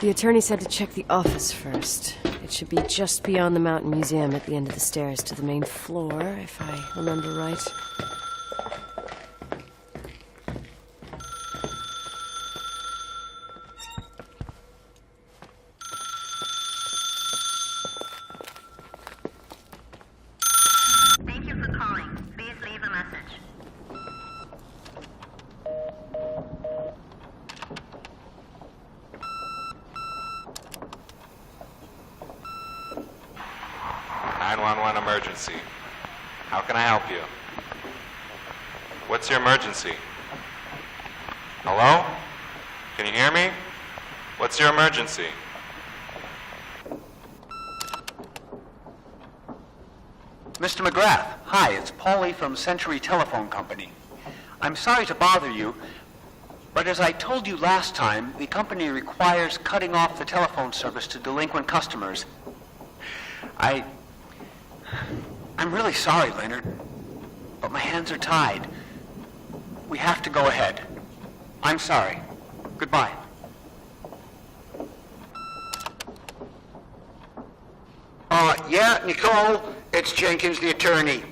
The attorney said to check the office first. It should be just beyond the Mountain Museum at the end of the stairs to the main floor, if I remember right. Thank you for calling. Please leave a message. Emergency. How can I help you? What's your emergency? Hello? Can you hear me? What's your emergency? Mr. McGrath, hi, it's Paulie from Century Telephone Company. I'm sorry to bother you, but as I told you last time, the company requires cutting off the telephone service to delinquent customers. I'm really sorry, Leonard, but my hands are tied. We have to go ahead. I'm sorry. Goodbye. Yeah, Nicole, it's Jenkins, the attorney.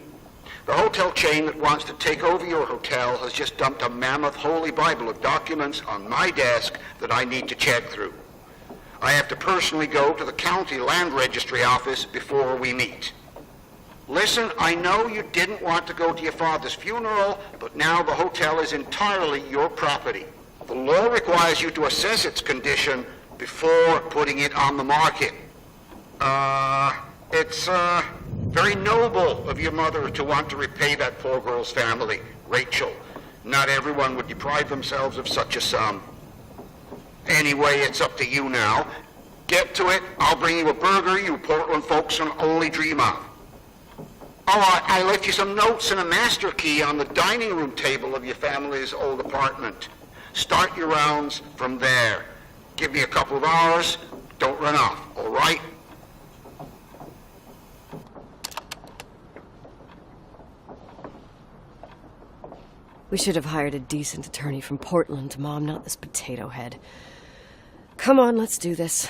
The hotel chain that wants to take over your hotel has just dumped a mammoth holy Bible of documents on my desk that I need to check through. I have to personally go to the county land registry office before we meet. Listen, I know you didn't want to go to your father's funeral, but now the hotel is entirely your property. The law requires you to assess its condition before putting it on the market. It's very noble of your mother to want to repay that poor girl's family, Rachel. Not everyone would deprive themselves of such a sum. Anyway, it's up to you now. Get to it. I'll bring you a burger you Portland folks can only dream of. Oh, I left you some notes and a master key on the dining room table of your family's old apartment. Start your rounds from there. Give me a couple of hours. Don't run off, all right? We should have hired a decent attorney from Portland, Mom, not this potato head. Come on, let's do this.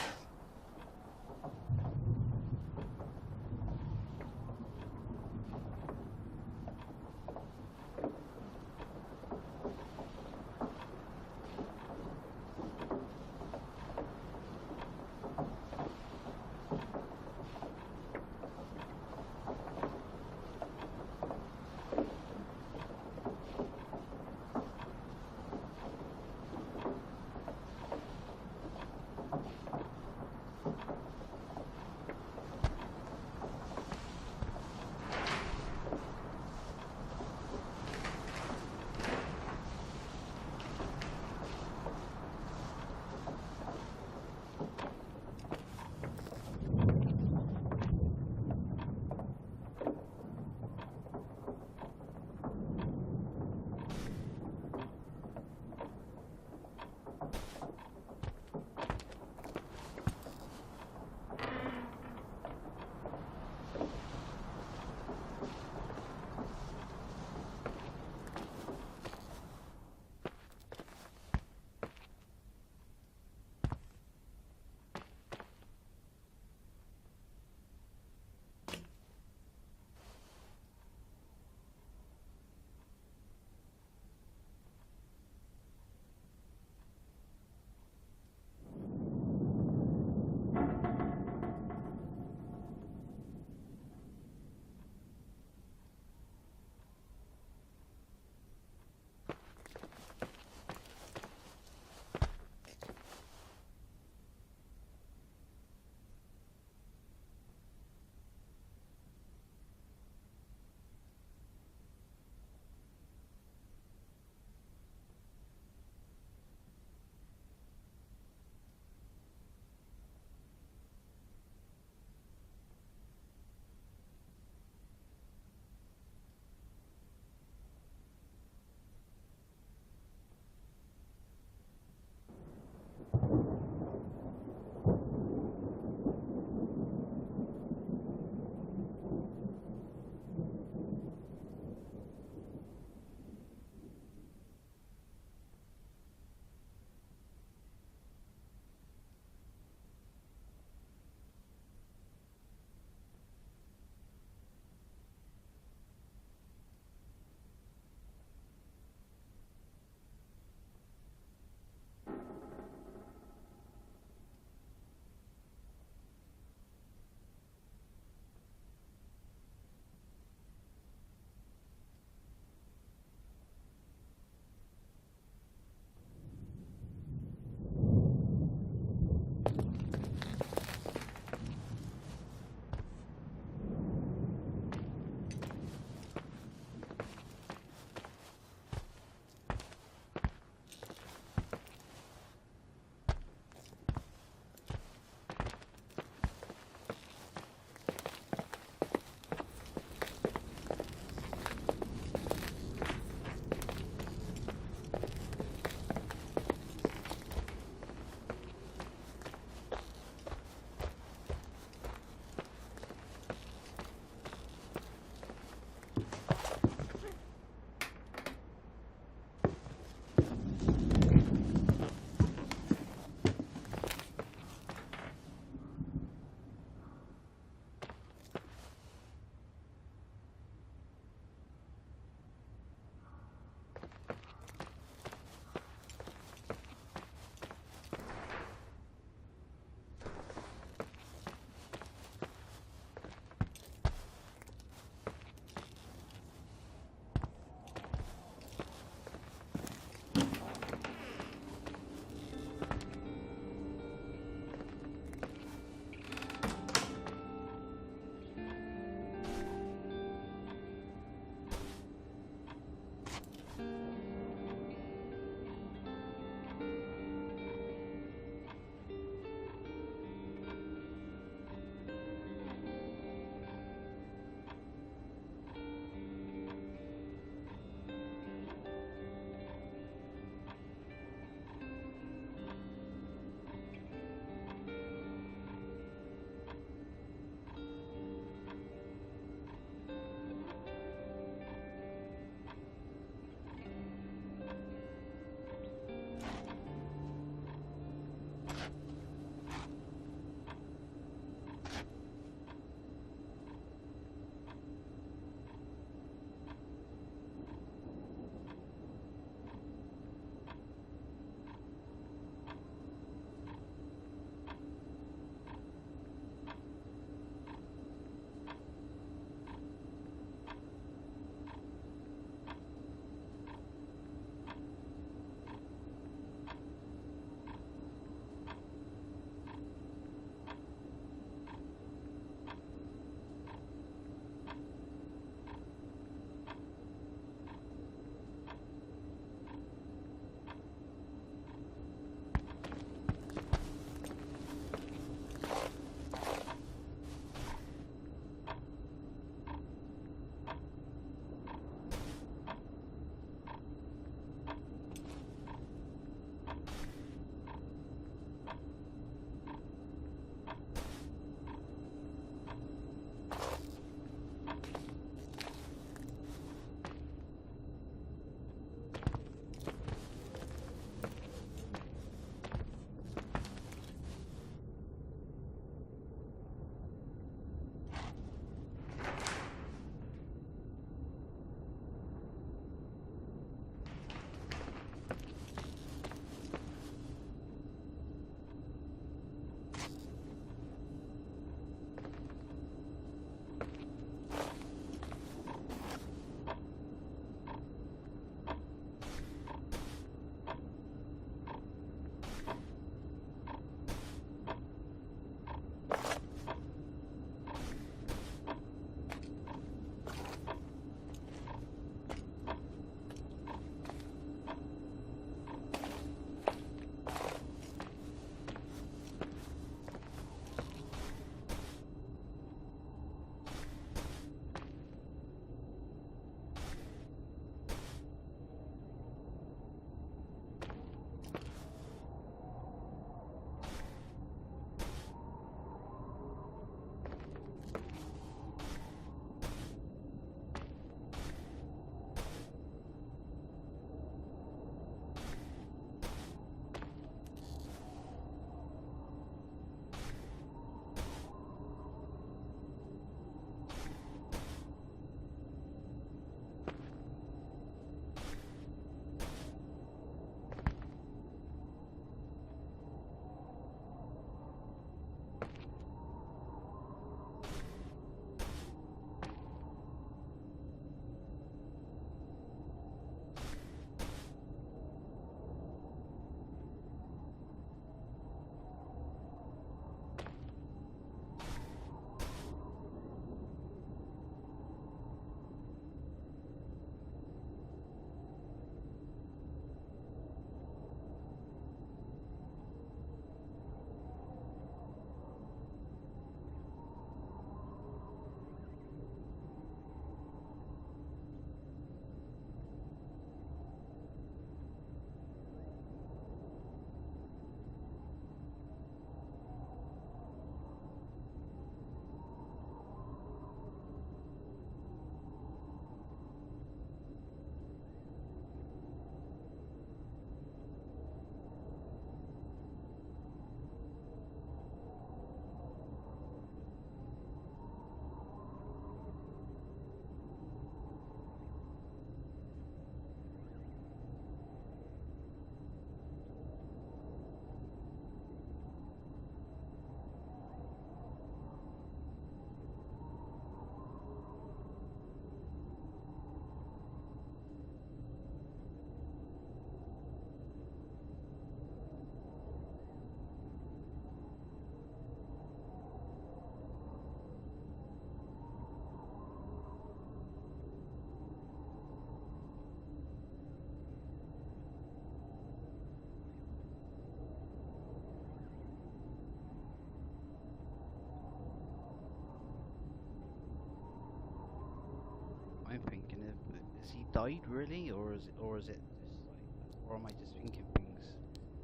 died really, or is it just like, or am I just thinking things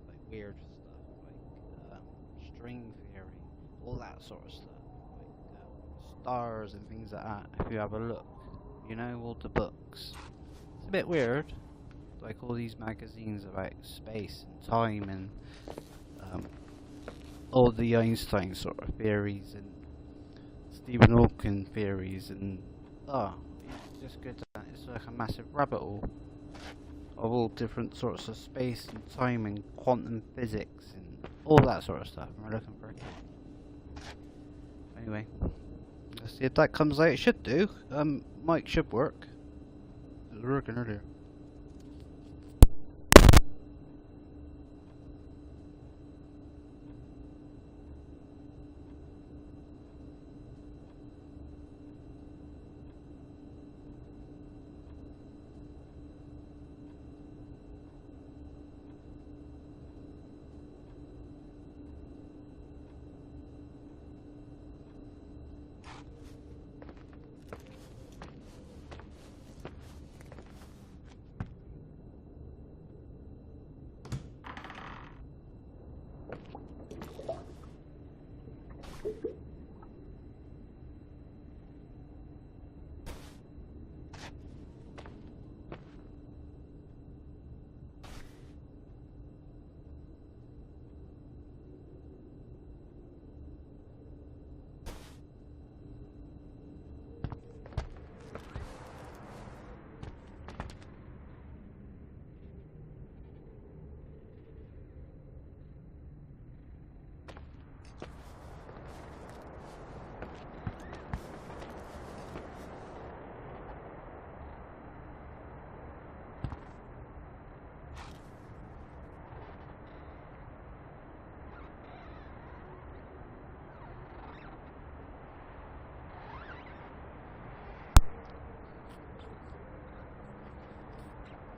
like weird stuff like string theory, all that sort of stuff, like stars and things like that. If you have a look, you know, all the books. It's a bit weird, like all these magazines about space and time and all the Einstein sort of theories and Stephen Hawking theories and yeah, just go down. It's like a massive rabbit hole of all different sorts of space and time and quantum physics and all that sort of stuff. And we're looking for it. Anyway, let's see if that comes out. It should do. Mic should work. It was working earlier.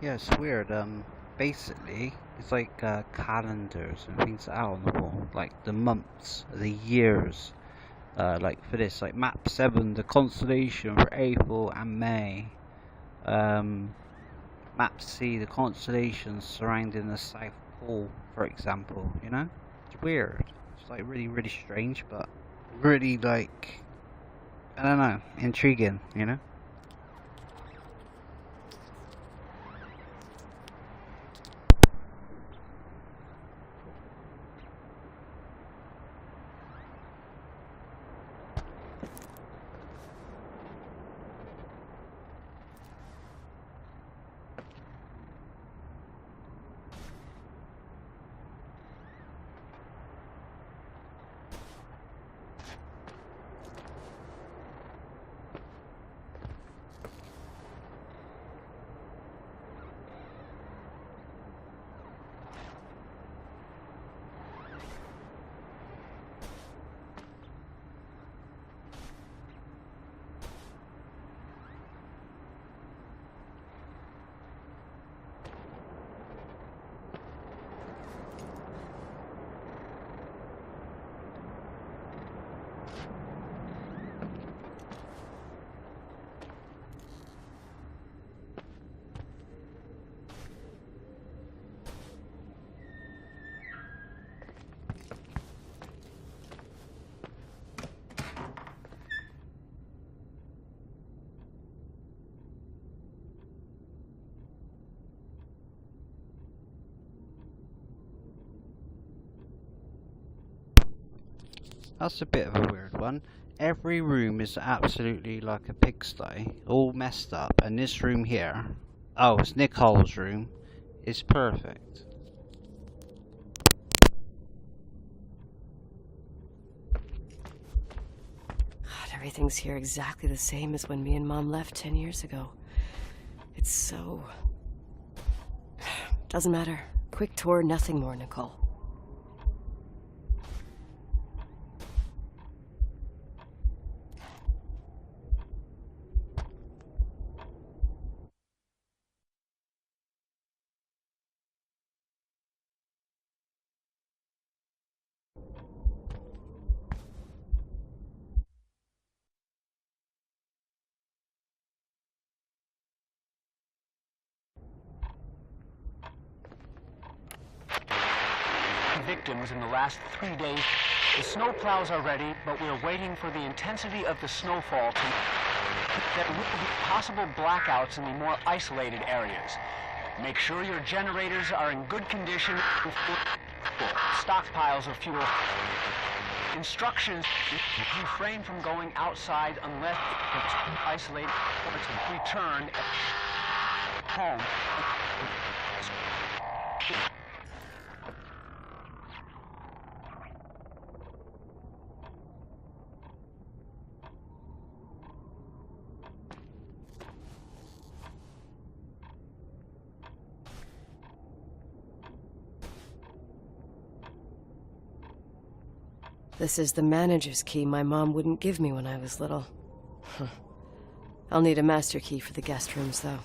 Yeah, it's weird. Basically, it's like calendars and things out on the wall, like the months, the years. Like for this, like map 7, the constellation for April and May. Map C, the constellations surrounding the South Pole, for example. You know, it's weird. It's like really, really strange, but really like, I don't know, intriguing. You know. That's a bit of a weird one. Every room is absolutely like a pigsty, all messed up, and this room here, oh, it's Nicole's room, is perfect. God, everything's here exactly the same as when me and Mom left 10 years ago. It's so... Doesn't matter. Quick tour, nothing more, Nicole. victims in the last 3 days. The snowplows are ready, but we're waiting for the intensity of the snowfall to... There will be possible blackouts in the more isolated areas. Make sure your generators are in good condition. Stockpiles of fuel. Instructions: refrain from going outside unless it's isolated or to return home. This is the manager's key my mom wouldn't give me when I was little. I'll need a master key for the guest rooms, though.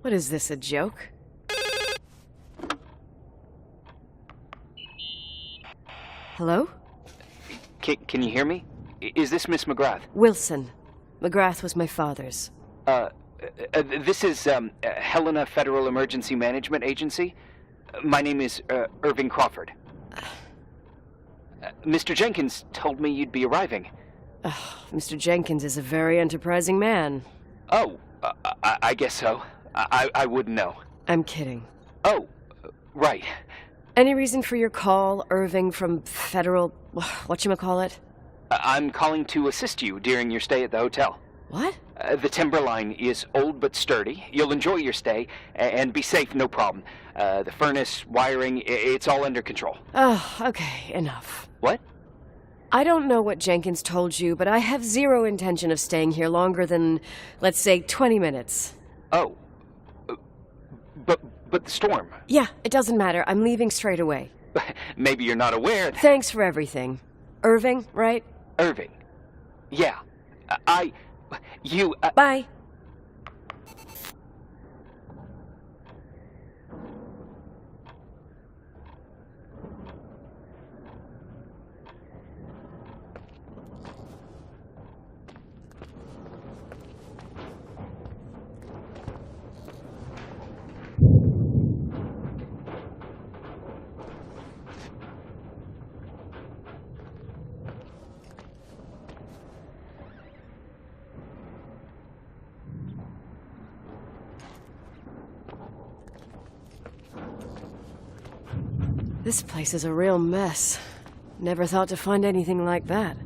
What is this, a joke? Hello? Can you hear me? Is this Miss McGrath? Wilson. McGrath was my father's. This is Helena Federal Emergency Management Agency. My name is Irving Crawford. Mr. Jenkins told me you'd be arriving. Mr. Jenkins is a very enterprising man. Oh, I guess so. I wouldn't know. I'm kidding. Oh, right. Any reason for your call, Irving from Federal... whatchamacallit? I'm calling to assist you during your stay at the hotel. What? The timberline is old but sturdy. You'll enjoy your stay, and be safe, no problem. The furnace, wiring, it's all under control. Oh, okay, enough. What? I don't know what Jenkins told you, but I have zero intention of staying here longer than, let's say, 20 minutes. Oh. But the storm. Yeah, it doesn't matter. I'm leaving straight away. Maybe you're not aware that... Thanks for everything. Irving, right? Irving. Yeah. You... Bye. This place is a real mess. Never thought to find anything like that.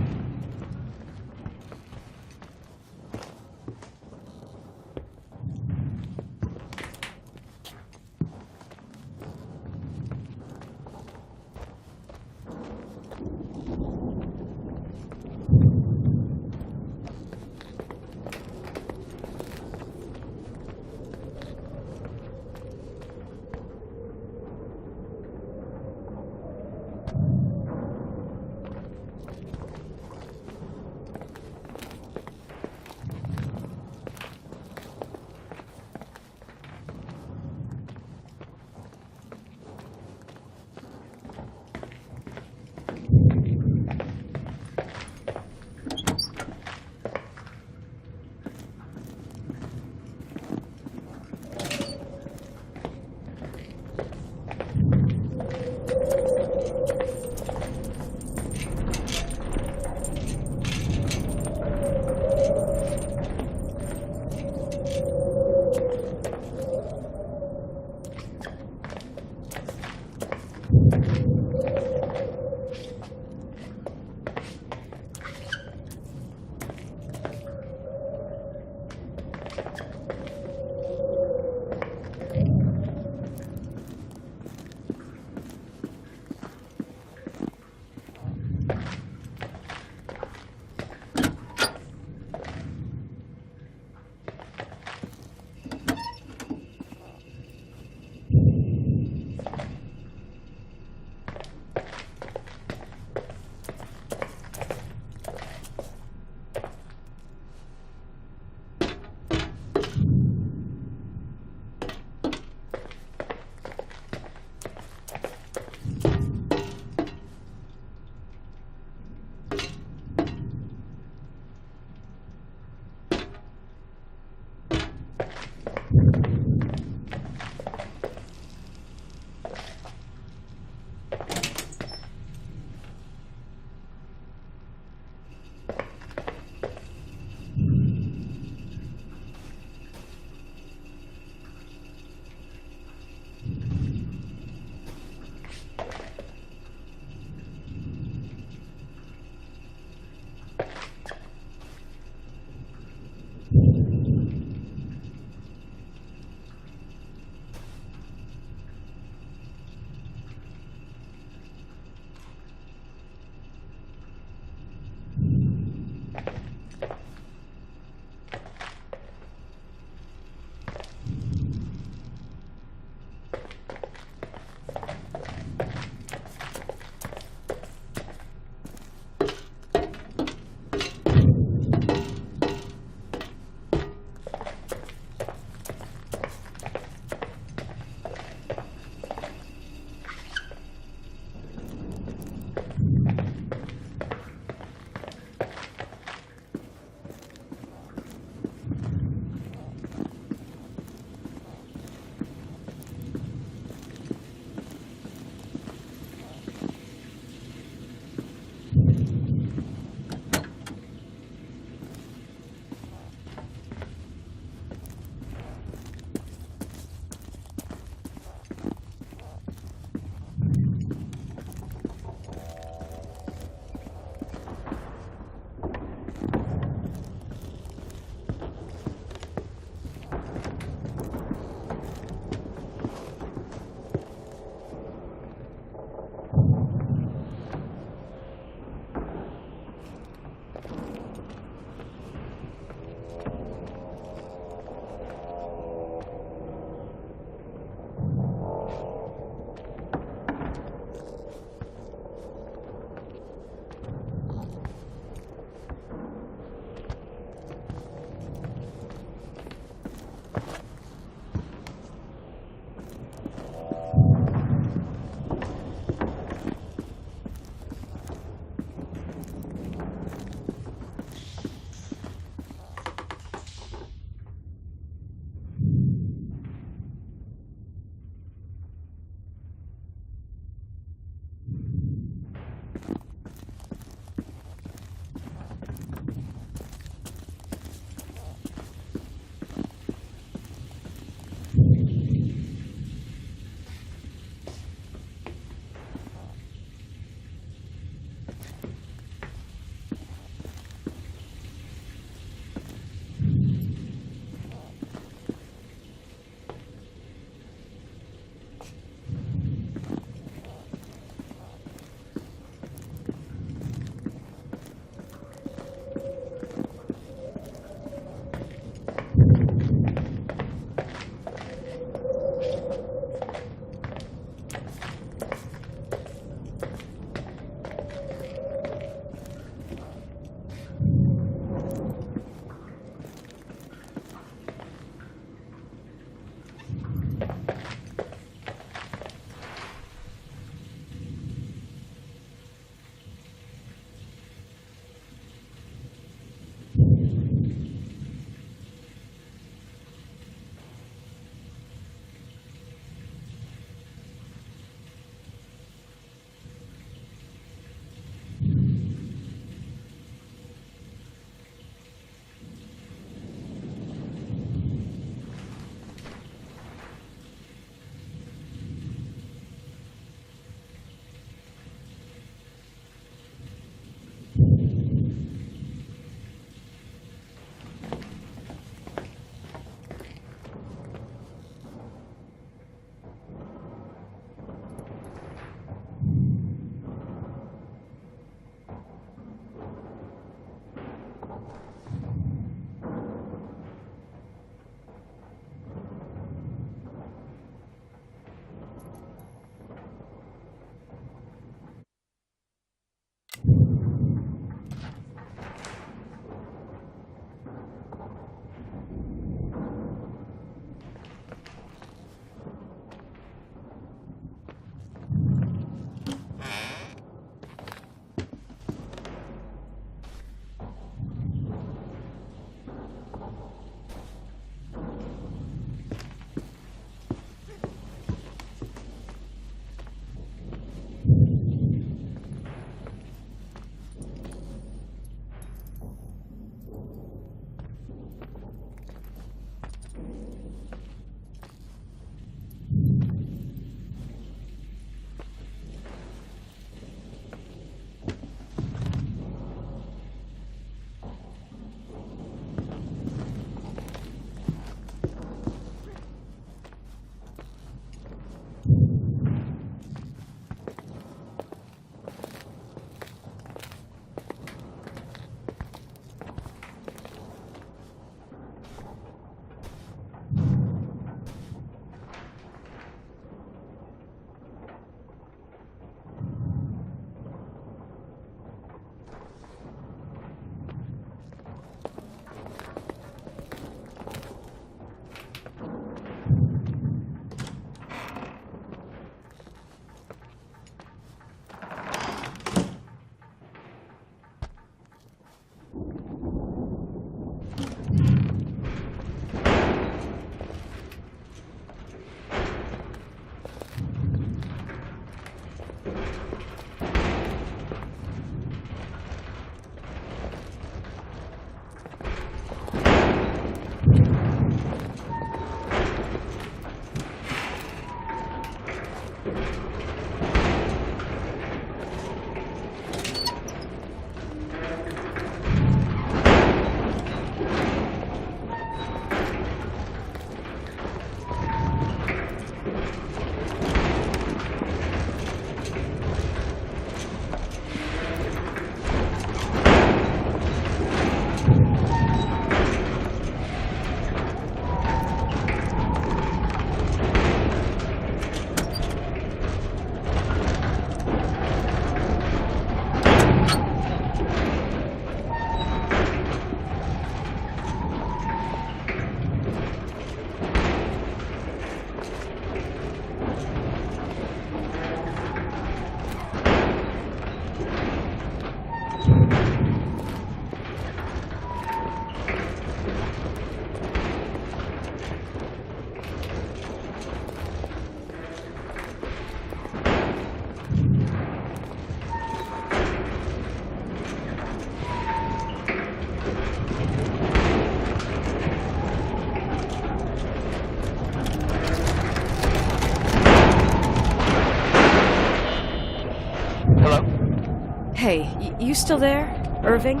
Hey, you still there, Irving?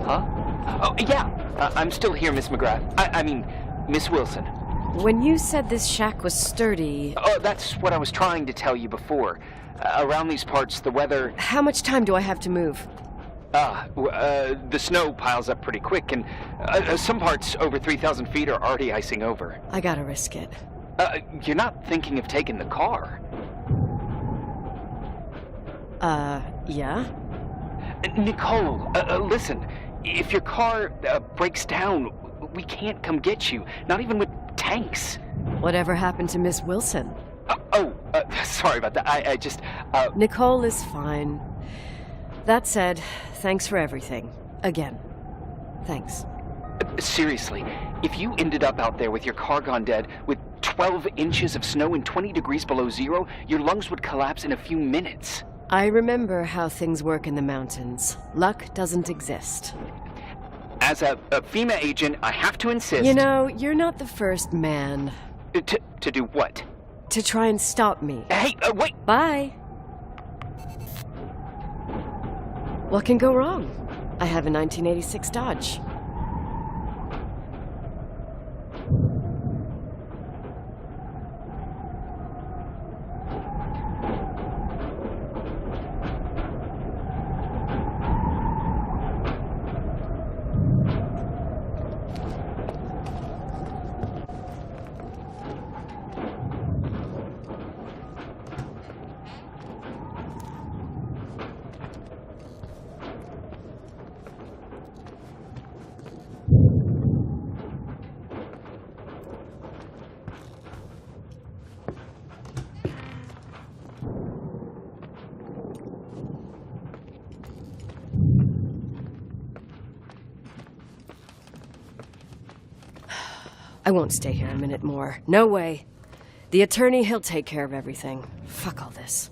Huh? Oh, yeah. I'm still here, Miss McGrath. I mean, Miss Wilson. When you said this shack was sturdy... Oh, that's what I was trying to tell you before. Around these parts, the weather... How much time do I have to move? The snow piles up pretty quick, and some parts over 3,000 feet are already icing over. I gotta risk it. You're not thinking of taking the car? Yeah? Nicole, listen. If your car breaks down, we can't come get you. Not even with tanks. Whatever happened to Miss Wilson? Sorry about that. I just, Nicole is fine. That said, thanks for everything. Again. Thanks. Seriously, if you ended up out there with your car gone dead, with 12 inches of snow and 20 degrees below zero, your lungs would collapse in a few minutes. I remember how things work in the mountains. Luck doesn't exist. As a FEMA agent, I have to insist... You know, you're not the first man. To do what? To try and stop me. Hey, wait! Bye! What can go wrong? I have a 1986 Dodge. I won't stay here a minute more. No way. The attorney, he'll take care of everything. Fuck all this.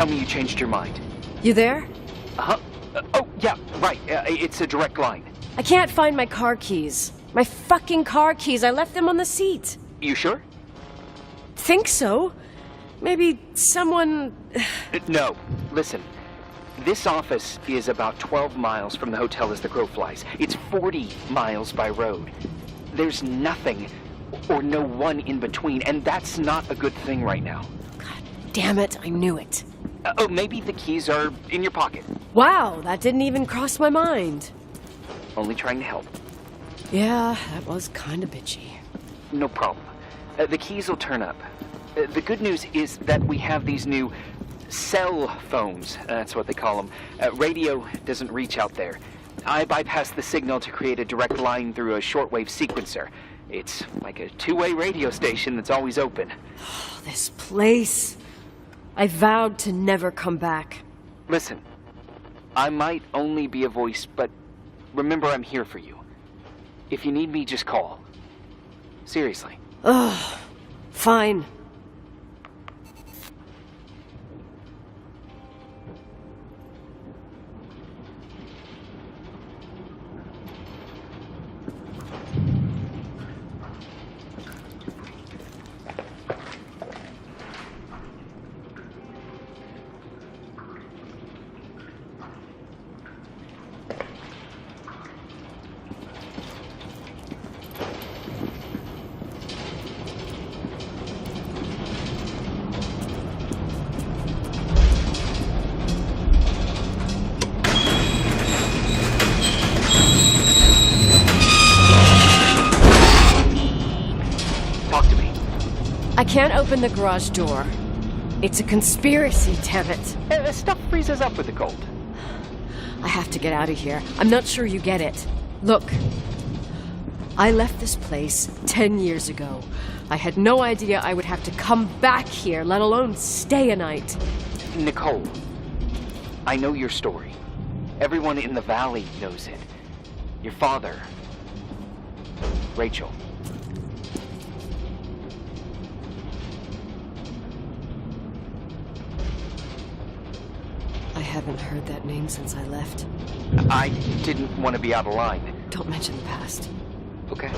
tell me you changed your mind. You there? Uh-huh. Oh, yeah, right. It's a direct line. I can't find my car keys. My fucking car keys. I left them on the seat. You sure? Think so. Maybe someone... No. Listen. This office is about 12 miles from the hotel as the crow flies. It's 40 miles by road. There's nothing or no one in between, and that's not a good thing right now. God damn it, I knew it. Oh, maybe the keys are in your pocket. Wow, that didn't even cross my mind. Only trying to help. Yeah, that was kind of bitchy. No problem. The keys will turn up. The good news is that we have these new cell phones. That's what they call them. Radio doesn't reach out there. I bypass the signal to create a direct line through a shortwave sequencer. It's like a two-way radio station that's always open. Oh, this place. I vowed to never come back. Listen, I might only be a voice, but remember I'm here for you. If you need me, just call. Seriously. Ugh. Fine. I can't open the garage door. It's a conspiracy, damn it. Stuff freezes up with the cold. I have to get out of here. I'm not sure you get it. Look, I left this place 10 years ago. I had no idea I would have to come back here, let alone stay a night. Nicole, I know your story. Everyone in the valley knows it. Your father, Rachel. I haven't heard that name since I left. I didn't want to be out of line. Don't mention the past. Okay.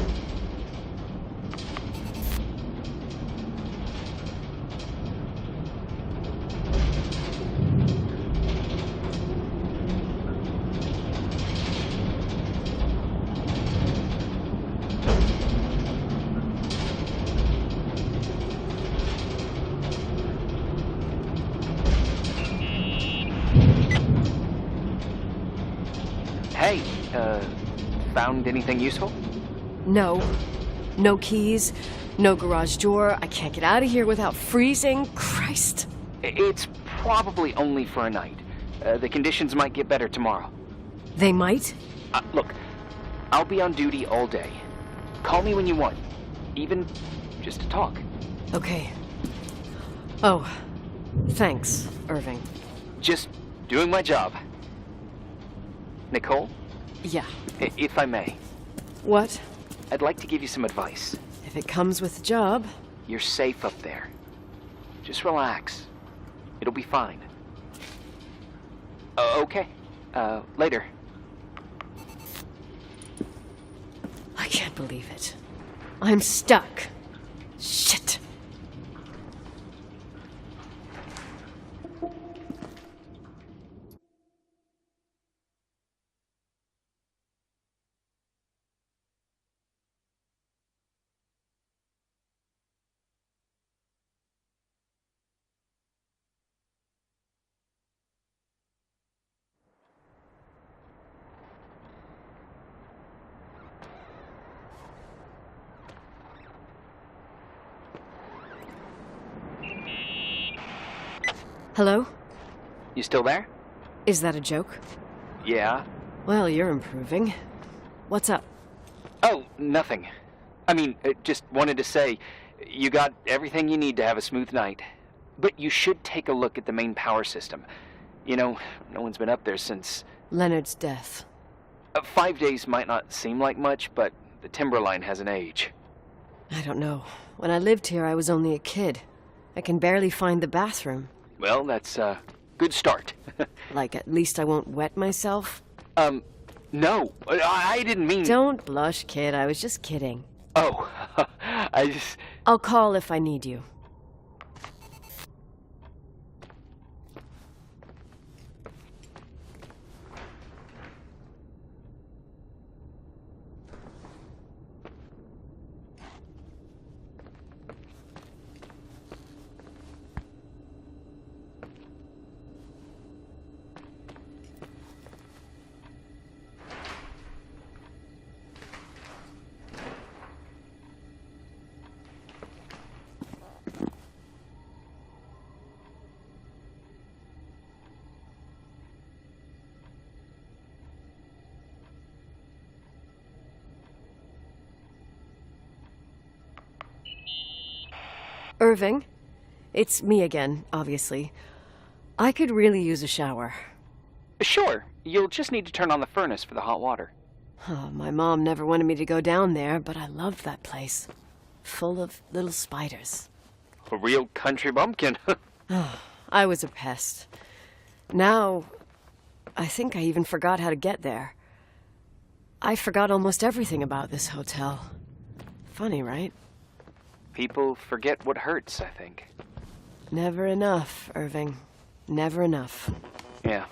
Hey, found anything useful? No. No keys, no garage door. I can't get out of here without freezing. Christ. It's probably only for a night. The conditions might get better tomorrow. They might? Look, I'll be on duty all day. Call me when you want. Even just to talk. Okay. Oh, thanks, Irving. Just doing my job. Nicole? Yeah. If I may. What? I'd like to give you some advice. If it comes with the job. You're safe up there. Just relax. It'll be fine. Okay. Later. I can't believe it. I'm stuck. Shit. Hello? You still there? Is that a joke? Yeah. Well, you're improving. What's up? Oh, nothing. I mean, just wanted to say, you got everything you need to have a smooth night. But you should take a look at the main power system. You know, no one's been up there since... Leonard's death. 5 days might not seem like much, but the timberline has an age. I don't know. When I lived here, I was only a kid. I can barely find the bathroom. Well, that's a good start. Like, at least I won't wet myself? No, I didn't mean... Don't blush, kid. I was just kidding. Oh, I just... I'll call if I need you. Irving, it's me again, obviously. I could really use a shower. Sure, you'll just need to turn on the furnace for the hot water. Oh, my mom never wanted me to go down there, but I loved that place. Full of little spiders. A real country bumpkin. I was a pest. Now, I think I even forgot how to get there. I forgot almost everything about this hotel. Funny, right? People forget what hurts, I think. Never enough, Irving. Never enough. Yeah.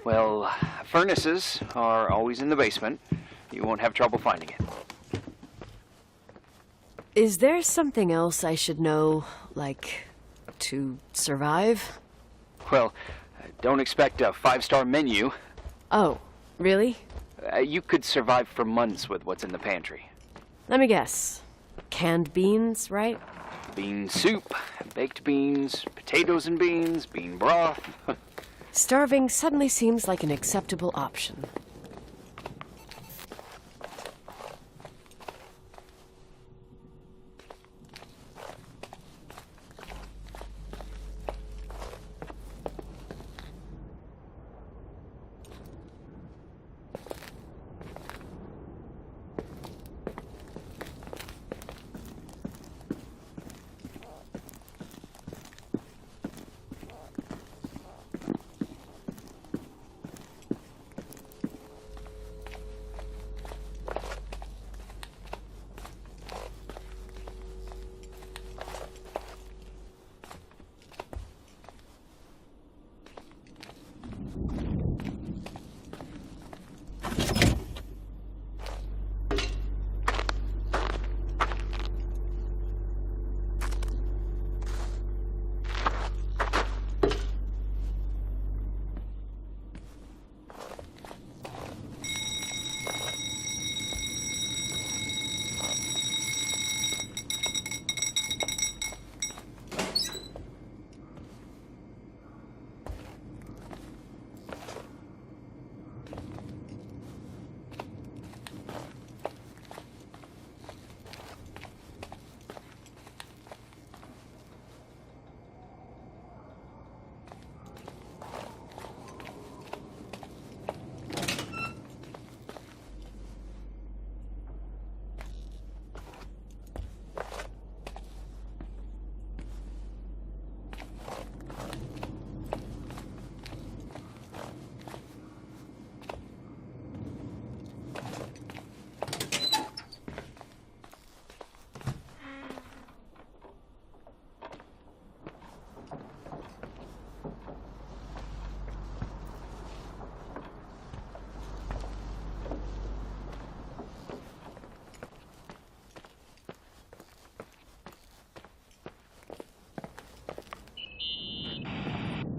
Well, furnaces are always in the basement. You won't have trouble finding it. Is there something else I should know, like, to survive? Well, don't expect a 5-star menu. Oh, really? You could survive for months with what's in the pantry. Let me guess. Canned beans, right? Bean soup, baked beans, potatoes and beans, bean broth. Starving suddenly seems like an acceptable option.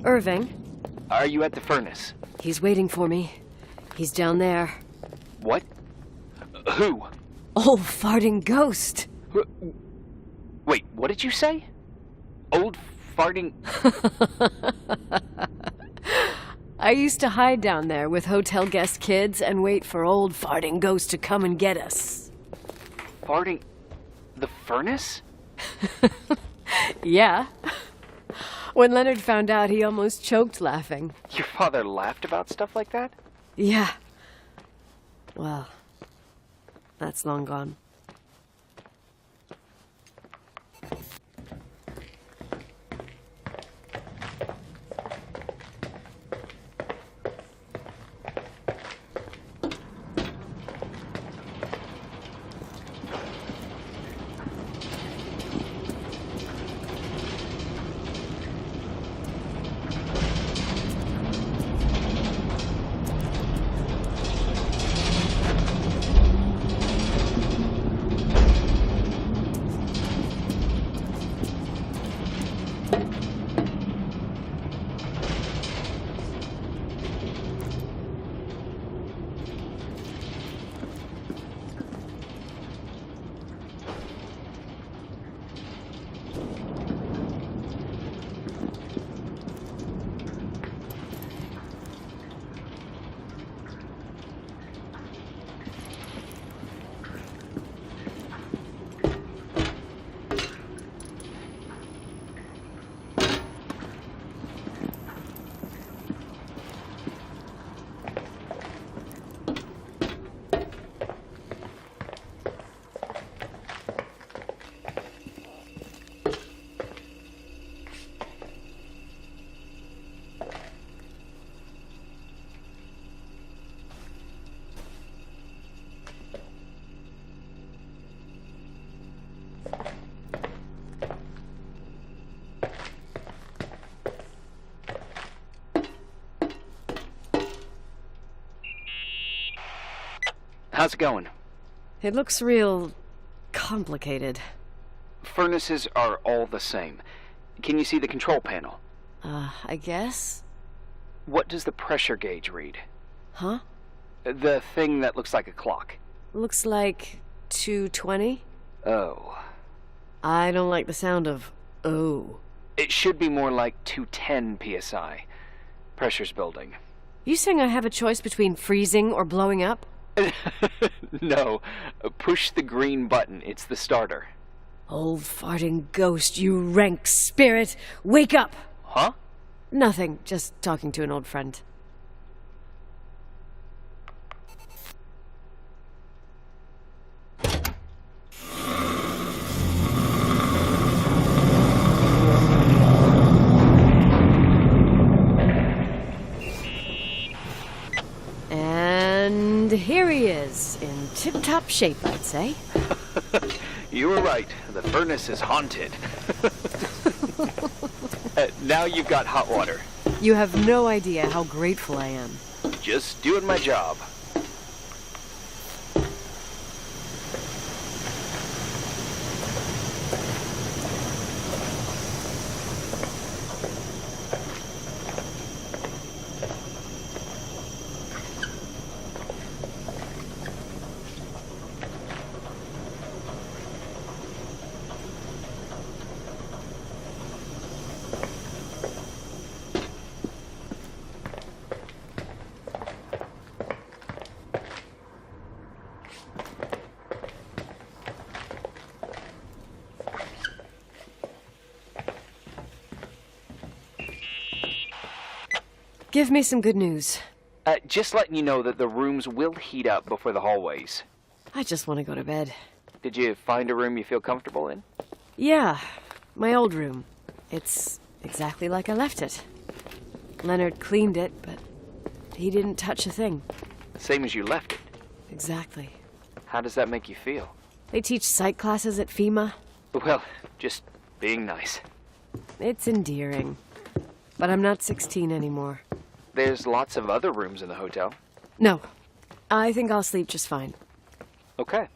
Irving? Are you at the furnace? He's waiting for me. He's down there. What? Who? Old farting ghost! Wait, what did you say? Old farting... I used to hide down there with hotel guest kids and wait for old farting ghost to come and get us. Farting... the furnace? Yeah. When Leonard found out, he almost choked laughing. Your father laughed about stuff like that? Yeah. Well, that's long gone. How's it going? It looks real complicated. Furnaces are all the same. Can you see the control panel? I guess? What does the pressure gauge read? Huh? The thing that looks like a clock. Looks like 220? Oh. I don't like the sound of oh. It should be more like 210 psi. Pressure's building. You saying I have a choice between freezing or blowing up? No. Push the green button. It's the starter. Old farting ghost, you rank spirit! Wake up! Huh? Nothing, just talking to an old friend. And here he is, in tip-top shape, I'd say. You were right. The furnace is haunted. Now you've got hot water. You have no idea how grateful I am. Just doing my job. Give me some good news. Just letting you know that the rooms will heat up before the hallways. I just want to go to bed. Did you find a room you feel comfortable in? Yeah, my old room. It's exactly like I left it. Leonard cleaned it, but he didn't touch a thing. Same as you left it. Exactly. How does that make you feel? They teach psych classes at FEMA. Well, just being nice. It's endearing. But I'm not 16 anymore. There's lots of other rooms in the hotel. No. I think I'll sleep just fine. Okay.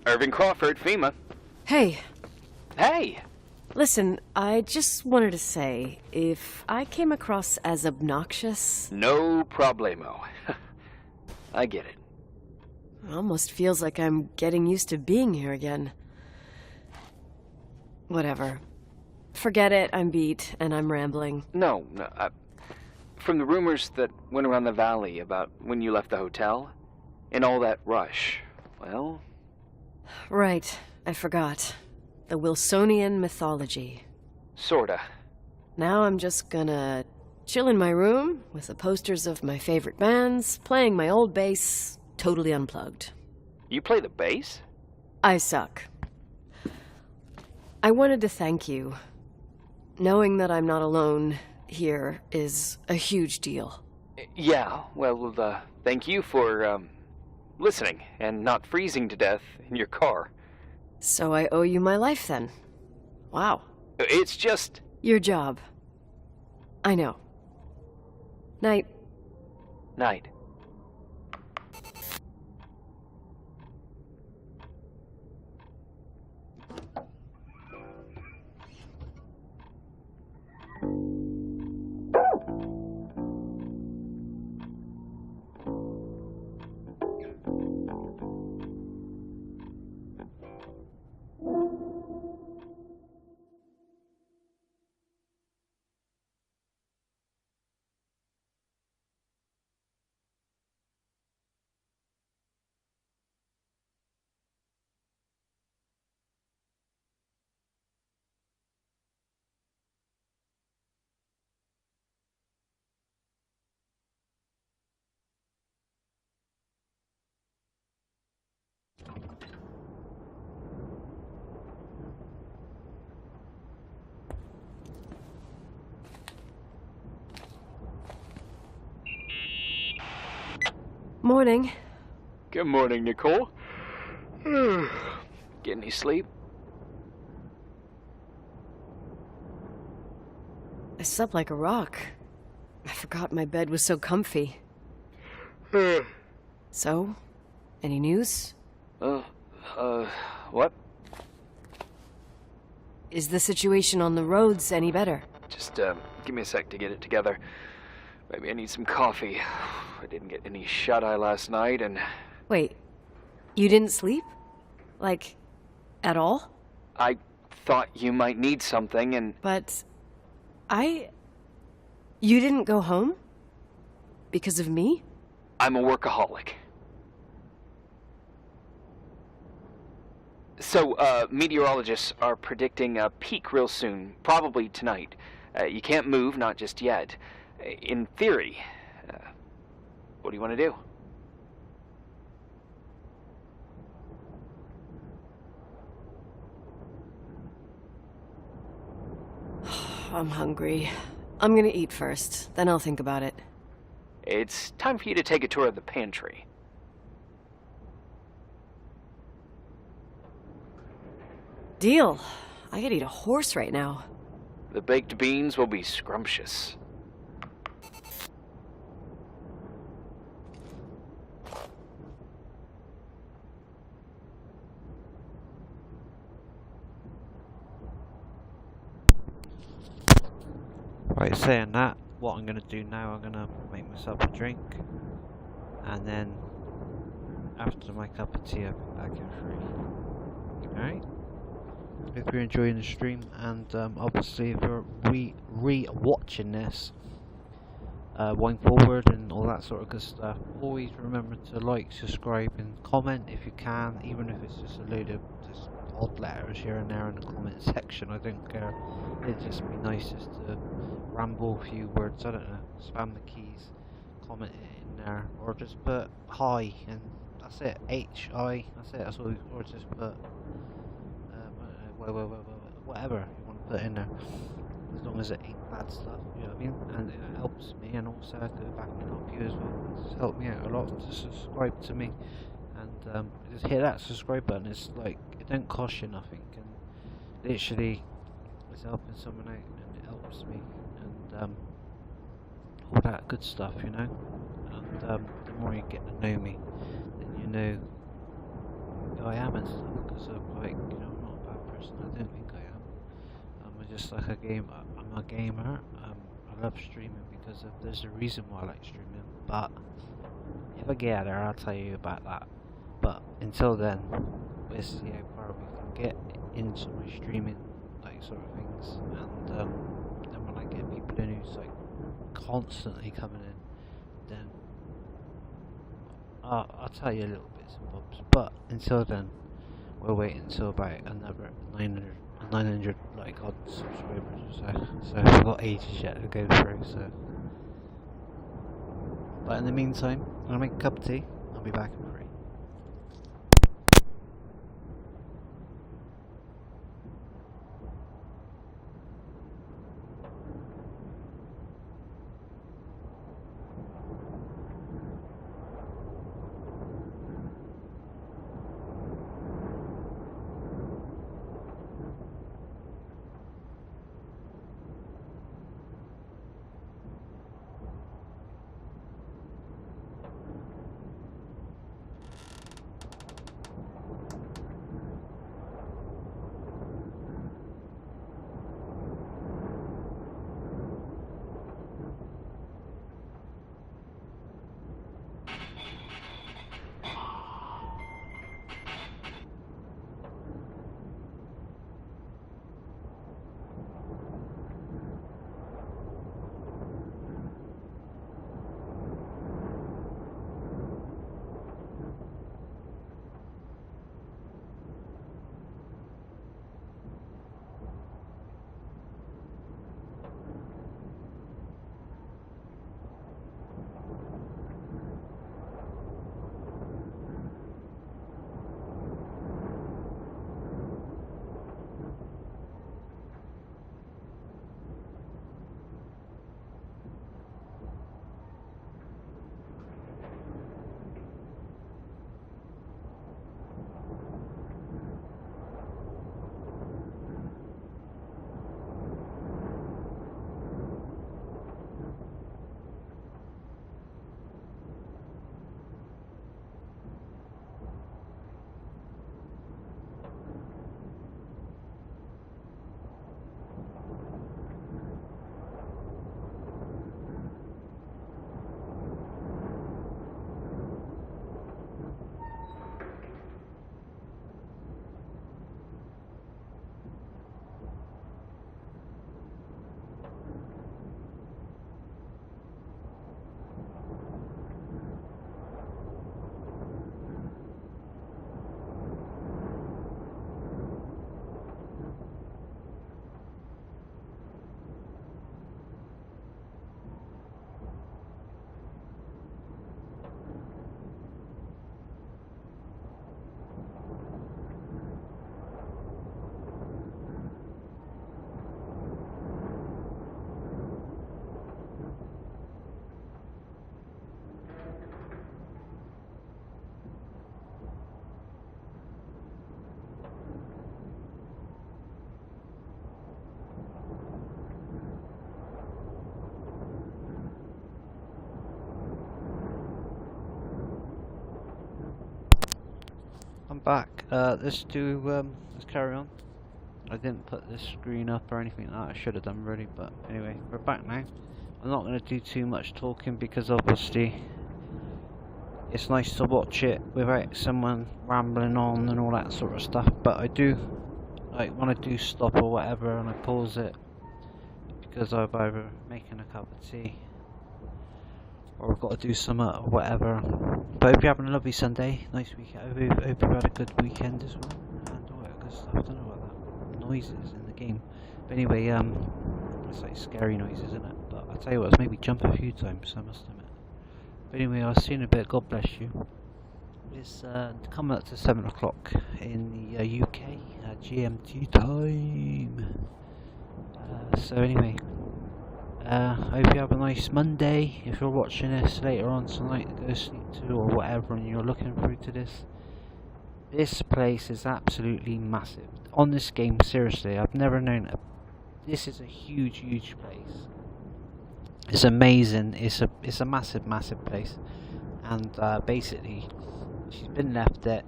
Irving Crawford, FEMA. Hey, Hey! listen, I just wanted to say, if I came across as obnoxious, No problemo. I get it. it almost feels like I'm getting used to being here again. Whatever. Forget it, I'm beat, and I'm rambling. No, from the rumors that went around the valley about when you left the hotel, and all that rush, well... Right, I forgot. The Wilsonian mythology. Sorta. Now I'm just gonna chill in my room with the posters of my favorite bands, playing my old bass, totally unplugged. You play the bass? I suck. I wanted to thank you. Knowing that I'm not alone here is a huge deal. Yeah, well, thank you for, listening and not freezing to death in your car. So I owe you my life then. Wow. It's just... Your job. I know. Night. Night. Morning. Good morning, Nicole. Get any sleep? I slept like a rock. I forgot my bed was so comfy. So, any news? What? Is the situation on the roads any better? Just, give me a sec to get it together. Maybe I need some coffee. I didn't get any shut-eye last night, and... Wait, you didn't sleep? Like, at all? I thought you might need something, and... But... You didn't go home? Because of me? I'm a workaholic. So, meteorologists are predicting a peak real soon, probably tonight. You can't move, not just yet. In theory, what do you want to do? I'm hungry. I'm gonna eat first, then I'll think about it. It's time for you to take a tour of the pantry. Deal. I could eat a horse right now. The baked beans will be scrumptious. Right, saying that, what I'm going to do now, I'm going to make myself a drink, and then after my cup of tea, I'll be back in free. Alright? Hope you're enjoying the stream, and obviously if you're re-watching this, going forward and all that sort of good stuff, always remember to like, subscribe and comment if you can, even if it's just a load of just odd letters here and there in the comment section. I don't care. It'd just be nice just to ramble a few words, I don't know, spam the keys, comment it in there, or just put hi and that's it, H-I, that's it, that's all, or just put whatever you want to put in there, as long as it ain't bad stuff, you know what I mean, and it helps me, and also I do it back and help you as well. It's helped me out a lot to subscribe to me, and just hit that subscribe button. It's like, it don't cost you nothing, and literally it's helping someone out, and it helps me, and all that good stuff, you know. And the more you get to know me, then you know I am and stuff, because I'm like, you know, I'm not a bad person. I don't think I am. I'm just like a gamer. I'm a gamer. I love streaming because there's a reason why I like streaming. But if I get there, I'll tell you about that. But until then, we'll see how far we can get into my streaming, like sort of things. And then when I get people in who's like constantly coming in, then I'll tell you a little bits and bobs. But until then, we'll wait until about another 900 like odd subscribers or so. So we've got ages yet to go through. So, but in the meantime, I'm gonna make a cup of tea. I'll be back in 3. I'm back. Let's carry on. I didn't put this screen up or anything like that. I should have done really, but anyway, we're back now. I'm not going to do too much talking because obviously it's nice to watch it without someone rambling on and all that sort of stuff. But I do, like, when I do stop or whatever and I pause it because I'm either making a cup of tea or I've got to do some or whatever. But I hope you're having a lovely Sunday, nice weekend. I hope you had a good weekend as well, and all that good stuff. I don't know about that noises in the game, but anyway, it's like scary noises, isn't it? But I'll tell you what, it's made me jump a few times, I must admit. But anyway, I'll see you in a bit. God bless you. It's coming up to 7 o'clock in the UK GMT time. So anyway. I hope you have a nice Monday. If you're watching this later on tonight to go sleep to or whatever and you're looking through to this place is absolutely massive. On this game, seriously, I've never known it. This is a huge place. It's amazing. It's a massive place. And basically, she's been left it.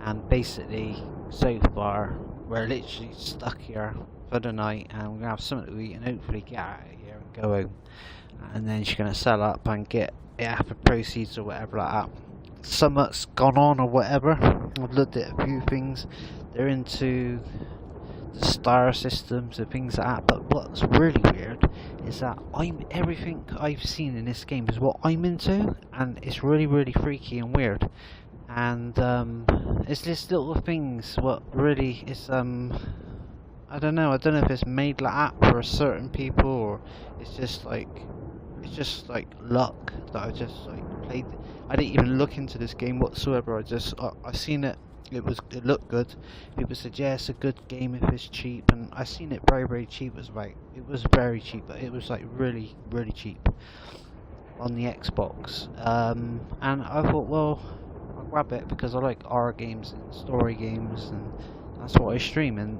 And basically, so far, we're literally stuck here for the night, and we're gonna have something to eat and hopefully get out of here and go home. And then she's gonna sell up and get half the proceeds or whatever like that. Something's gone on or whatever. I've looked at a few things. They're into the star systems and things like that. But what's really weird is that everything I've seen in this game is what I'm into, and it's really, really freaky and weird. And it's just little things what really is I don't know if it's made like that for certain people, or it's just like luck that I just like played. I didn't even look into this game whatsoever. I seen it. It looked good. People said, yeah, it's a good game if it's cheap, and I seen it very, very cheap. It was very cheap, but it was like really, really cheap on the Xbox. And I thought, well, I'll grab it because I like horror games and story games, and that's what I stream, and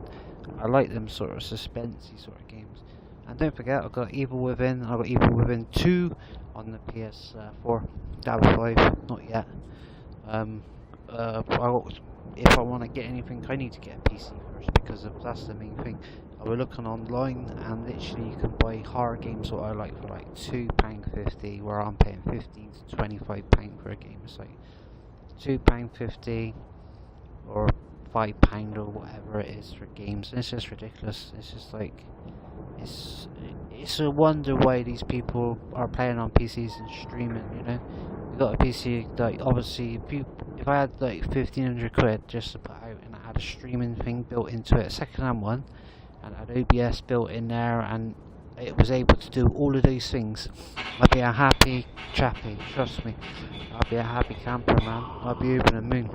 I like them sort of suspensey sort of games. And don't forget, I've got Evil Within. I've got Evil Within 2 on the PS4. Battle 5, not yet. If I want to get anything, I need to get a PC first, because that's the main thing. I was looking online, and literally you can buy horror games what I like for like £2.50, where I'm paying £15 to £25 for a game. It's like £2.50 or £5 or whatever it is for games. And it's just ridiculous. It's just like it's a wonder why these people are playing on PCs and streaming. You know, you got a PC, like obviously if I had like 1,500 quid just to put out, and I had a streaming thing built into it, a second-hand one, and I had OBS built in there, and it was able to do all of those things, I'd be a happy chappy, trust me. I'd be a happy camper, man. I'd be over the moon.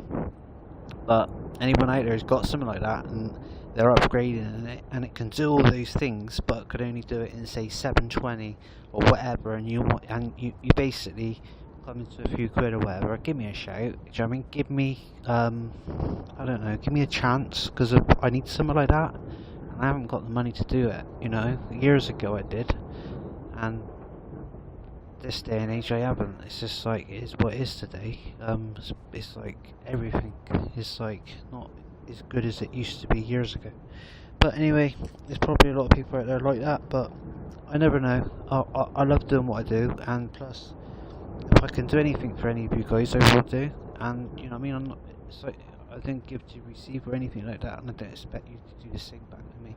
But anyone out there who's got something like that, and they're upgrading it, and it can do all those things, but could only do it in say 720 or whatever, and you basically come into a few quid or whatever, give me a shout. Do you know what I mean? Give me I don't know, give me a chance, because I need something like that, and I haven't got the money to do it. You know, years ago I did, and this day and age I haven't. It's just like it is what it is today. It's like everything is like not as good as it used to be years ago. But anyway, there's probably a lot of people out there like that, but I never know. I love doing what I do, and plus, if I can do anything for any of you guys, I will do. And you know what I mean, it's like I don't give to receive or anything like that, and I don't expect you to do the same back to me.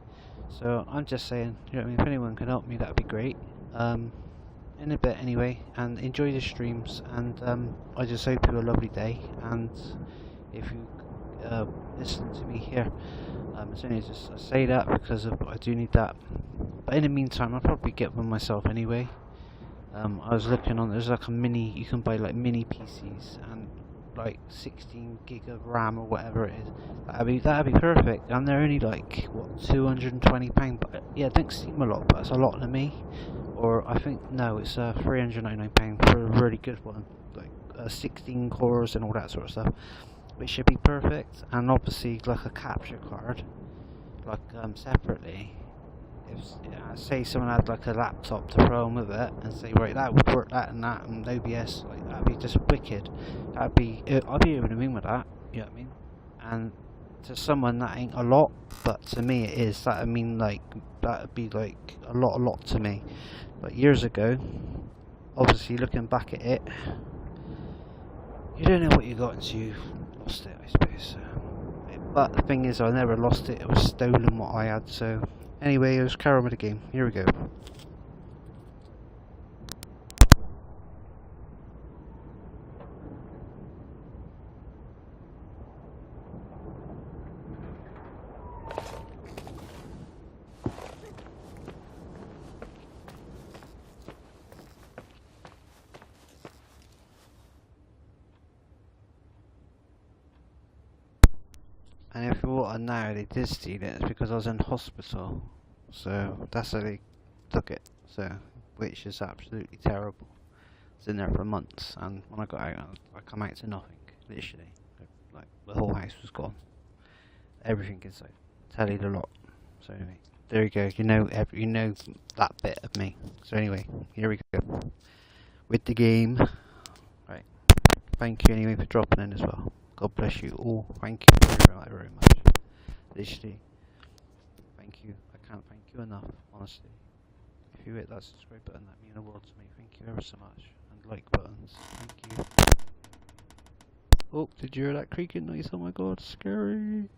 So I'm just saying, you know what I mean, if anyone can help me, that would be great. In a bit anyway, and enjoy the streams, and I just hope you have a lovely day. And if you listen to me here, it's only just I say that because I do need that. But in the meantime, I'll probably get one myself anyway. I was looking on, there's like a mini, you can buy like mini PCs and like 16 gig of RAM or whatever it is. That'd be perfect, and they're only like what, £220. But yeah, it don't seem a lot, but it's a lot to me. Or I think no, it's £399 for a really good one, like 16 cores and all that sort of stuff, which should be perfect. And obviously like a capture card, like separately. If say someone had like a laptop to throw in with it, and say right, that would work, that and OBS, like that'd be just wicked. I'd be over the moon with that. You know what I mean? And to someone that ain't a lot, but to me it is. That'd mean like that'd be like a lot to me. But years ago, obviously looking back at it, you don't know what you got until you lost it, I suppose. But the thing is, I never lost it. It was stolen what I had. So anyway, let's carry on with the game. Here we go. And if you want to know they did steal it, it's because I was in hospital. So that's how they took it. So, which is absolutely terrible. I was in there for months, and when I got out, I come out to nothing. Literally, like the whole house was gone. Everything inside. Tell you the lot. So anyway, there you go. You know that bit of me. So anyway, here we go with the game. Right. Thank you anyway for dropping in as well. God bless you all. Thank you very much. Literally, thank you. I can't thank you enough, honestly. If you hit that subscribe button, that means the world to me. Thank you ever so much. And like buttons. Thank you. Oh, did you hear that creaking noise? Oh my god, scary.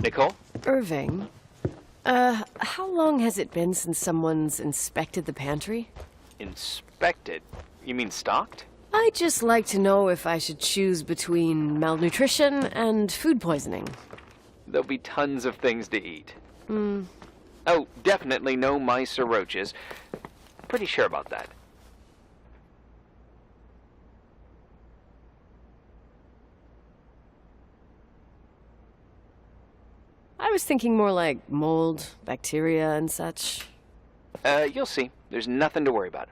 Nicole? Irving, how long has it been since someone's inspected the pantry? Inspected? You mean stocked? I'd just like to know if I should choose between malnutrition and food poisoning. There'll be tons of things to eat. Oh, definitely no mice or roaches. Pretty sure about that. I was thinking more like mold, bacteria, and such. You'll see. There's nothing to worry about.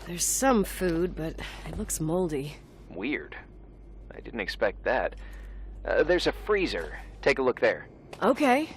There's some food, but it looks moldy. Weird. I didn't expect that. There's a freezer. Take a look there. Okay.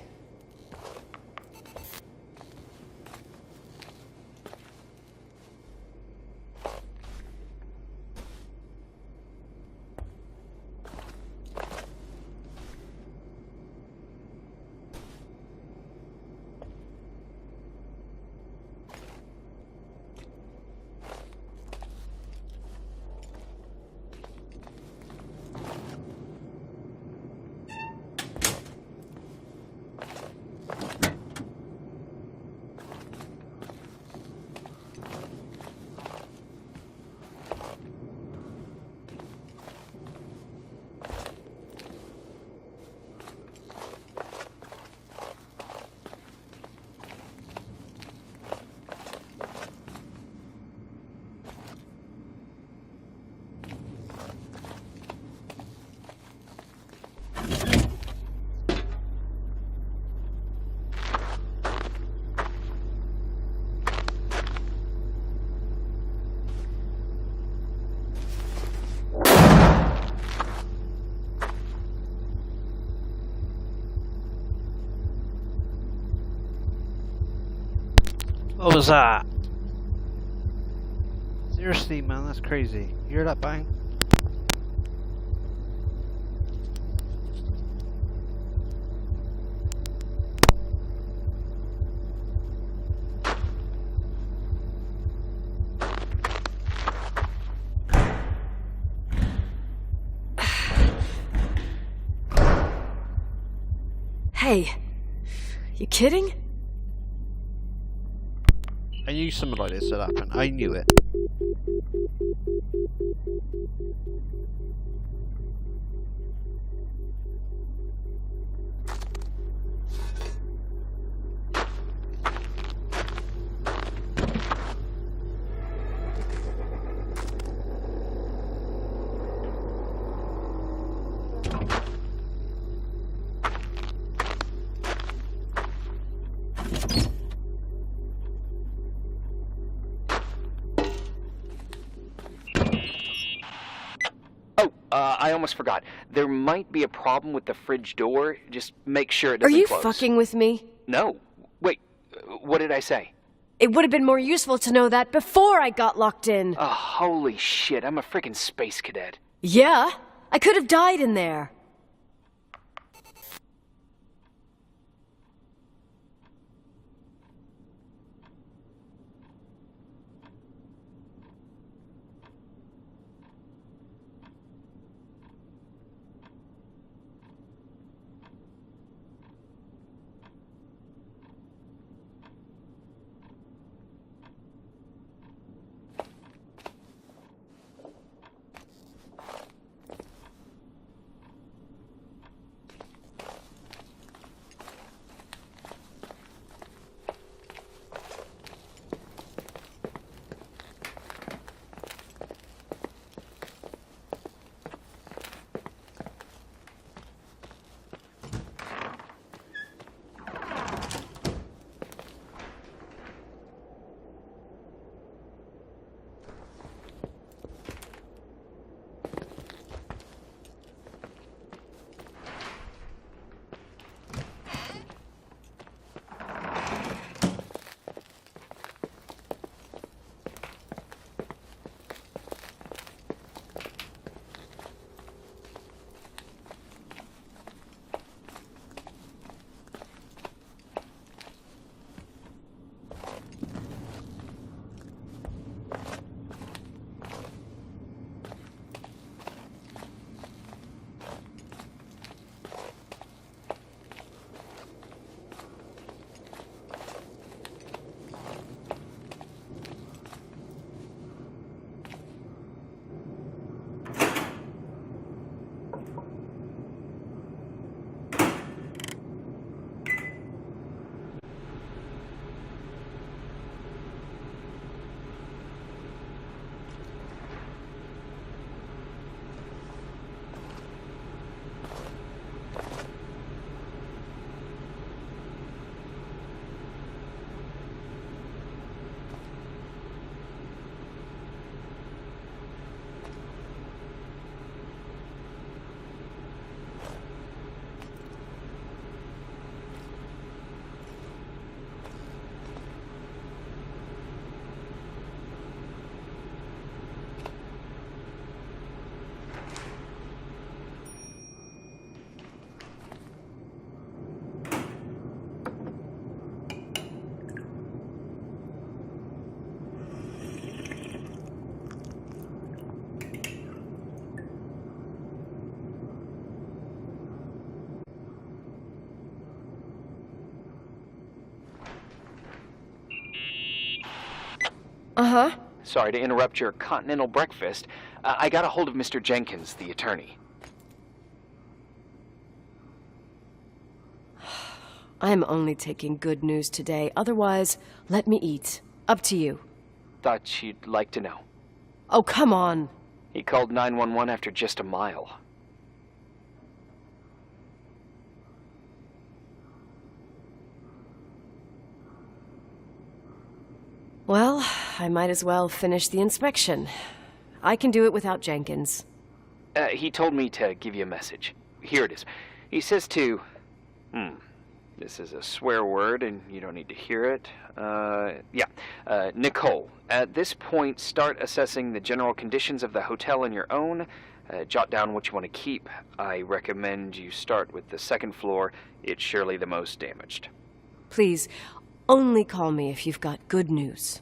What was that? Seriously, man, that's crazy. You hear that bang? Hey, you kidding? I knew something like this would happen. I knew it. I almost forgot. There might be a problem with the fridge door. Just make sure it doesn't Are you close. fucking with me? No. Wait, what did I say? It would have been more useful to know that before I got locked in. Oh, holy shit, I'm a freaking space cadet. Yeah, I could have died in there. Uh-huh. Sorry to interrupt your continental breakfast. I got a hold of Mr. Jenkins, the attorney. I'm only taking good news today. Otherwise, let me eat. Up to you. Thought you'd like to know. Oh, come on. He called 911 after just a mile. Well, I might as well finish the inspection. I can do it without Jenkins. He told me to give you a message. Here it is. He says to... This is a swear word, and you don't need to hear it. Nicole, at this point, start assessing the general conditions of the hotel on your own. Jot down what you want to keep. I recommend you start with the second floor. It's surely the most damaged. Please, only call me if you've got good news.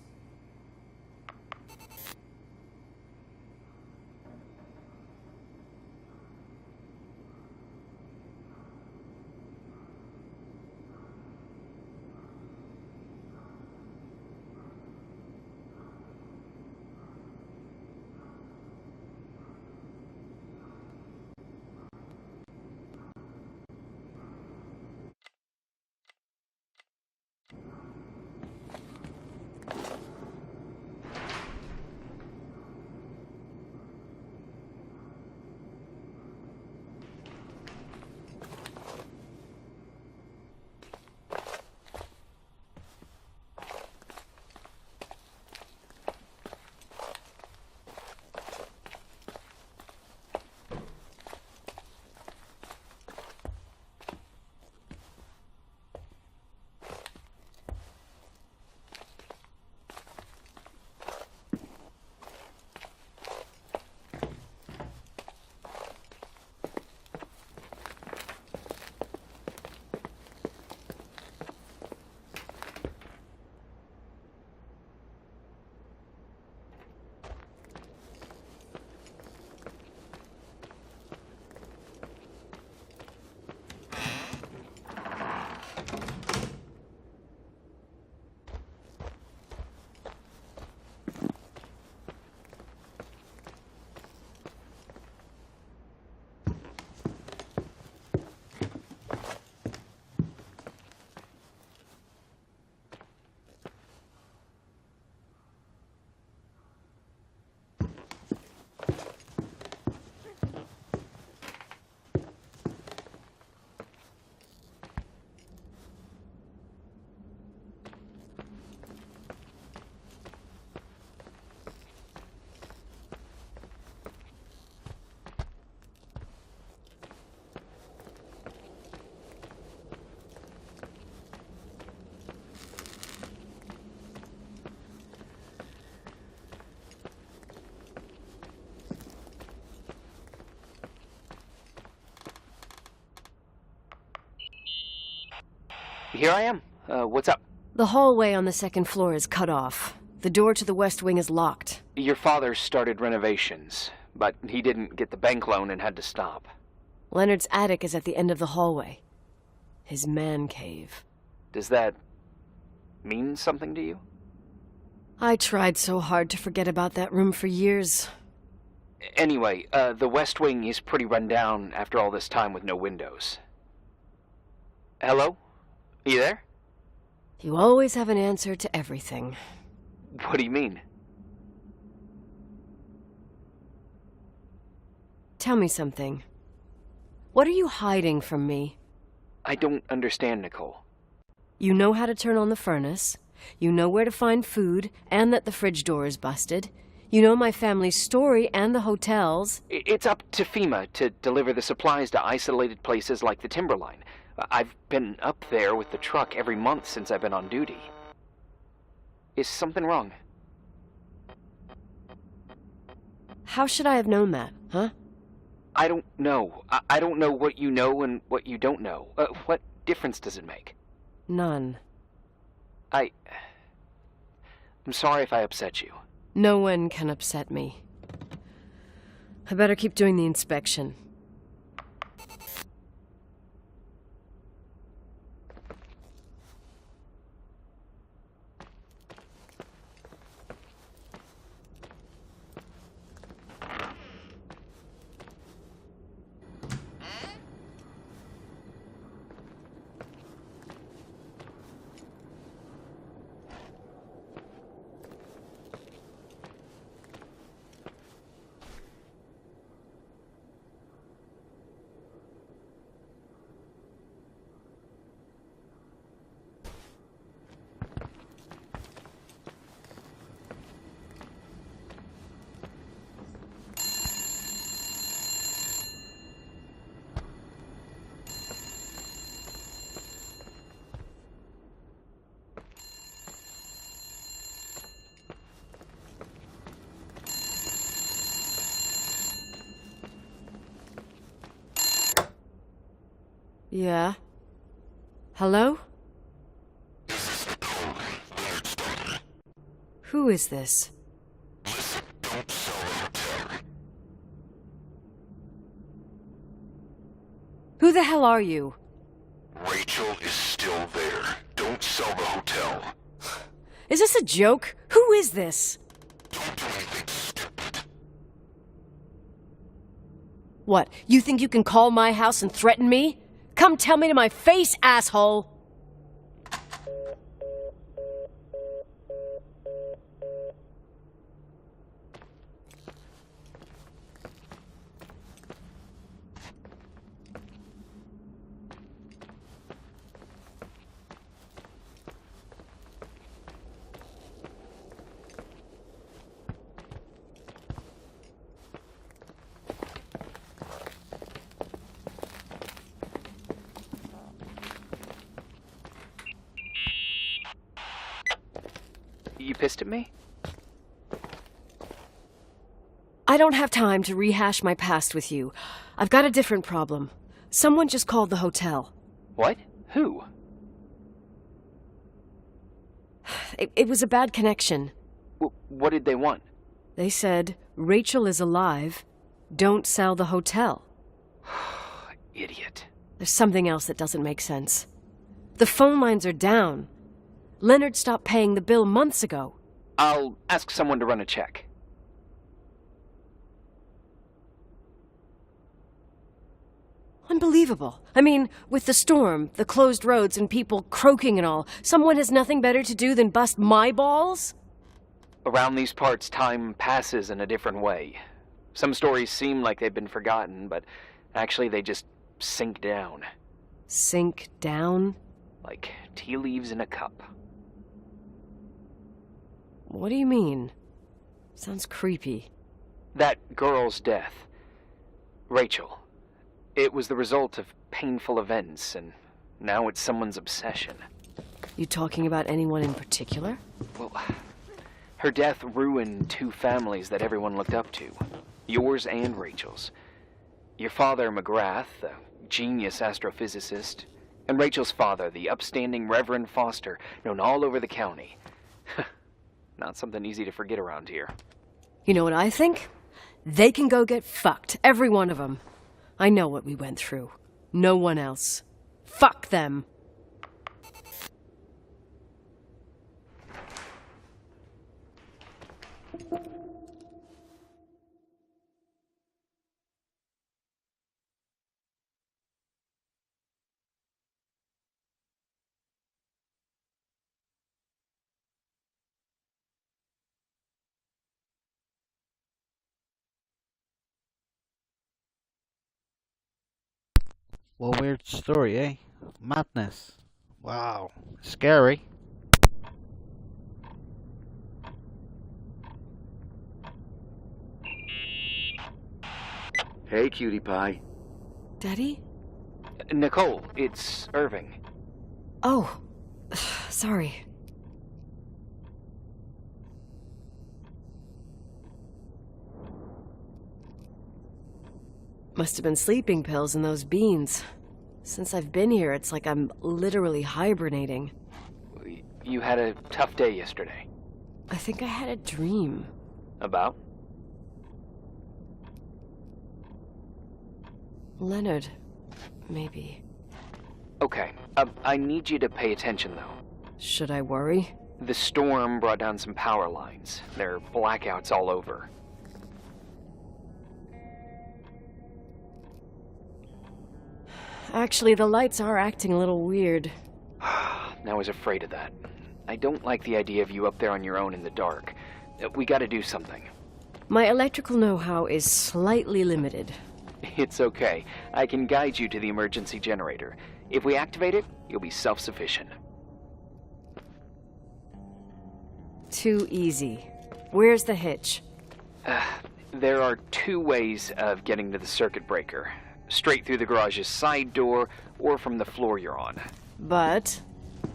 Here I am. What's up? The hallway on the second floor is cut off. The door to the west wing is locked. Your father started renovations, but he didn't get the bank loan and had to stop. Leonard's attic is at the end of the hallway. His man cave. Does that mean something to you? I tried so hard to forget about that room for years. Anyway, the west wing is pretty run down after all this time with no windows. Hello? You there? You always have an answer to everything. What do you mean? Tell me something. What are you hiding from me? I don't understand, Nicole. You know how to turn on the furnace. You know where to find food, and that the fridge door is busted. You know my family's story and the hotels. It's up to FEMA to deliver the supplies to isolated places like the Timberline. I've been up there with the truck every month since I've been on duty. Is something wrong? How should I have known that, huh? I don't know. I don't know what you know and what you don't know. What difference does it make? None. I'm sorry if I upset you. No one can upset me. I better keep doing the inspection. Yeah? Hello? Who is this? Who the hell are you? Rachel is still there. Don't sell the hotel. Is this a joke? Who is this? Don't do anything stupid. What, you think you can call my house and threaten me? Come tell me to my face, asshole! You pissed at me? I don't have time to rehash my past with you. I've got a different problem. Someone just called the hotel. What? Who? It was a bad connection. What did they want? They said, Rachel is alive. Don't sell the hotel. Idiot. There's something else that doesn't make sense. The phone lines are down. Leonard stopped paying the bill months ago. I'll ask someone to run a check. Unbelievable. I mean, with the storm, the closed roads, and people croaking and all, someone has nothing better to do than bust my balls? Around these parts, time passes in a different way. Some stories seem like they've been forgotten, but actually they just sink down. Sink down? Like tea leaves in a cup. What do you mean? Sounds creepy. That girl's death. Rachel. It was the result of painful events, and now it's someone's obsession. You talking about anyone in particular? Well, her death ruined two families that everyone looked up to. Yours and Rachel's. Your father, McGrath, the genius astrophysicist, and Rachel's father, the upstanding Reverend Foster, known all over the county. Not something easy to forget around here. You know what I think? They can go get fucked, every one of them. I know what we went through. No one else. Fuck them. Well, weird story, eh? Madness. Wow. Scary. Hey, cutie pie. Daddy? Nicole, it's Irving. Oh, sorry. Must have been sleeping pills in those beans. Since I've been here, it's like I'm literally hibernating. You had a tough day yesterday. I think I had a dream. About? Leonard, maybe. Okay, I need you to pay attention, though. Should I worry? The storm brought down some power lines. There are blackouts all over. Actually, the lights are acting a little weird. I was afraid of that. I don't like the idea of you up there on your own in the dark. We gotta do something. My electrical know-how is slightly limited. It's okay. I can guide you to the emergency generator. If we activate it, you'll be self-sufficient. Too easy. Where's the hitch? There are two ways of getting to the circuit breaker. Straight through the garage's side door, or from the floor you're on. But...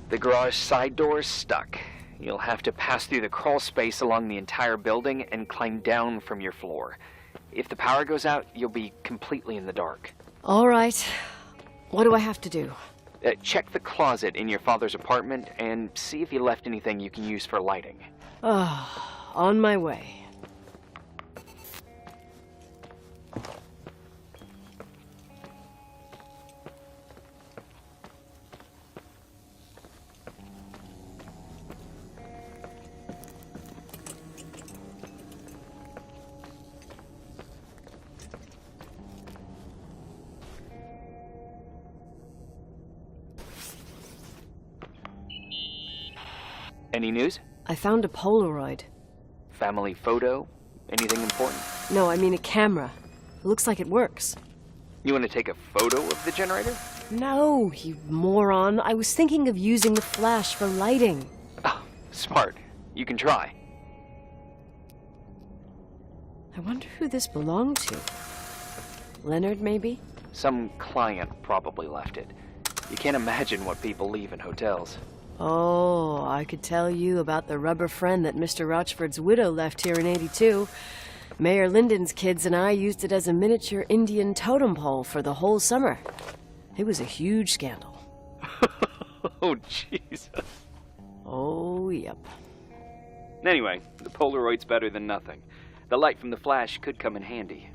The garage side door is stuck. You'll have to pass through the crawl space along the entire building and climb down from your floor. If the power goes out, you'll be completely in the dark. all right. What do I have to do? Check the closet in your father's apartment and see if he left anything you can use for lighting. On my way. Any news? I found a Polaroid. Family photo? Anything important? No, I mean a camera. It looks like it works. You want to take a photo of the generator? No, you moron. I was thinking of using the flash for lighting. Oh, smart. You can try. I wonder who this belonged to. Leonard, maybe? Some client probably left it. You can't imagine what people leave in hotels. Oh, I could tell you about the rubber friend that Mr. Rochford's widow left here in '82. Mayor Lyndon's kids and I used it as a miniature Indian totem pole for the whole summer. It was a huge scandal. Oh, Jesus. Oh, yep. Anyway, the Polaroid's better than nothing. The light from the flash could come in handy.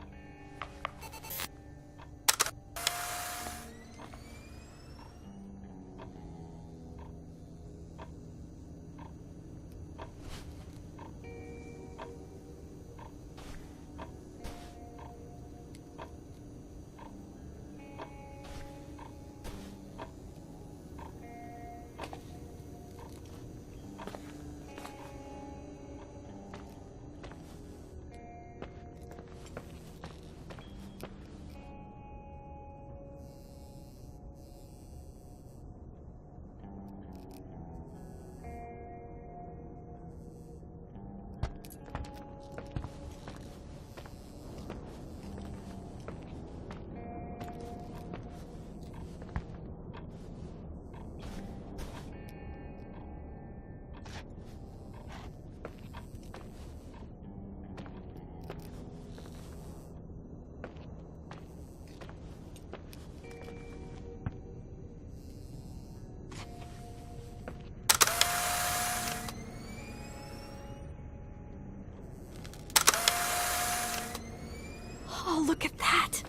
Oh, look at that!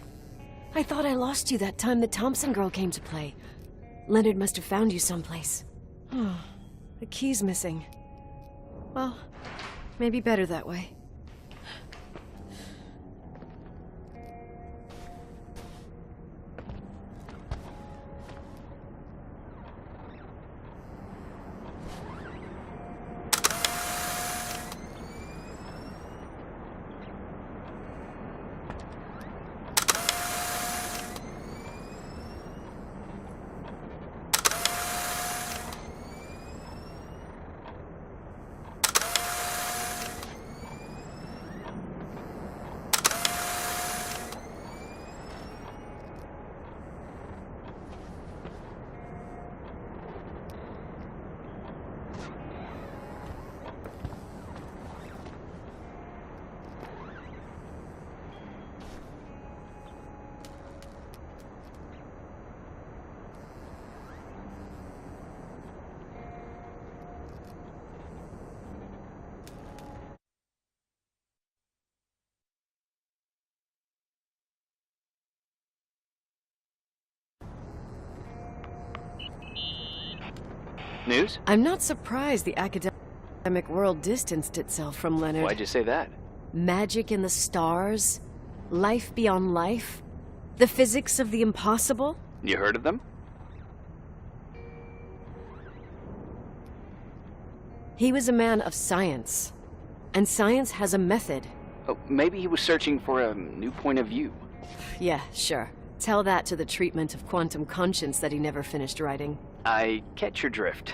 I thought I lost you that time the Thompson girl came to play. Leonard must have found you someplace. Oh, the key's missing. Well, maybe better that way. News? I'm not surprised the academic world distanced itself from Leonard. Why'd you say that? Magic in the stars, life beyond life, the physics of the impossible. You heard of them? He was a man of science, and science has a method. Oh, maybe he was searching for a new point of view. Yeah, sure. Tell that to the treatment of quantum conscience that he never finished writing. I catch your drift.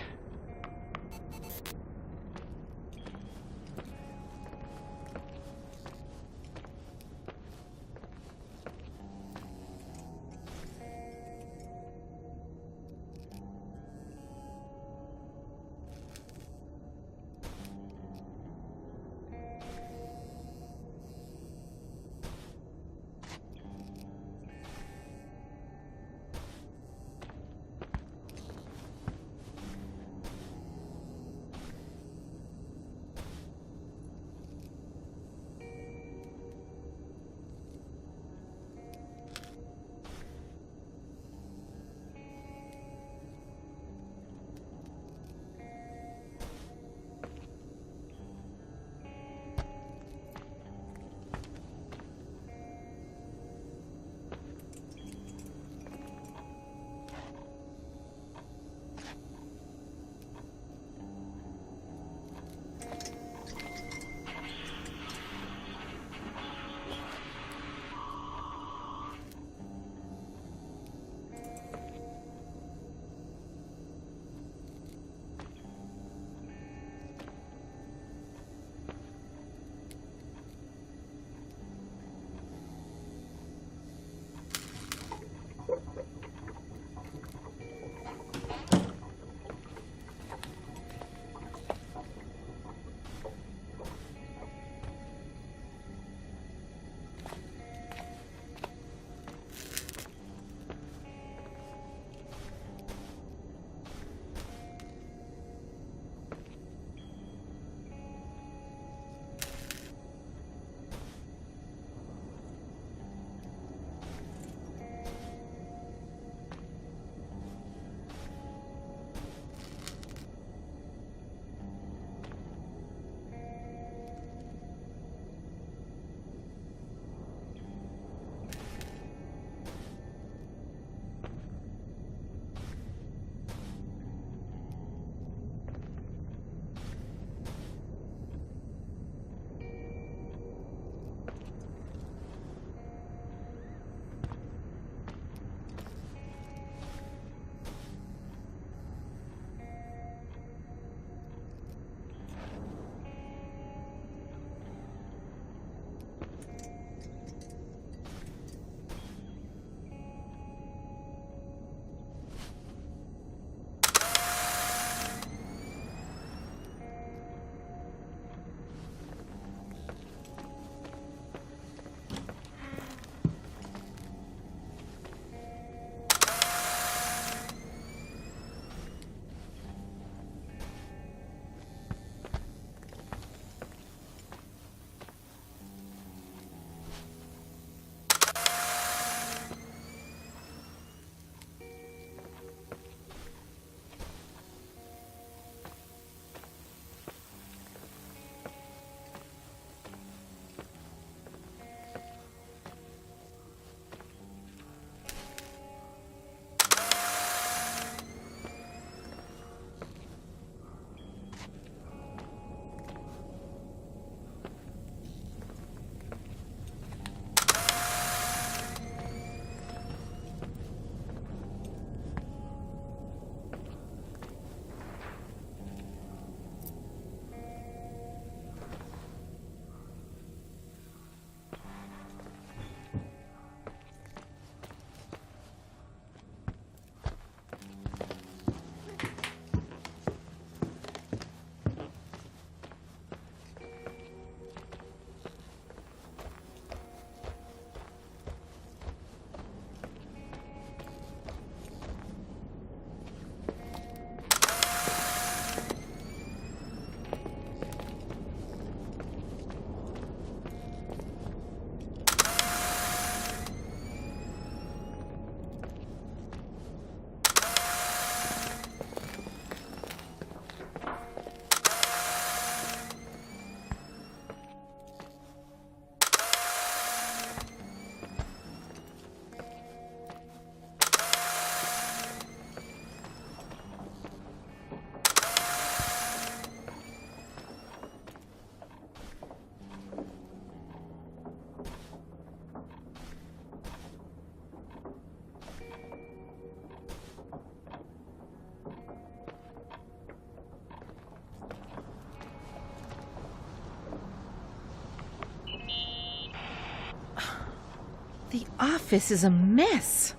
The office is a mess.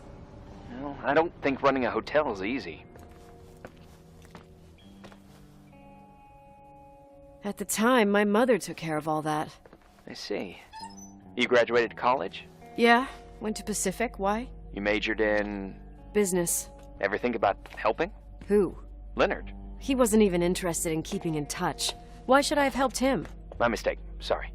Well, I don't think running a hotel is easy. At the time, my mother took care of all that. I see. You graduated college? Yeah, went to Pacific. Why? You majored in... Business. Ever think about helping? Who? Leonard. He wasn't even interested in keeping in touch. Why should I have helped him? My mistake. Sorry.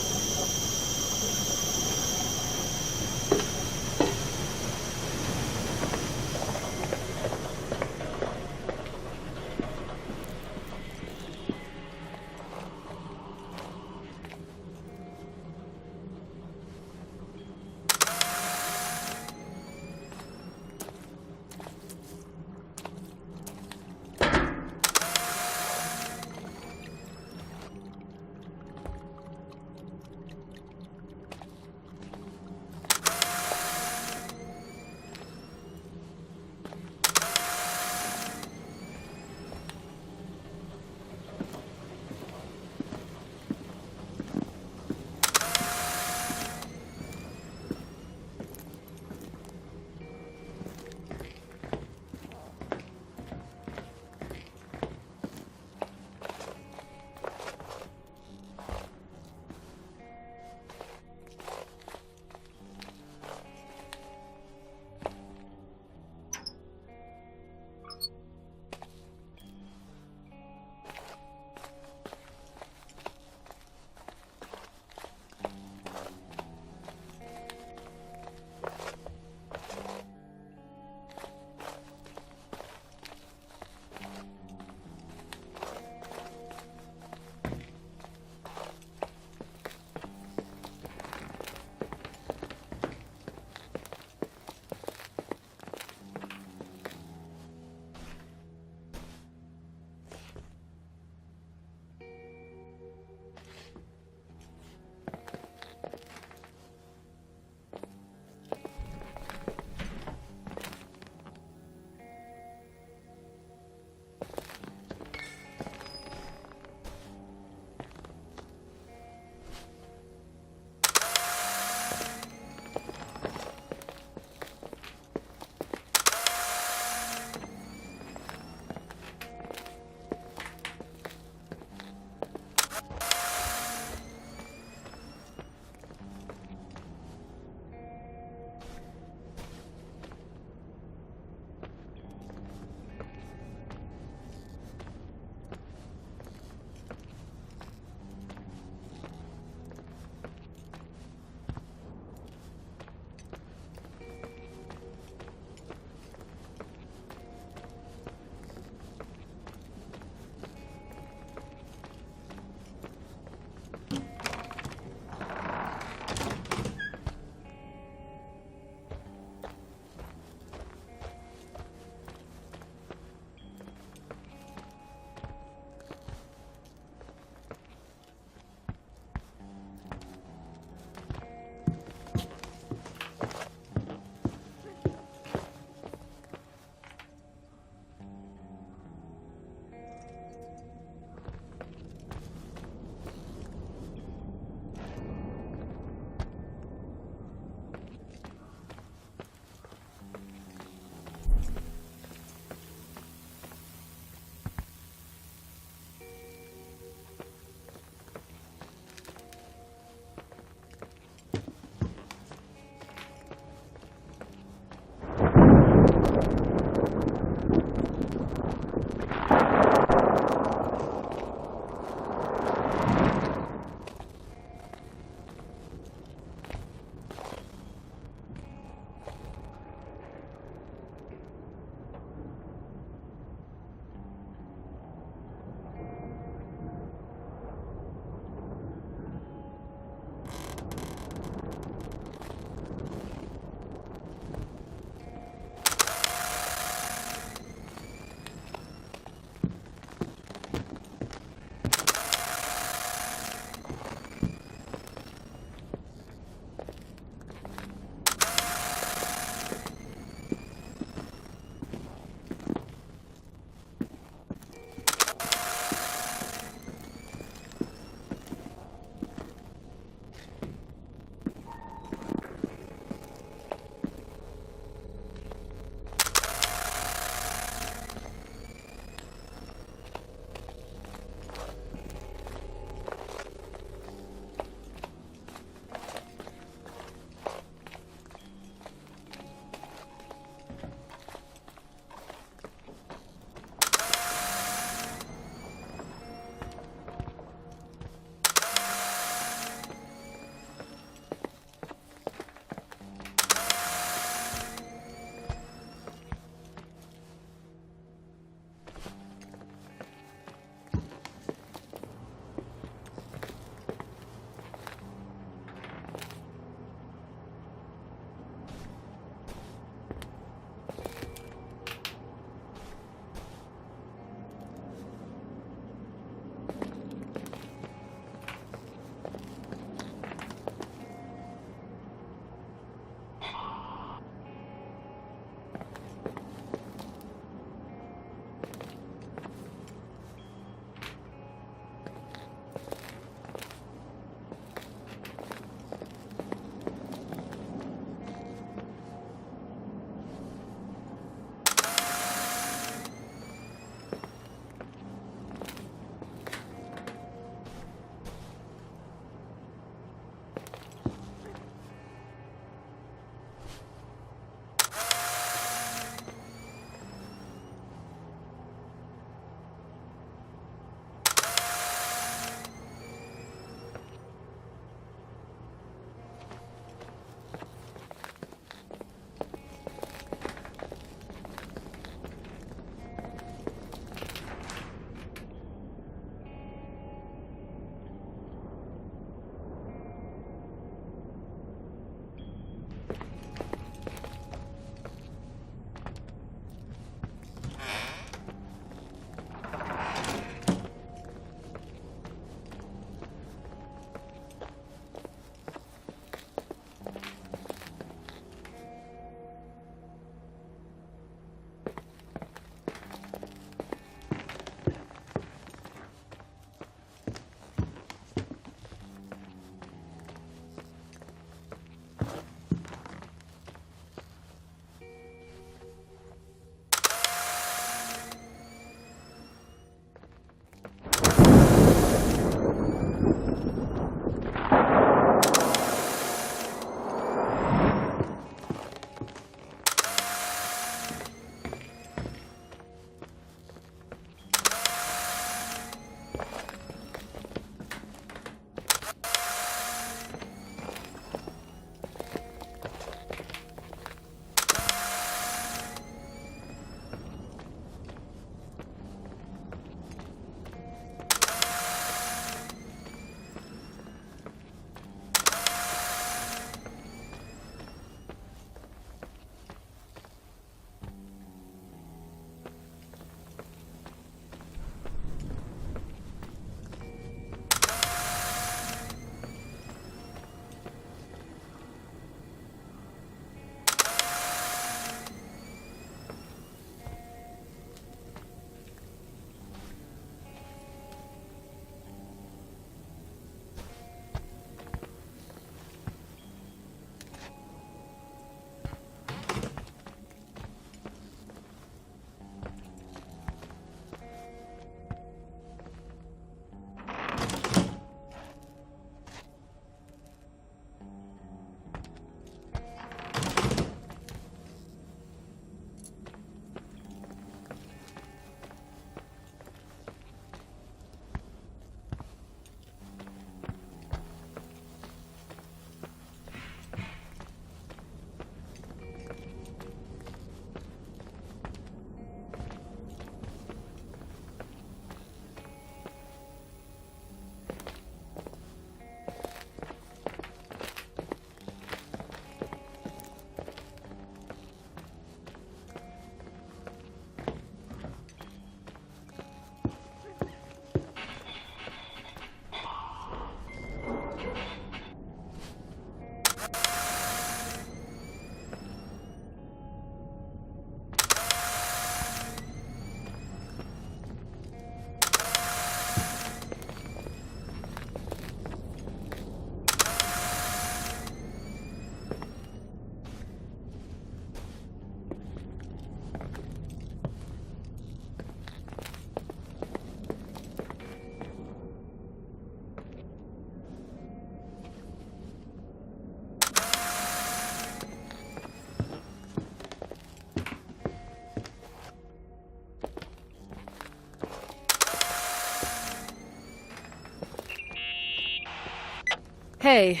Hey.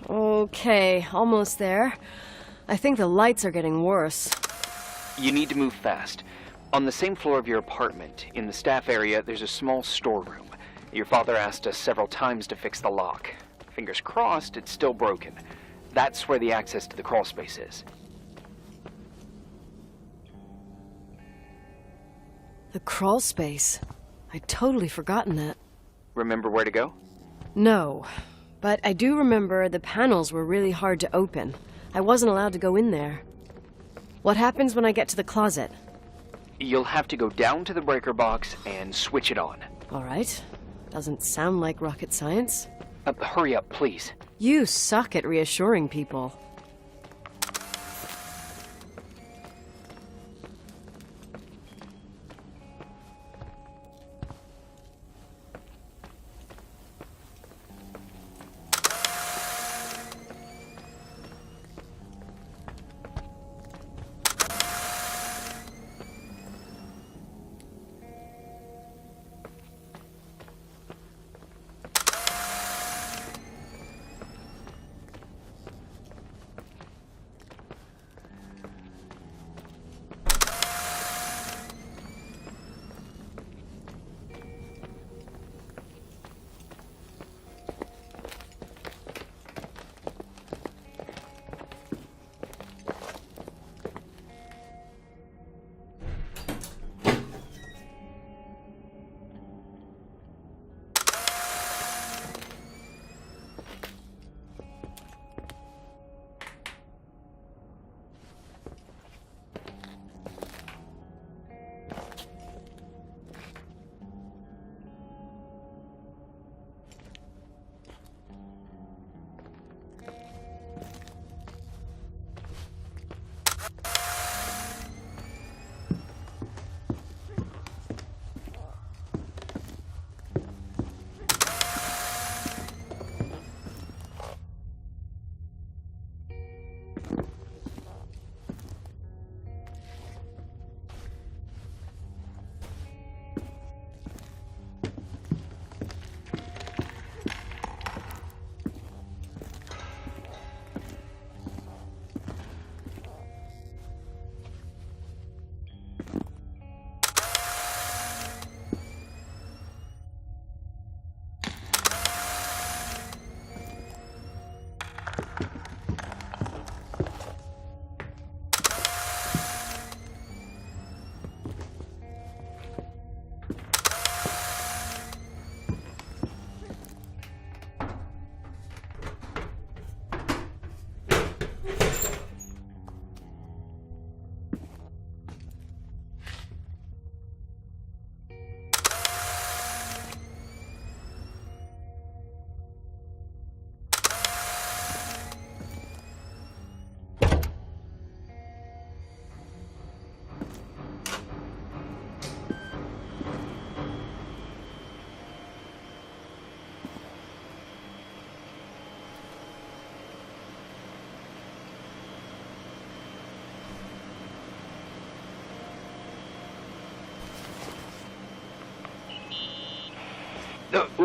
Okay, almost there. I think the lights are getting worse. You need to move fast. On the same floor of your apartment, in the staff area, there's a small storeroom. Your father asked us several times to fix the lock. Fingers crossed, it's still broken. That's where the access to the crawl space is. The crawl space? I'd totally forgotten that. Remember where to go? No, but I do remember the panels were really hard to open. I wasn't allowed to go in there. What happens when I get to the closet? You'll have to go down to the breaker box and switch it on. All right. Doesn't sound like rocket science. Hurry up, please. You suck at reassuring people.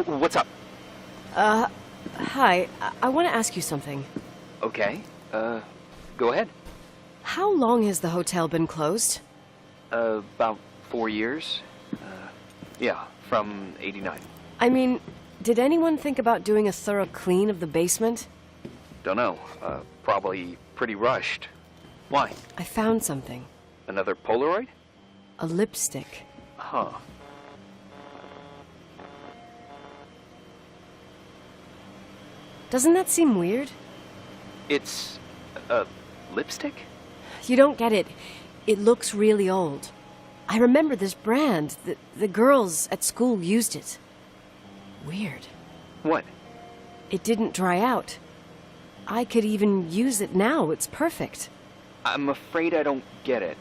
What's up? Hi. I want to ask you something. Okay. Go ahead. How long has the hotel been closed? About 4 years. Yeah, from '89. I mean, did anyone think about doing a thorough clean of the basement? Don't know. Probably pretty rushed. Why? I found something. Another Polaroid? A lipstick. Huh. Doesn't that seem weird? It's a lipstick? You don't get it. It looks really old. I remember this brand. The girls at school used it. Weird. What? It didn't dry out. I could even use it now. It's perfect. I'm afraid I don't get it.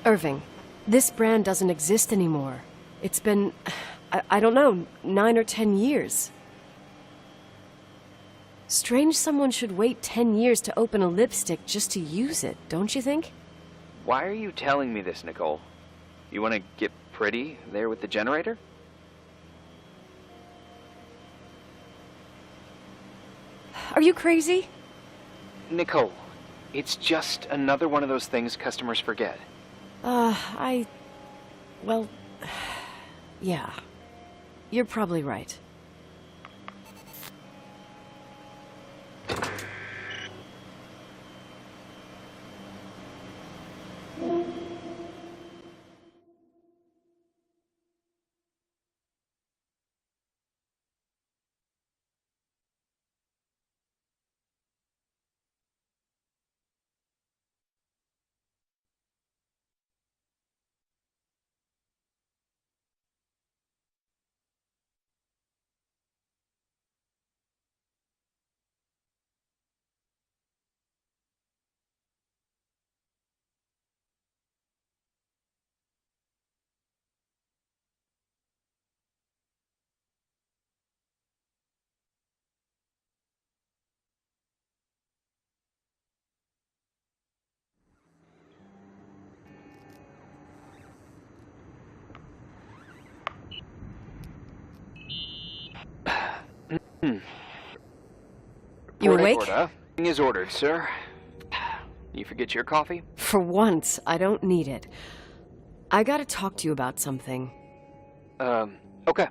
Irving, this brand doesn't exist anymore. It's been, I don't know, 9 or 10 years. Strange someone should wait 10 years to open a lipstick just to use it, don't you think? Why are you telling me this, Nicole? You want to get pretty there with the generator? Are you crazy? Nicole, it's just another one of those things customers forget. Well, yeah. You're probably right. You awake? Everything is ordered, sir. You forget your coffee? For once, I don't need it. I gotta talk to you about something. Okay.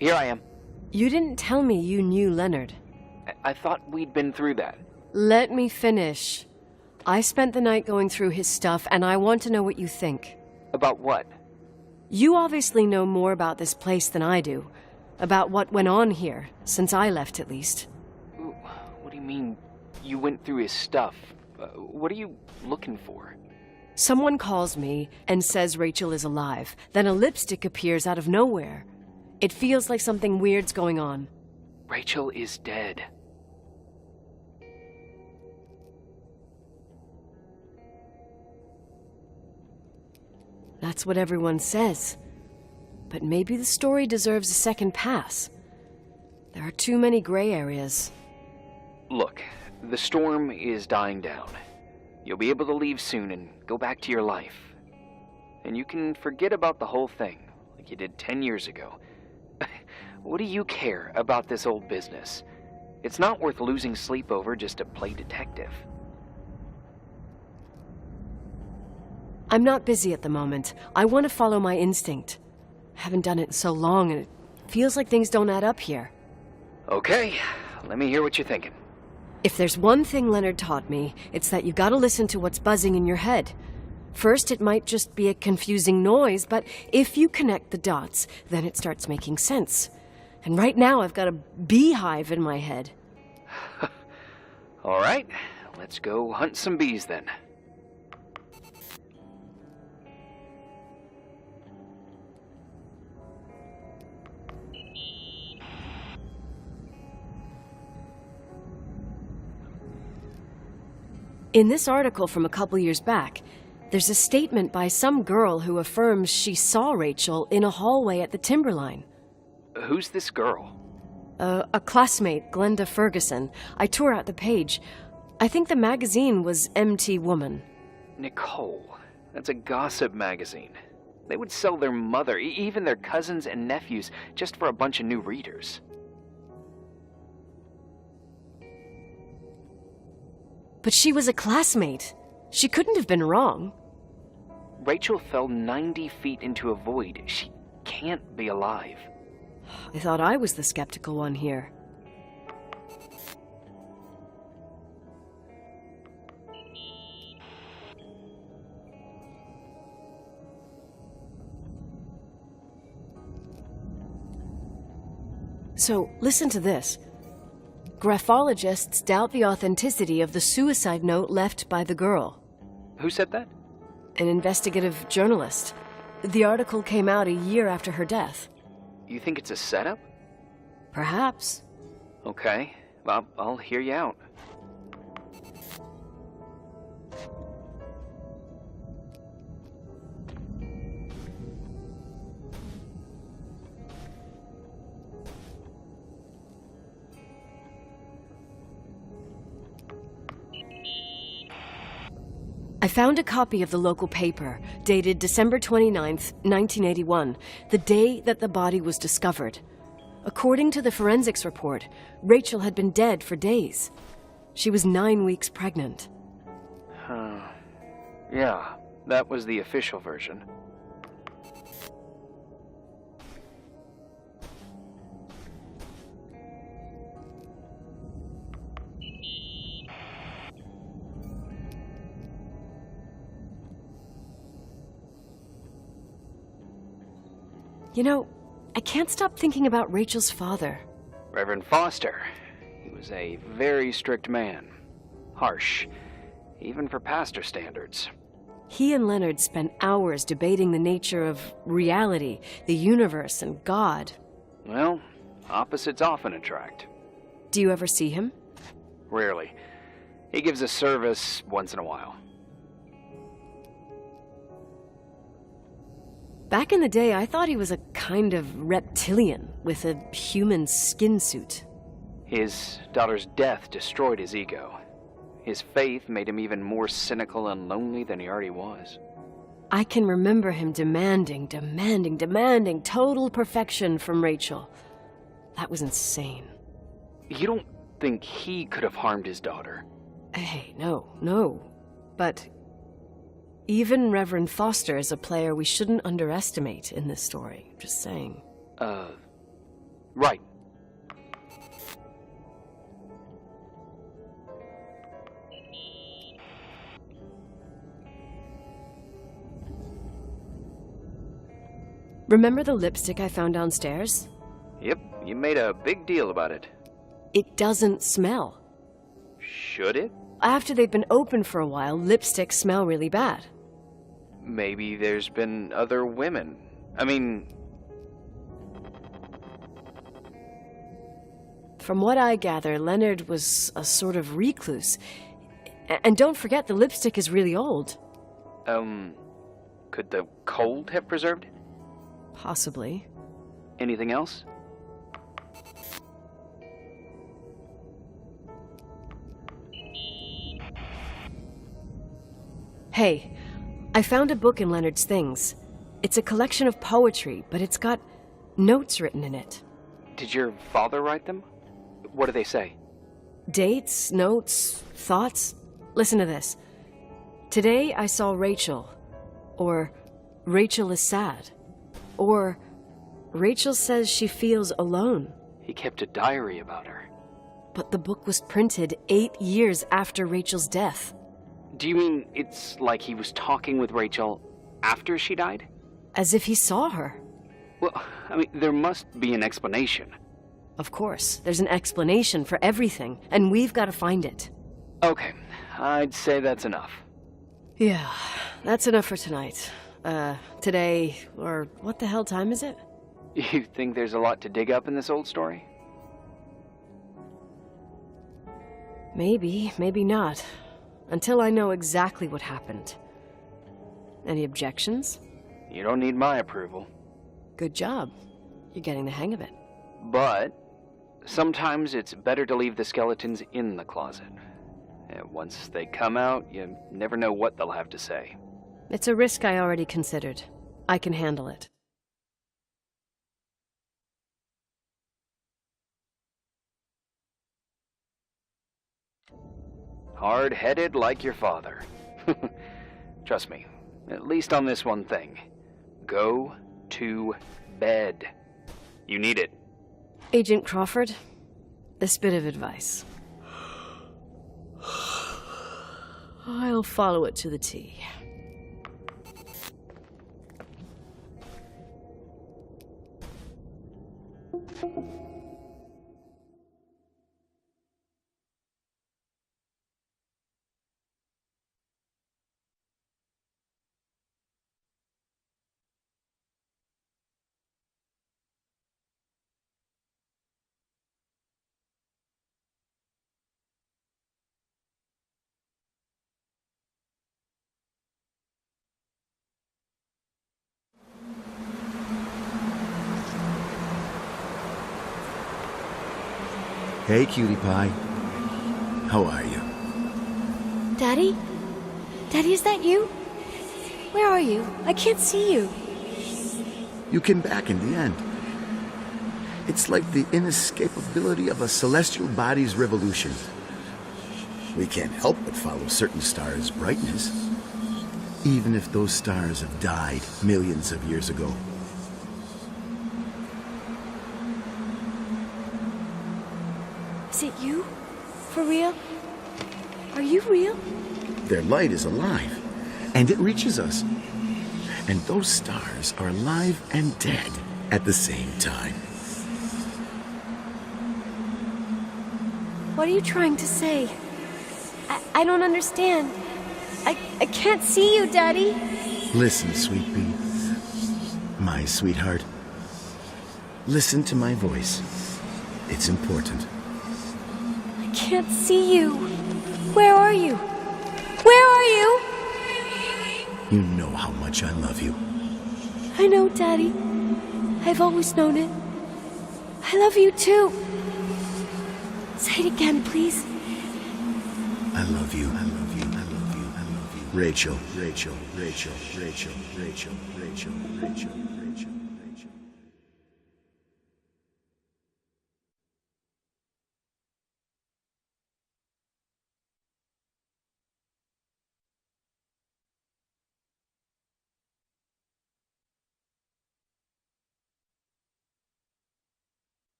Here I am. You didn't tell me you knew Leonard. I thought we'd been through that. Let me finish. I spent the night going through his stuff, and I want to know what you think. About what? You obviously know more about this place than I do. About what went on here, since I left at least. What do you mean, you went through his stuff? What are you looking for? Someone calls me and says Rachel is alive. Then a lipstick appears out of nowhere. It feels like something weird's going on. Rachel is dead. That's what everyone says. But maybe the story deserves a second pass. There are too many gray areas. Look, the storm is dying down. You'll be able to leave soon and go back to your life. And you can forget about the whole thing, like you did 10 years ago. What do you care about this old business? It's not worth losing sleep over just to play detective. I'm not busy at the moment. I want to follow my instinct. I haven't done it in so long, and it feels like things don't add up here. Okay, let me hear what you're thinking. If there's one thing Leonard taught me, it's that you gotta listen to what's buzzing in your head. First, it might just be a confusing noise, but if you connect the dots, then it starts making sense. And right now, I've got a beehive in my head. All right, let's go hunt some bees then. In this article from a couple years back, there's a statement by some girl who affirms she saw Rachel in a hallway at the Timberline. Who's this girl? A classmate, Glenda Ferguson. I tore out the page. I think the magazine was MT Woman. Nicole, that's a gossip magazine. They would sell their mother, even their cousins and nephews, just for a bunch of new readers. But she was a classmate. She couldn't have been wrong. Rachel fell 90 feet into a void. She can't be alive. I thought I was the skeptical one here. So, listen to this. Graphologists doubt the authenticity of the suicide note left by the girl. Who said that? An investigative journalist. The article came out a year after her death. You think it's a setup? Perhaps. Okay, well, I'll hear you out. I found a copy of the local paper, dated December 29th, 1981, the day that the body was discovered. According to the forensics report, Rachel had been dead for days. She was 9 weeks pregnant. Yeah, that was the official version. You know, I can't stop thinking about Rachel's father. Reverend Foster. He was a very strict man. Harsh, even for pastor standards. He and Leonard spent hours debating the nature of reality, the universe, and God. Well, opposites often attract. Do you ever see him? Rarely. He gives a service once in a while. Back in the day, I thought he was a kind of reptilian with a human skin suit. His daughter's death destroyed his ego. His faith made him even more cynical and lonely than he already was. I can remember him demanding total perfection from Rachel. That was insane. You don't think he could have harmed his daughter? Hey, no. But even Reverend Foster is a player we shouldn't underestimate in this story. Just saying. Right. Remember the lipstick I found downstairs? Yep, you made a big deal about it. It doesn't smell. Should it? After they've been open for a while, lipsticks smell really bad. Maybe there's been other women. I mean... From what I gather, Leonard was a sort of recluse. And don't forget, the lipstick is really old. Could the cold have preserved it? Possibly. Anything else? Hey, I found a book in Leonard's things. It's a collection of poetry, but it's got notes written in it. Did your father write them? What do they say? Dates, notes, thoughts. Listen to this. Today I saw Rachel. Or Rachel is sad. Or Rachel says she feels alone. He kept a diary about her. But the book was printed 8 years after Rachel's death. Do you mean it's like he was talking with Rachel after she died? As if he saw her. Well, I mean, there must be an explanation. Of course, there's an explanation for everything, and we've got to find it. Okay, I'd say that's enough. Yeah, that's enough for tonight. Today, or what the hell time is it? You think there's a lot to dig up in this old story? Maybe, maybe not. Until I know exactly what happened. Any objections? You don't need my approval. Good job. You're getting the hang of it. But sometimes it's better to leave the skeletons in the closet. And once they come out, you never know what they'll have to say. It's a risk I already considered. I can handle it. Hard-headed like your father. Trust me, at least on this one thing. Go to bed. You need it. Agent Crawford, this bit of advice. I'll follow it to the T. Hey, cutie pie. How are you? Daddy? Daddy, is that you? Where are you? I can't see you. You came back in the end. It's like the inescapability of a celestial body's revolution. We can't help but follow certain stars' brightness, even if those stars have died millions of years ago. Is it you? For real? Are you real? Their light is alive, and it reaches us. And those stars are alive and dead at the same time. What are you trying to say? I don't understand. I can't see you, Daddy. Listen, sweet pea. My sweetheart. Listen to my voice. It's important. I can't see you. Where are you? Where are you? You know how much I love you. I know, Daddy. I've always known it. I love you too. Say it again, please. I love you. I love you. I love you. I love you. Rachel, Rachel, Rachel, Rachel, Rachel, Rachel, Rachel, Rachel, Rachel.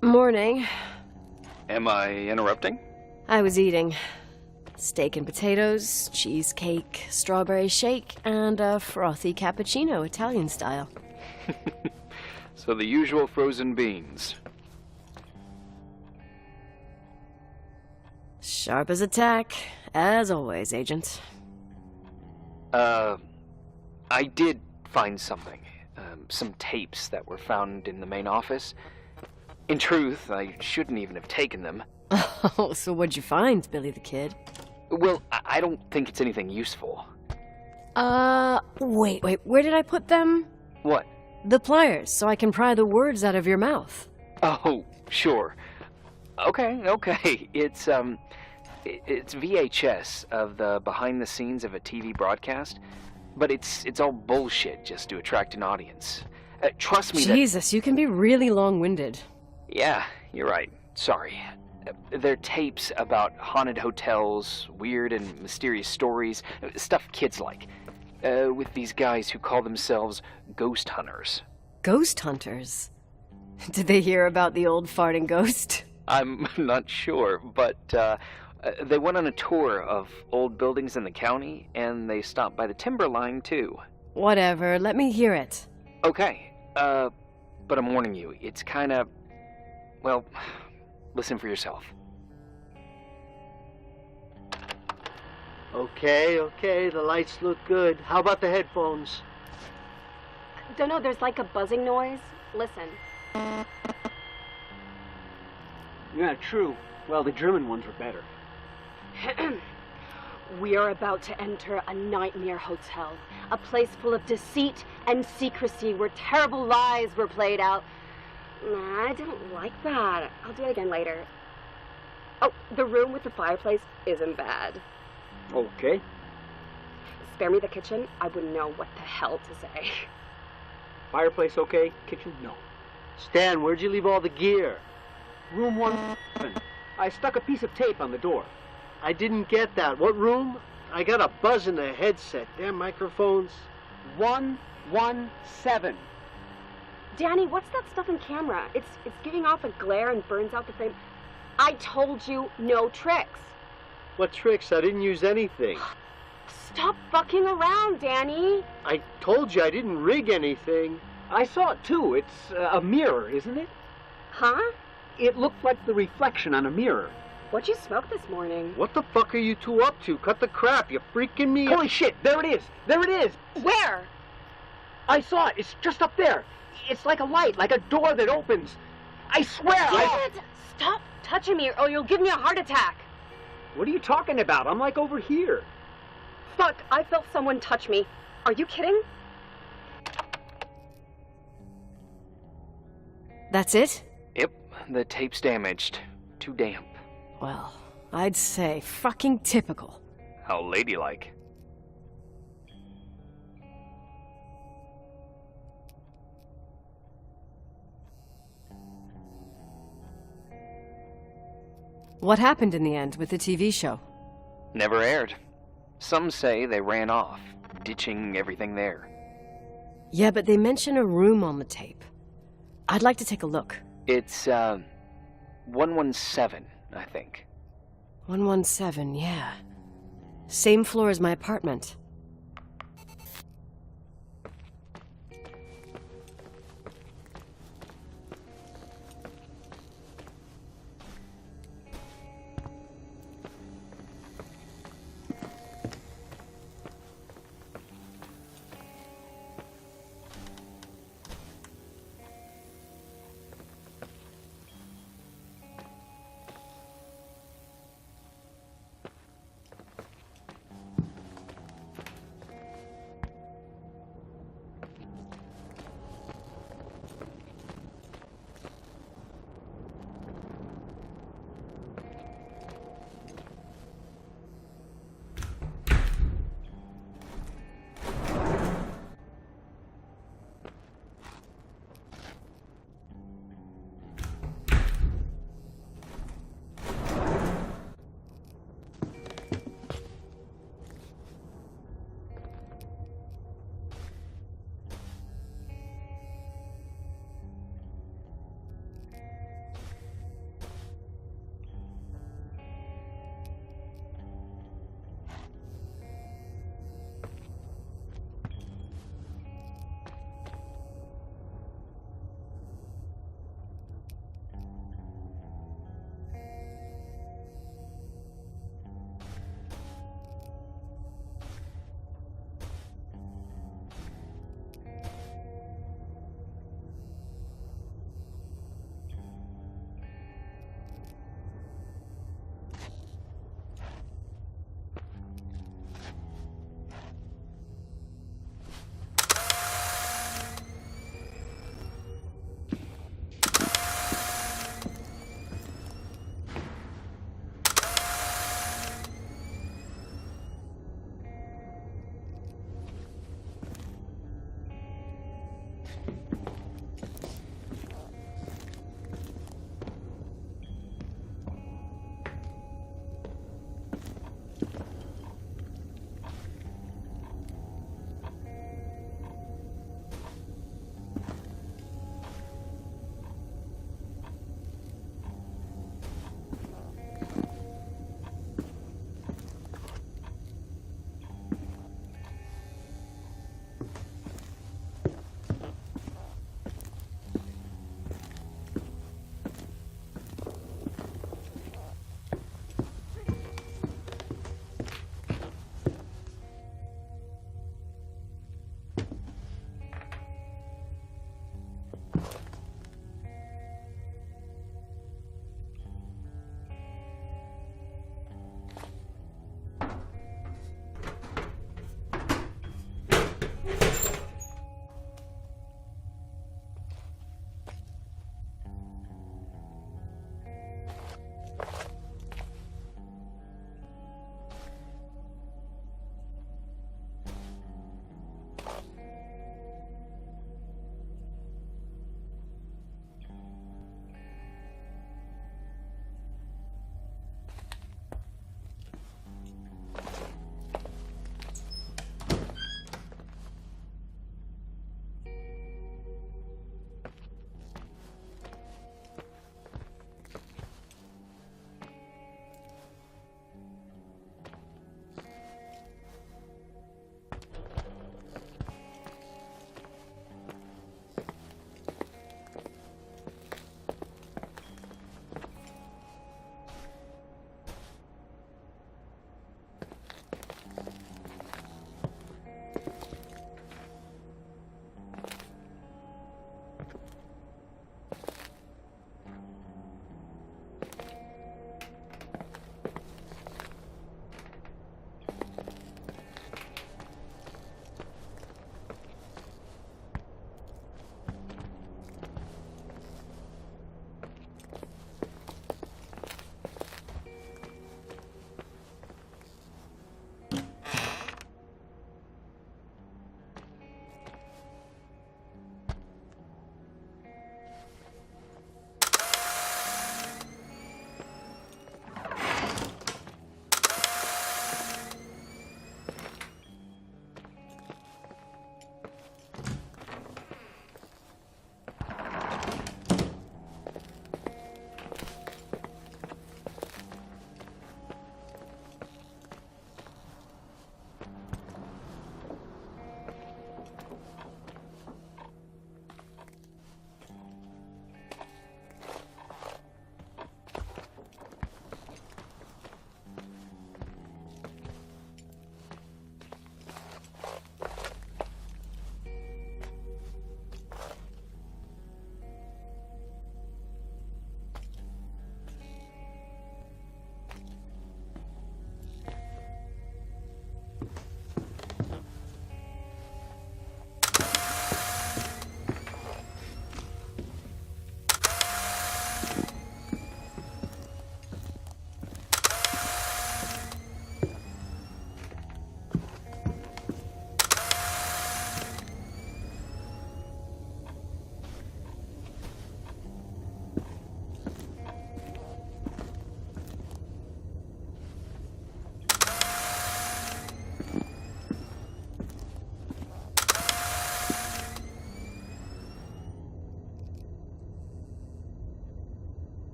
Morning. Am I interrupting? I was eating steak and potatoes, cheesecake, strawberry shake, and a frothy cappuccino, Italian style. So the usual frozen beans. Sharp as a tack, as always, Agent. I did find something. Some tapes that were found in the main office. In truth, I shouldn't even have taken them. Oh, so what'd you find, Billy the Kid? Well, I don't think it's anything useful. Wait, where did I put them? What? The pliers, so I can pry the words out of your mouth. Oh, sure. Okay. It's VHS of the behind the scenes of a TV broadcast, but it's all bullshit just to attract an audience. Trust me. Jesus, you can be really long-winded. Yeah, you're right. Sorry. They're tapes about haunted hotels, weird and mysterious stories, stuff kids like. With these guys who call themselves ghost hunters. Ghost hunters? Did they hear about the old farting ghost? I'm not sure, but they went on a tour of old buildings in the county, and they stopped by the timberline, too. Whatever, let me hear it. Okay, but I'm warning you, it's kinda... Well, listen for yourself. Okay, the lights look good. How about the headphones? Don't know, there's like a buzzing noise. Listen. Yeah, true. Well, the German ones were better. We are about to enter a nightmare hotel. A place full of deceit and secrecy where terrible lies were played out. Nah, I don't like that. I'll do it again later. Oh, the room with the fireplace isn't bad. Okay. Spare me the kitchen. I wouldn't know what the hell to say. Fireplace okay? Kitchen no. Stan, where'd you leave all the gear? Room 1. I stuck a piece of tape on the door. I didn't get that. What room? I got a buzz in the headset. Damn microphones. 117. Danny, what's that stuff in camera? It's giving off a glare and burns out the frame. I told you no tricks. What tricks? I didn't use anything. Stop fucking around, Danny. I told you I didn't rig anything. I saw it too. It's a mirror, isn't it? Huh? It looked like the reflection on a mirror. What'd you smoke this morning? What the fuck are you two up to? Cut the crap. You freaking me. Holy shit. There it is. There it is. Where? I saw it. It's just up there. It's like a light, like a door that opens. I swear. Damn it! Stop touching me or you'll give me a heart attack. What are you talking about? I'm like over here. Fuck, I felt someone touch me. Are you kidding? That's it? Yep, the tape's damaged. Too damp. Well, I'd say fucking typical. How ladylike. What happened in the end with the TV show? Never aired. Some say they ran off, ditching everything there. Yeah, but they mention a room on the tape. I'd like to take a look. It's, 117, I think. 117, yeah. Same floor as my apartment.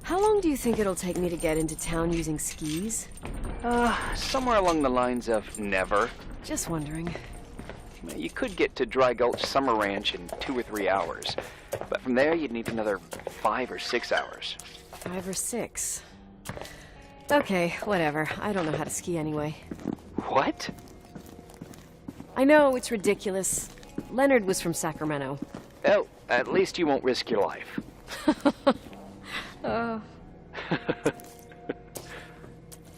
How long do you think it'll take me to get into town using skis? Somewhere along the lines of never. Just wondering. You could get to Dry Gulch Summer Ranch in 2 or 3 hours, but from there you'd need another 5 or 6 hours. 5 or 6. Okay, whatever. I don't know how to ski anyway. What? I know, it's ridiculous. Leonard was from Sacramento. Oh, at least you won't risk your life.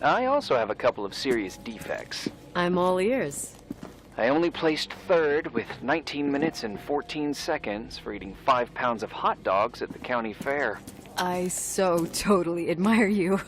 I also have a couple of serious defects. I'm all ears. I only placed 3rd with 19 minutes and 14 seconds for eating 5 pounds of hot dogs at the county fair. I so totally admire you.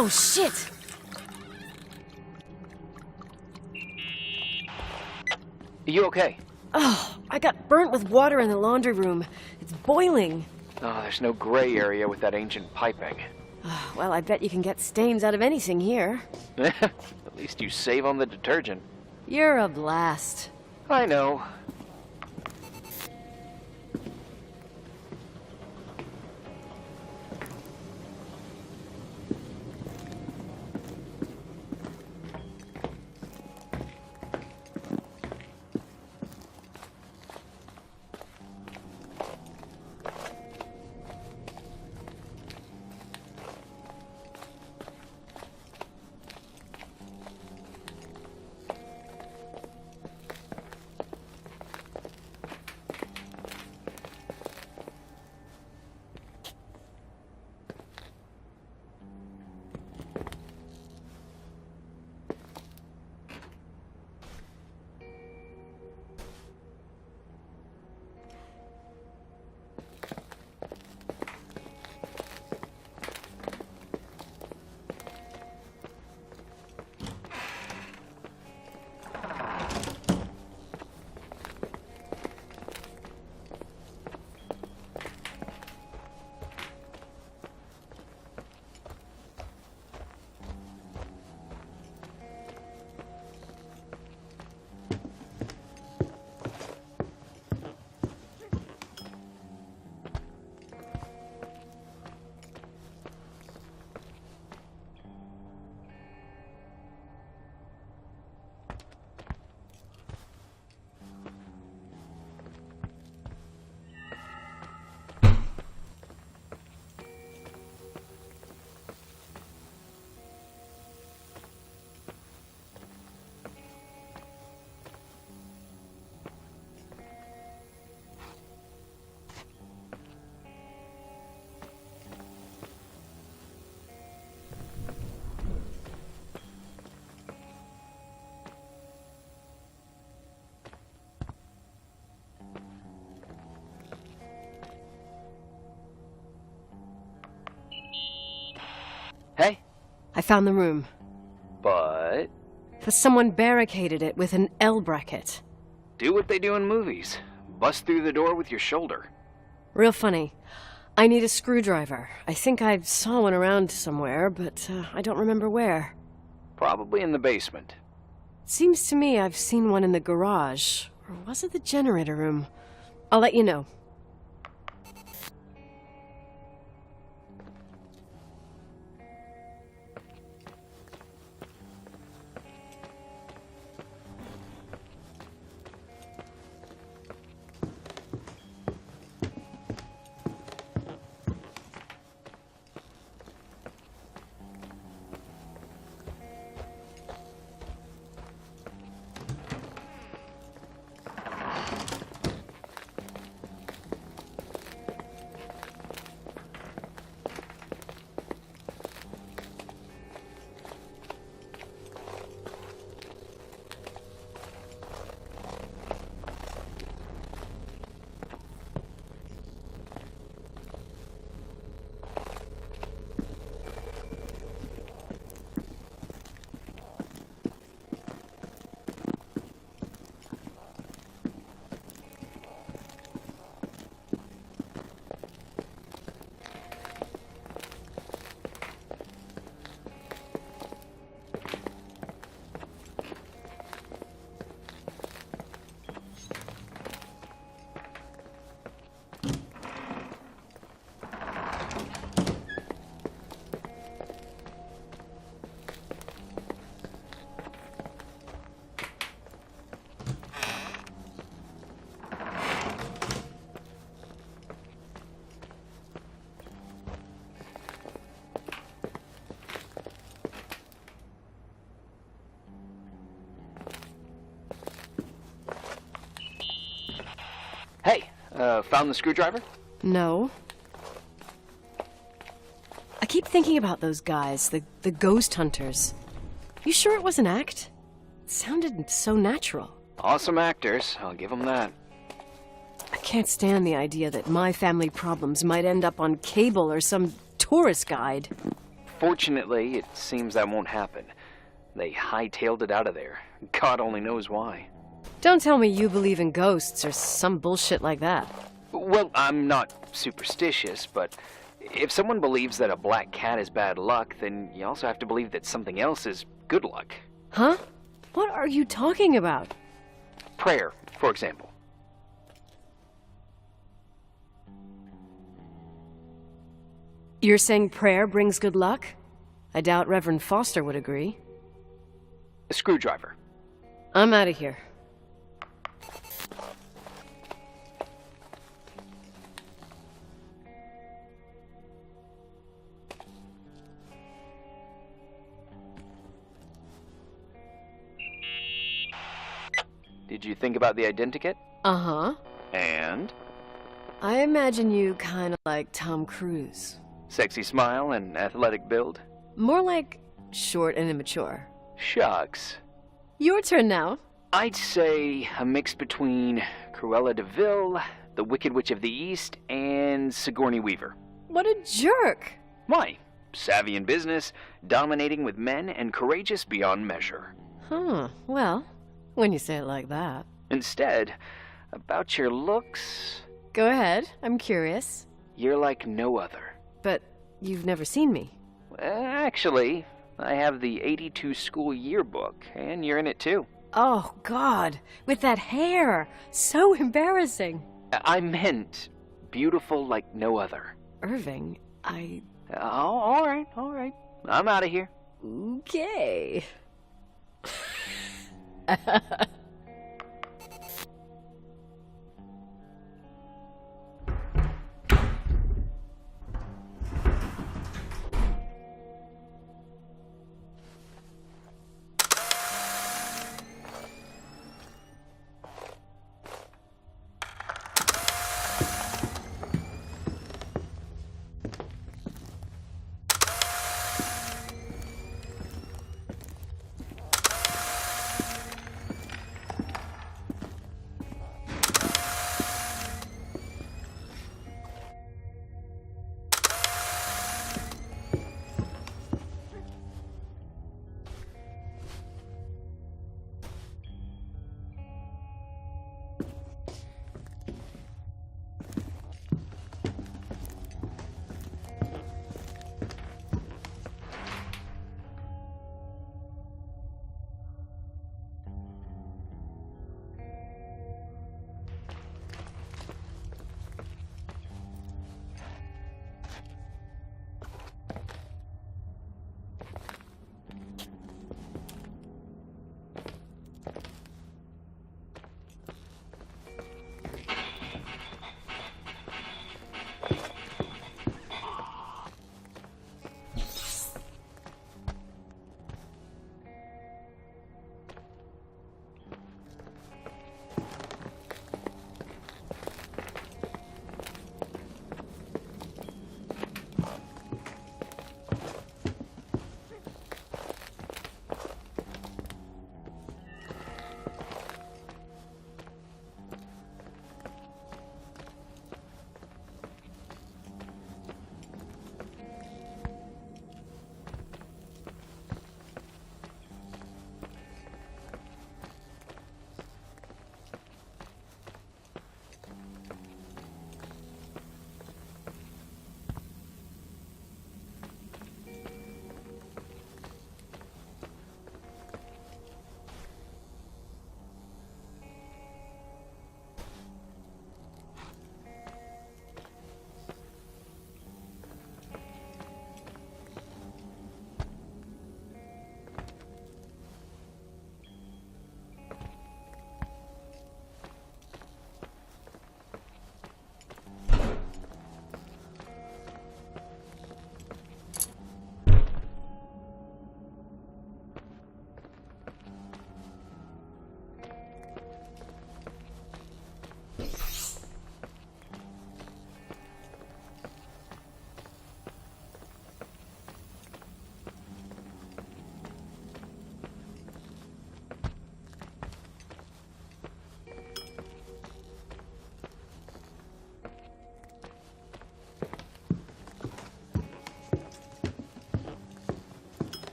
Oh, shit! Are you okay? Oh, I got burnt with water in the laundry room. It's boiling. Oh, there's no gray area with that ancient piping. Well, I bet you can get stains out of anything here. At least you save on the detergent. You're a blast. I know. Hey? I found the room. But? But someone barricaded it with an L bracket. Do what they do in movies. Bust through the door with your shoulder. Real funny. I need a screwdriver. I think I saw one around somewhere, but I don't remember where. Probably in the basement. Seems to me I've seen one in the garage. Or was it the generator room? I'll let you know. Found the screwdriver? No. I keep thinking about those guys, the ghost hunters. You sure it was an act? It sounded so natural. Awesome actors, I'll give them that. I can't stand the idea that my family problems might end up on cable or some tourist guide. Fortunately, it seems that won't happen. They hightailed it out of there. God only knows why. Don't tell me you believe in ghosts or some bullshit like that. Well, I'm not superstitious, but if someone believes that a black cat is bad luck, then you also have to believe that something else is good luck. Huh? What are you talking about? Prayer, for example. You're saying prayer brings good luck? I doubt Reverend Foster would agree. A screwdriver. I'm out of here. Did you think about the identikit? Uh-huh. And? I imagine you kind of like Tom Cruise. Sexy smile and athletic build? More like short and immature. Shucks. Your turn now. I'd say a mix between Cruella de Vil, the Wicked Witch of the East, and Sigourney Weaver. What a jerk! Why? Savvy in business, dominating with men, and courageous beyond measure. Huh, well, when you say it like that. Instead, about your looks... Go ahead, I'm curious. You're like no other. But you've never seen me. Actually, I have the '82 school yearbook, and you're in it too. Oh, God, with that hair. So embarrassing. I meant beautiful like no other. Irving, Oh, all right. I'm out of here. Okay.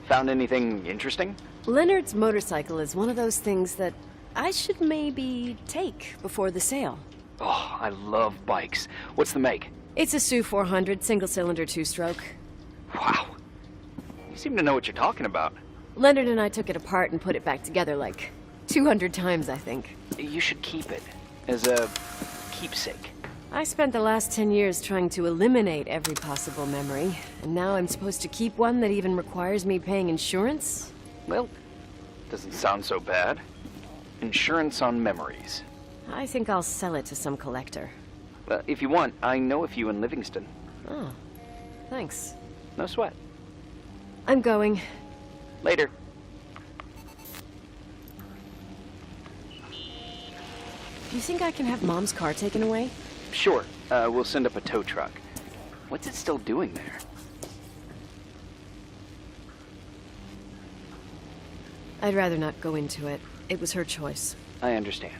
Found anything interesting? Leonard's motorcycle is one of those things that I should maybe take before the sale. Oh, I love bikes. What's the make? It's a Sue 400 single-cylinder two-stroke. Wow. You seem to know what you're talking about. Leonard and I took it apart and put it back together like 200 times, I think. You should keep it as a keepsake. I spent the last 10 years trying to eliminate every possible memory, and now I'm supposed to keep one that even requires me paying insurance? Well, doesn't sound so bad. Insurance on memories. I think I'll sell it to some collector. Well, if you want, I know a few in Livingston. Oh, thanks. No sweat. I'm going. Later. Do you think I can have Mom's car taken away? Sure. We'll send up a tow truck. What's it still doing there? I'd rather not go into it. It was her choice. I understand.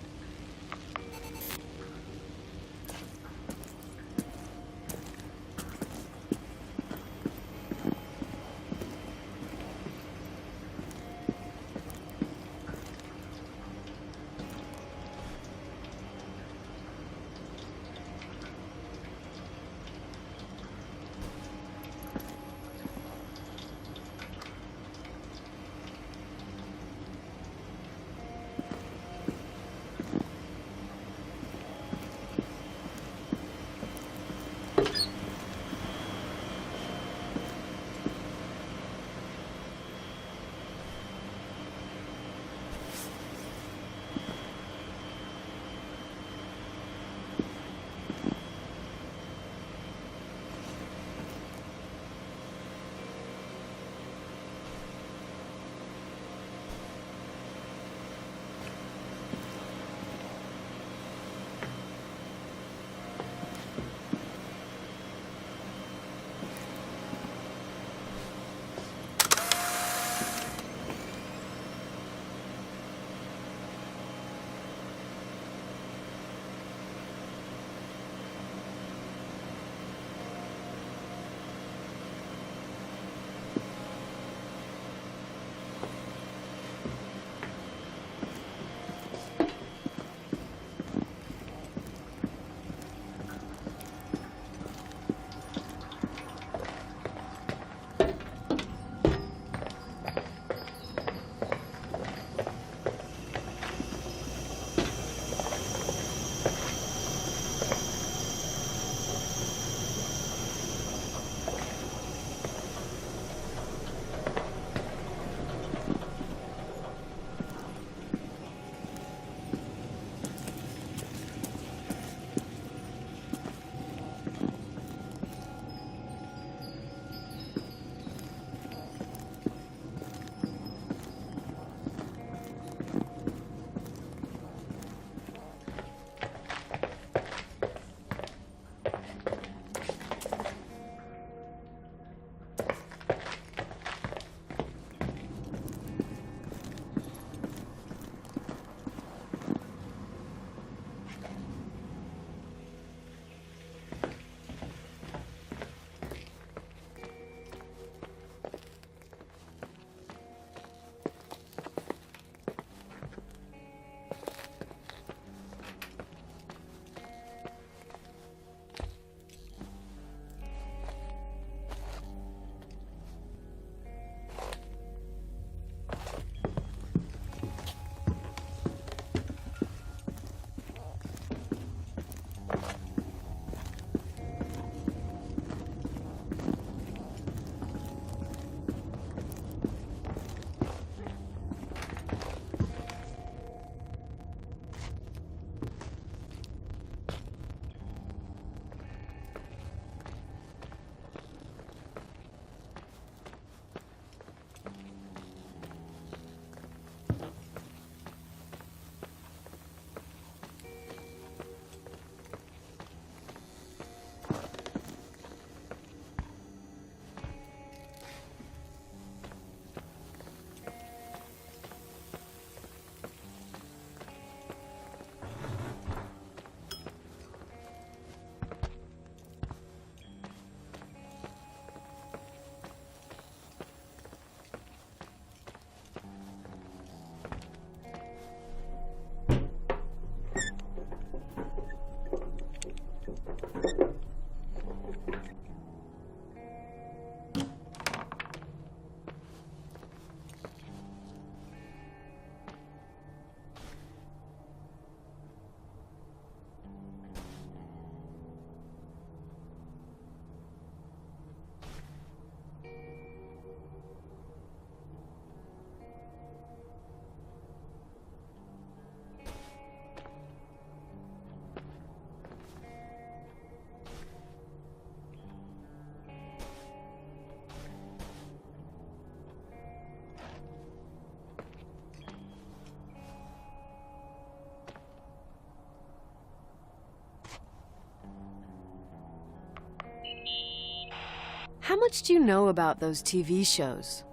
How much do you know about those TV shows?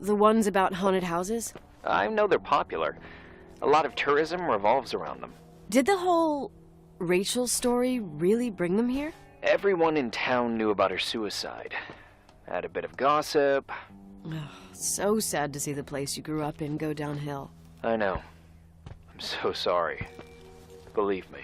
The ones about haunted houses? I know they're popular. A lot of tourism revolves around them. Did the whole Rachel story really bring them here? Everyone in town knew about her suicide. Had a bit of gossip. So sad to see the place you grew up in go downhill. I know. I'm so sorry. Believe me.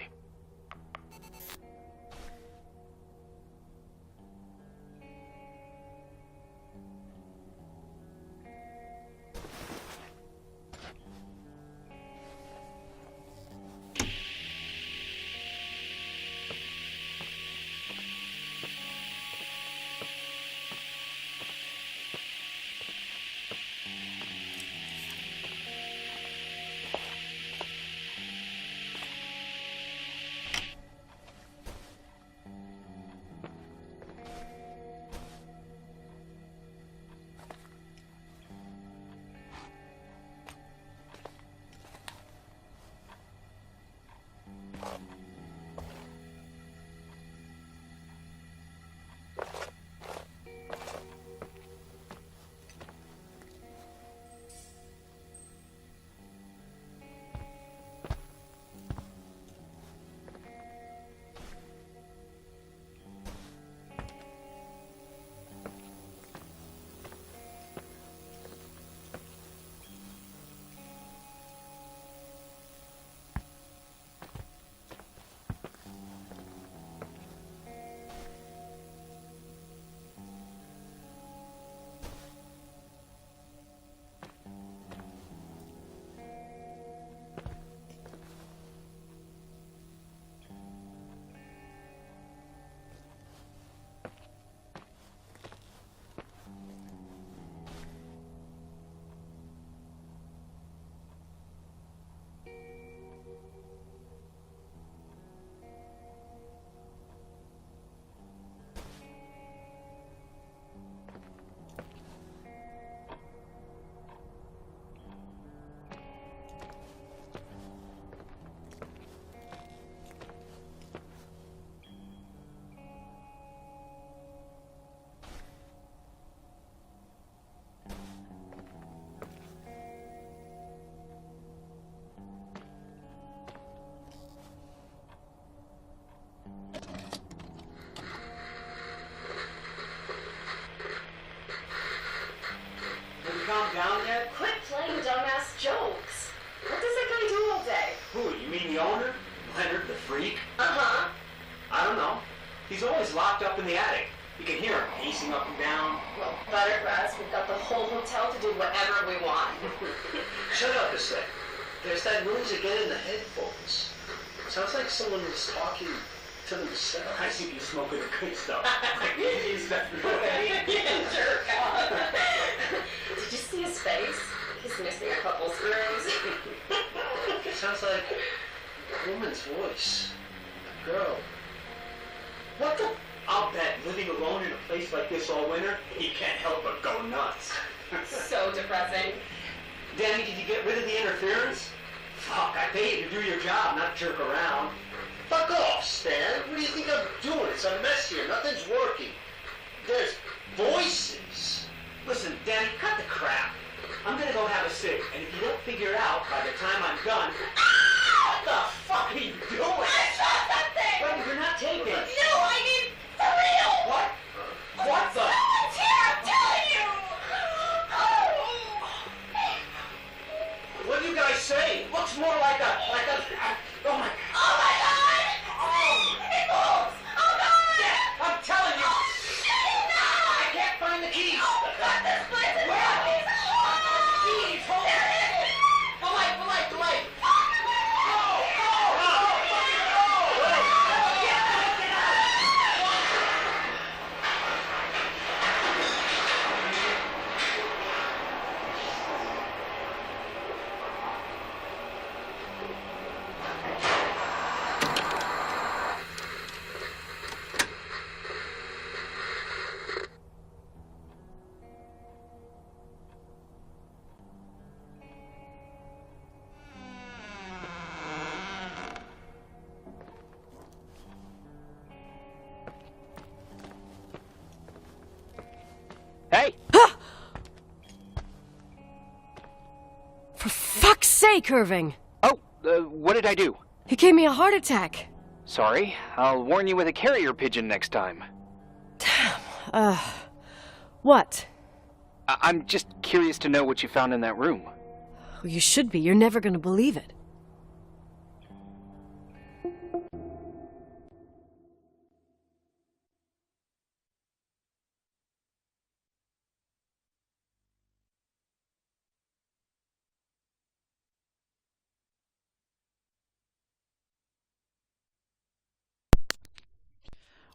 Calm down yet? Quit playing dumbass jokes. What does that guy do all day? Who, you mean the owner? Leonard the freak? Uh-huh. I don't know. He's always locked up in the attic. You can hear him pacing up and down. Well, Buttergrass, we've got the whole hotel to do whatever we want. Shut up a sec. There's that noise again in the headphones. Sounds like someone is talking to themselves. I think you're smoking the good stuff. Jerk off. Did you see his face? He's missing a couple screws. Sounds like a woman's voice. A girl. What the? I'll bet living alone in a place like this all winter, he can't help but go nuts. So depressing. Danny, did you get rid of the interference? Fuck, I pay you to do your job, not jerk around. Fuck off, Stan. What do you think I'm doing? It's a mess here. Nothing's working. There's voices. Listen, Danny, cut the crap. I'm gonna go have a cig, and if you don't figure it out by the time I'm done... What the fuck are you doing? I saw something! Wait, you're not taping. No, I mean, for real! What? What the? Someone's here, I'm telling you! What do you guys say? It looks more like a... Oh my... Oh my god! It moves! Oh god! Yeah, I'm telling you! Shut it now! I can't find the keys! Oh god, this place is Where? fucking... Keys, hold on! The light, mistake, Irving. Oh, what did I do? He gave me a heart attack. Sorry, I'll warn you with a carrier pigeon next time. What? I'm just curious to know what you found in that room. Well, you should be. You're never gonna believe it.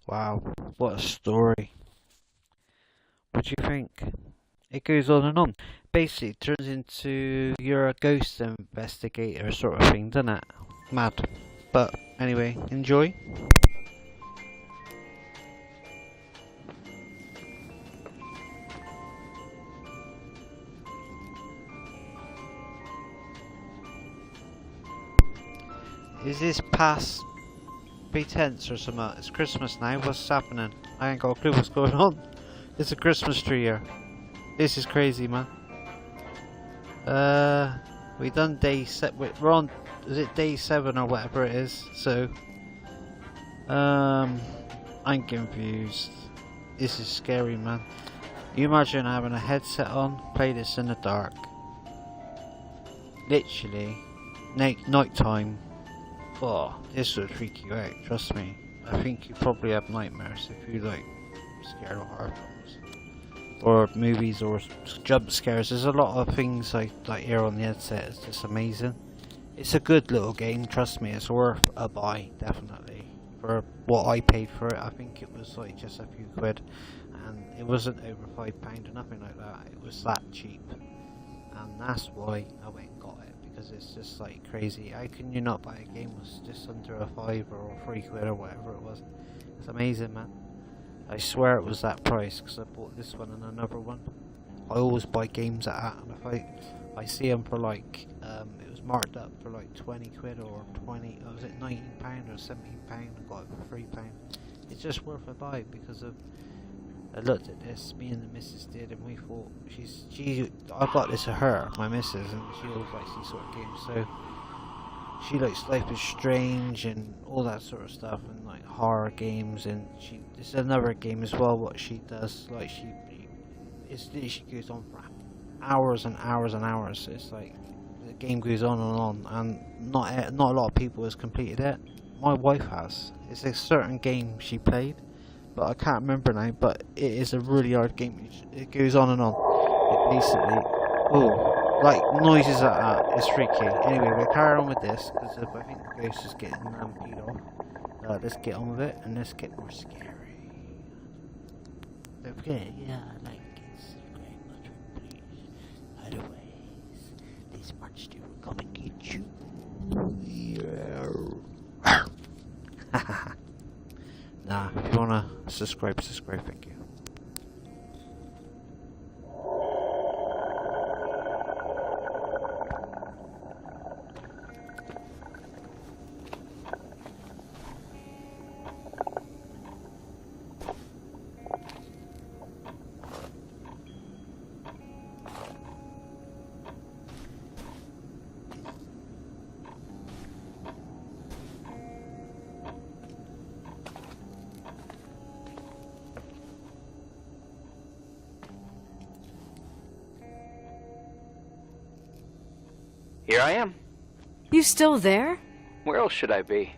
Wow, what a story. What do you think? It goes on and on. Basically, it turns into you're a ghost investigator sort of thing, doesn't it? Mad. But anyway, enjoy. Is this past pretense or something? It's Christmas now, what's happening? I ain't got a clue what's going on. It's a Christmas tree here. This is crazy, man. We done we're on, is it day 7 or whatever it is? So, I'm confused. This is scary, man. You imagine having a headset on, play this in the dark. Literally, night time. Oh, this would freak you out, trust me. I think you probably have nightmares if you like scared of horror films. Or movies or jump scares. There's a lot of things like here on the headset. It's just amazing. It's a good little game, trust me. It's worth a buy, definitely. For what I paid for it, I think it was like just a few quid. And it wasn't over £5 or nothing like that. It was that cheap. And that's why I went and got it. Because it's just like crazy. How can you not buy a game with just under a £5 or £3 or whatever it was? It's amazing, man. I swear it was that price because I bought this one and another one. I always buy games at that, and if I see them for like it was marked up for like 20 quid or 20, was it £19 or £17? I got it for £3. It's just worth a buy because of. I looked at this, me and the missus did, and we thought I got this for her, my missus, and she always likes these sort of games, so she likes Life is Strange and all that sort of stuff, and like horror games, and it's another game as well. What she does, like she goes on for hours and hours and hours. It's like the game goes on, and not a lot of people has completed it. My wife has. It's a certain game she played, but I can't remember now. But it is a really hard game. It goes on and on. It basically, like noises like that. It's freaky. Anyway, we'll carry on with this because I think the ghost is getting peed off. Let's get on with it and let's get more scary. Don't forget, like and subscribe, much please. Otherwise, this monster will come and get you. Nah, if you wanna subscribe, thank you. Here I am. You still there? Where else should I be?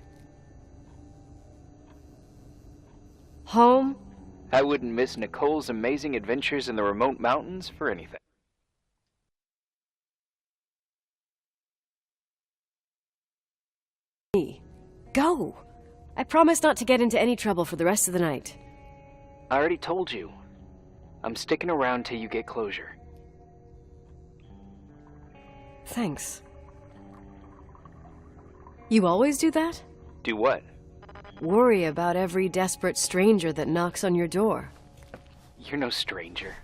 Home? I wouldn't miss Nicole's amazing adventures in the remote mountains for anything. Go! I promise not to get into any trouble for the rest of the night. I already told you. I'm sticking around till you get closure. Thanks. You always do that? Do what? Worry about every desperate stranger that knocks on your door. You're no stranger.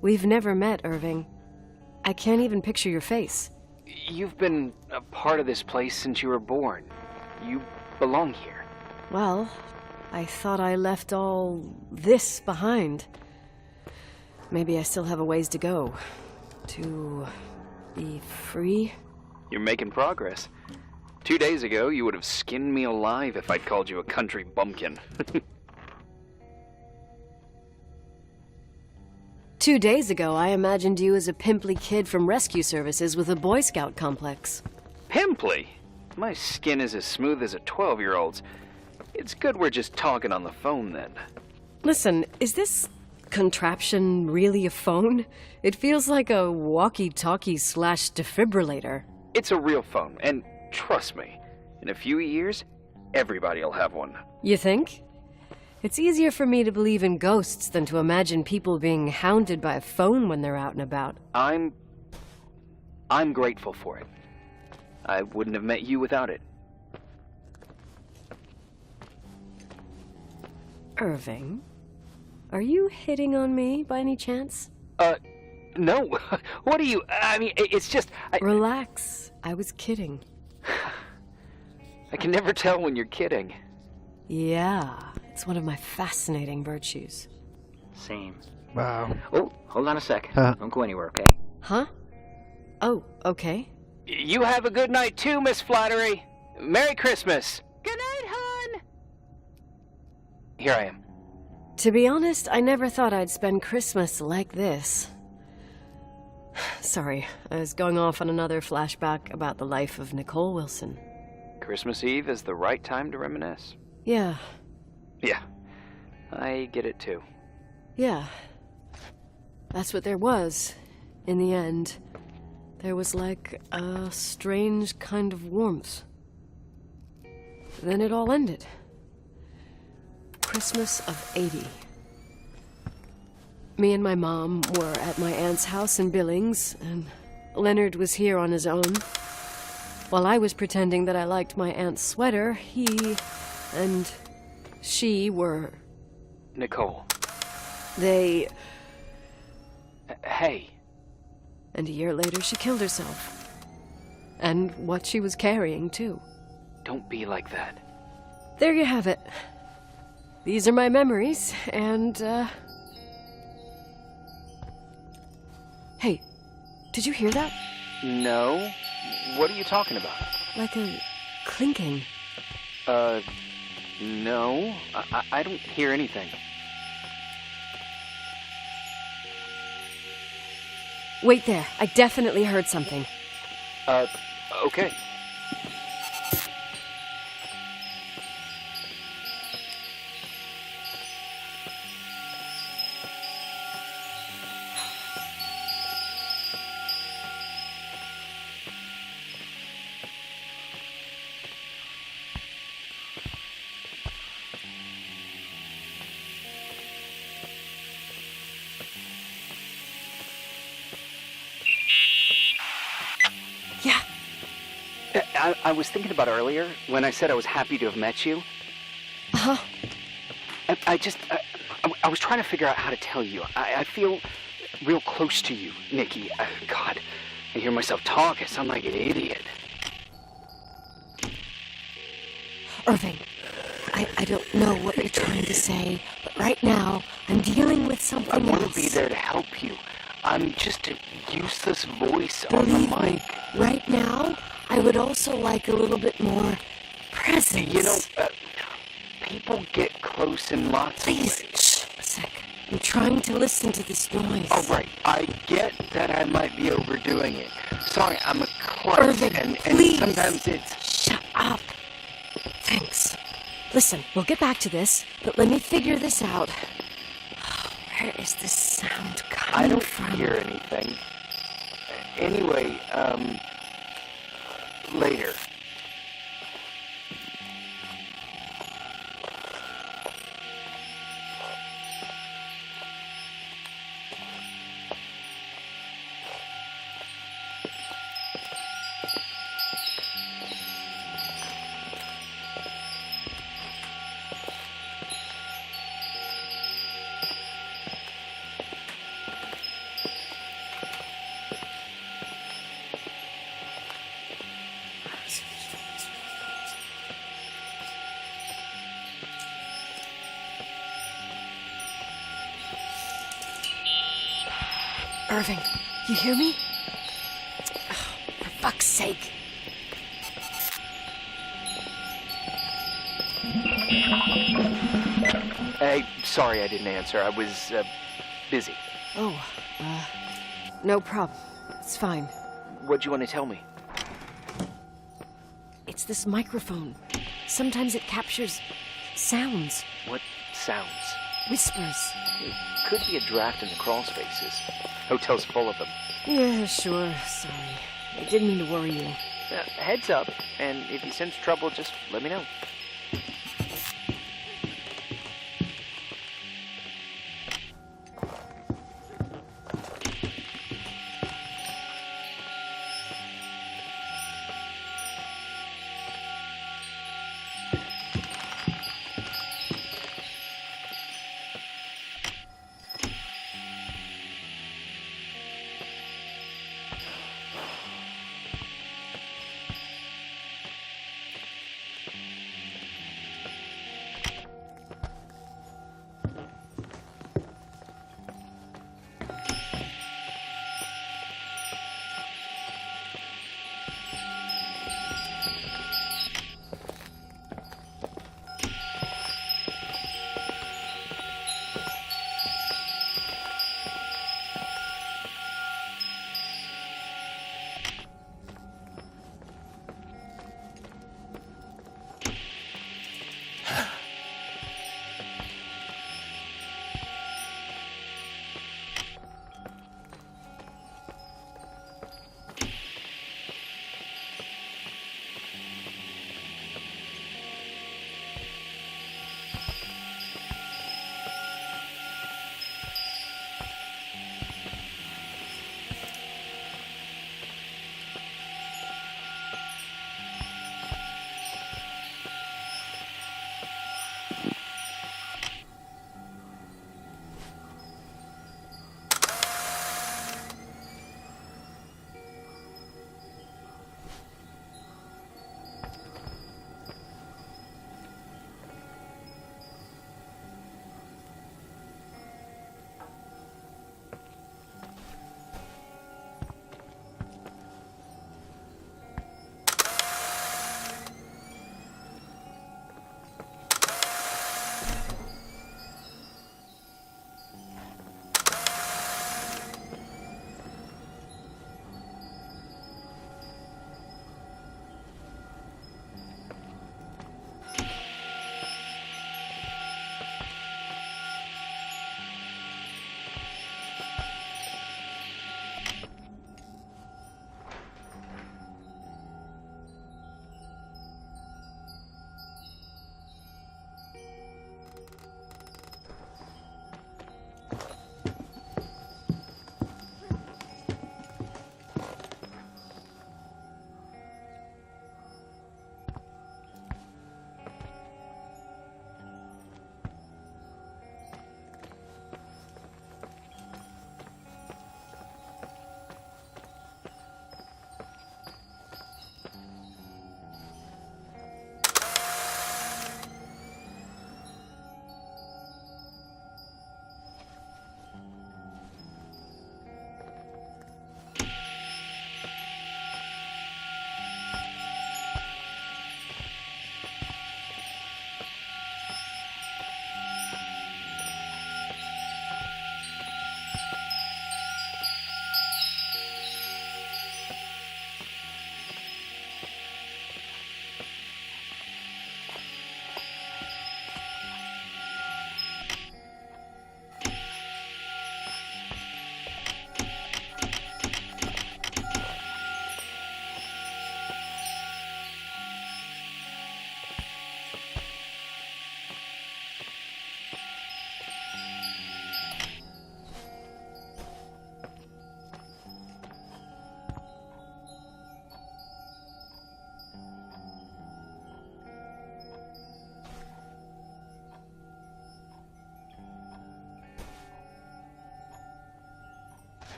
We've never met, Irving. I can't even picture your face. You've been a part of this place since you were born. You belong here. Well, I thought I left all this behind. Maybe I still have a ways to go. To be free? You're making progress. 2 days ago, you would have skinned me alive if I'd called you a country bumpkin. 2 days ago, I imagined you as a pimply kid from rescue services with a Boy Scout complex. Pimply? My skin is as smooth as a 12-year-old's. It's good we're just talking on the phone then. Listen, is this contraption really a phone? It feels like a walkie-talkie / defibrillator. It's a real phone, and trust me, in a few years, everybody'll have one. You think? It's easier for me to believe in ghosts than to imagine people being hounded by a phone when they're out and about. I'm grateful for it. I wouldn't have met you without it. Irving, are you hitting on me by any chance? No. What are you... I mean, it's just... Relax. I was kidding. I can never tell when you're kidding. Yeah, it's one of my fascinating virtues. Same. Wow. Oh, hold on a sec. Huh. Don't go anywhere, okay? Huh? Oh, okay. You have a good night too, Miss Flattery. Merry Christmas. Good night, hon. Here I am. To be honest, I never thought I'd spend Christmas like this. Sorry, I was going off on another flashback about the life of Nicole Wilson. Christmas Eve is the right time to reminisce. Yeah. Yeah, I get it too. Yeah. That's what there was, in the end. There was like a strange kind of warmth. Then it all ended. Christmas of '80. Me and my mom were at my aunt's house in Billings, and Leonard was here on his own. While I was pretending that I liked my aunt's sweater, he and she were... Nicole. They... Hey. And a year later, she killed herself. And what she was carrying, too. Don't be like that. There you have it. These are my memories, and, Hey, did you hear that? No. What are you talking about? Like a clinking. No. I don't hear anything. Wait there. I definitely heard something. Okay. I was thinking about earlier, when I said I was happy to have met you. Uh-huh. I was trying to figure out how to tell you. I feel real close to you, Nikki. God, I hear myself talk. I sound like an idiot. Irving, I don't know what you're trying to say, but right now, I'm dealing with something else. I want to be there to help you. I'm just a useless voice on Believe the mic. Me, right now, I would also like a little bit more presence. You know, people get close in lots of ways. Please, shh, a sec. I'm trying to listen to this noise. Oh, right. I get that I might be overdoing it. Sorry, I'm a klutz. Irving, and please. Sometimes it's... Shut up. Thanks. Listen, we'll get back to this, but let me figure this out. Where is this sound coming from? I don't hear anything. Anyway, later. Irving, You hear me? Oh, for fuck's sake. Hey, sorry I didn't answer. I was, busy. Oh, no problem. It's fine. What'd you want to tell me? It's this microphone. Sometimes it captures sounds. What sounds? Whispers. It could be a draft in the crawl spaces. Hotel's full of them. Yeah, sure. Sorry. I didn't mean to worry you. Heads up, and if you sense trouble, just let me know.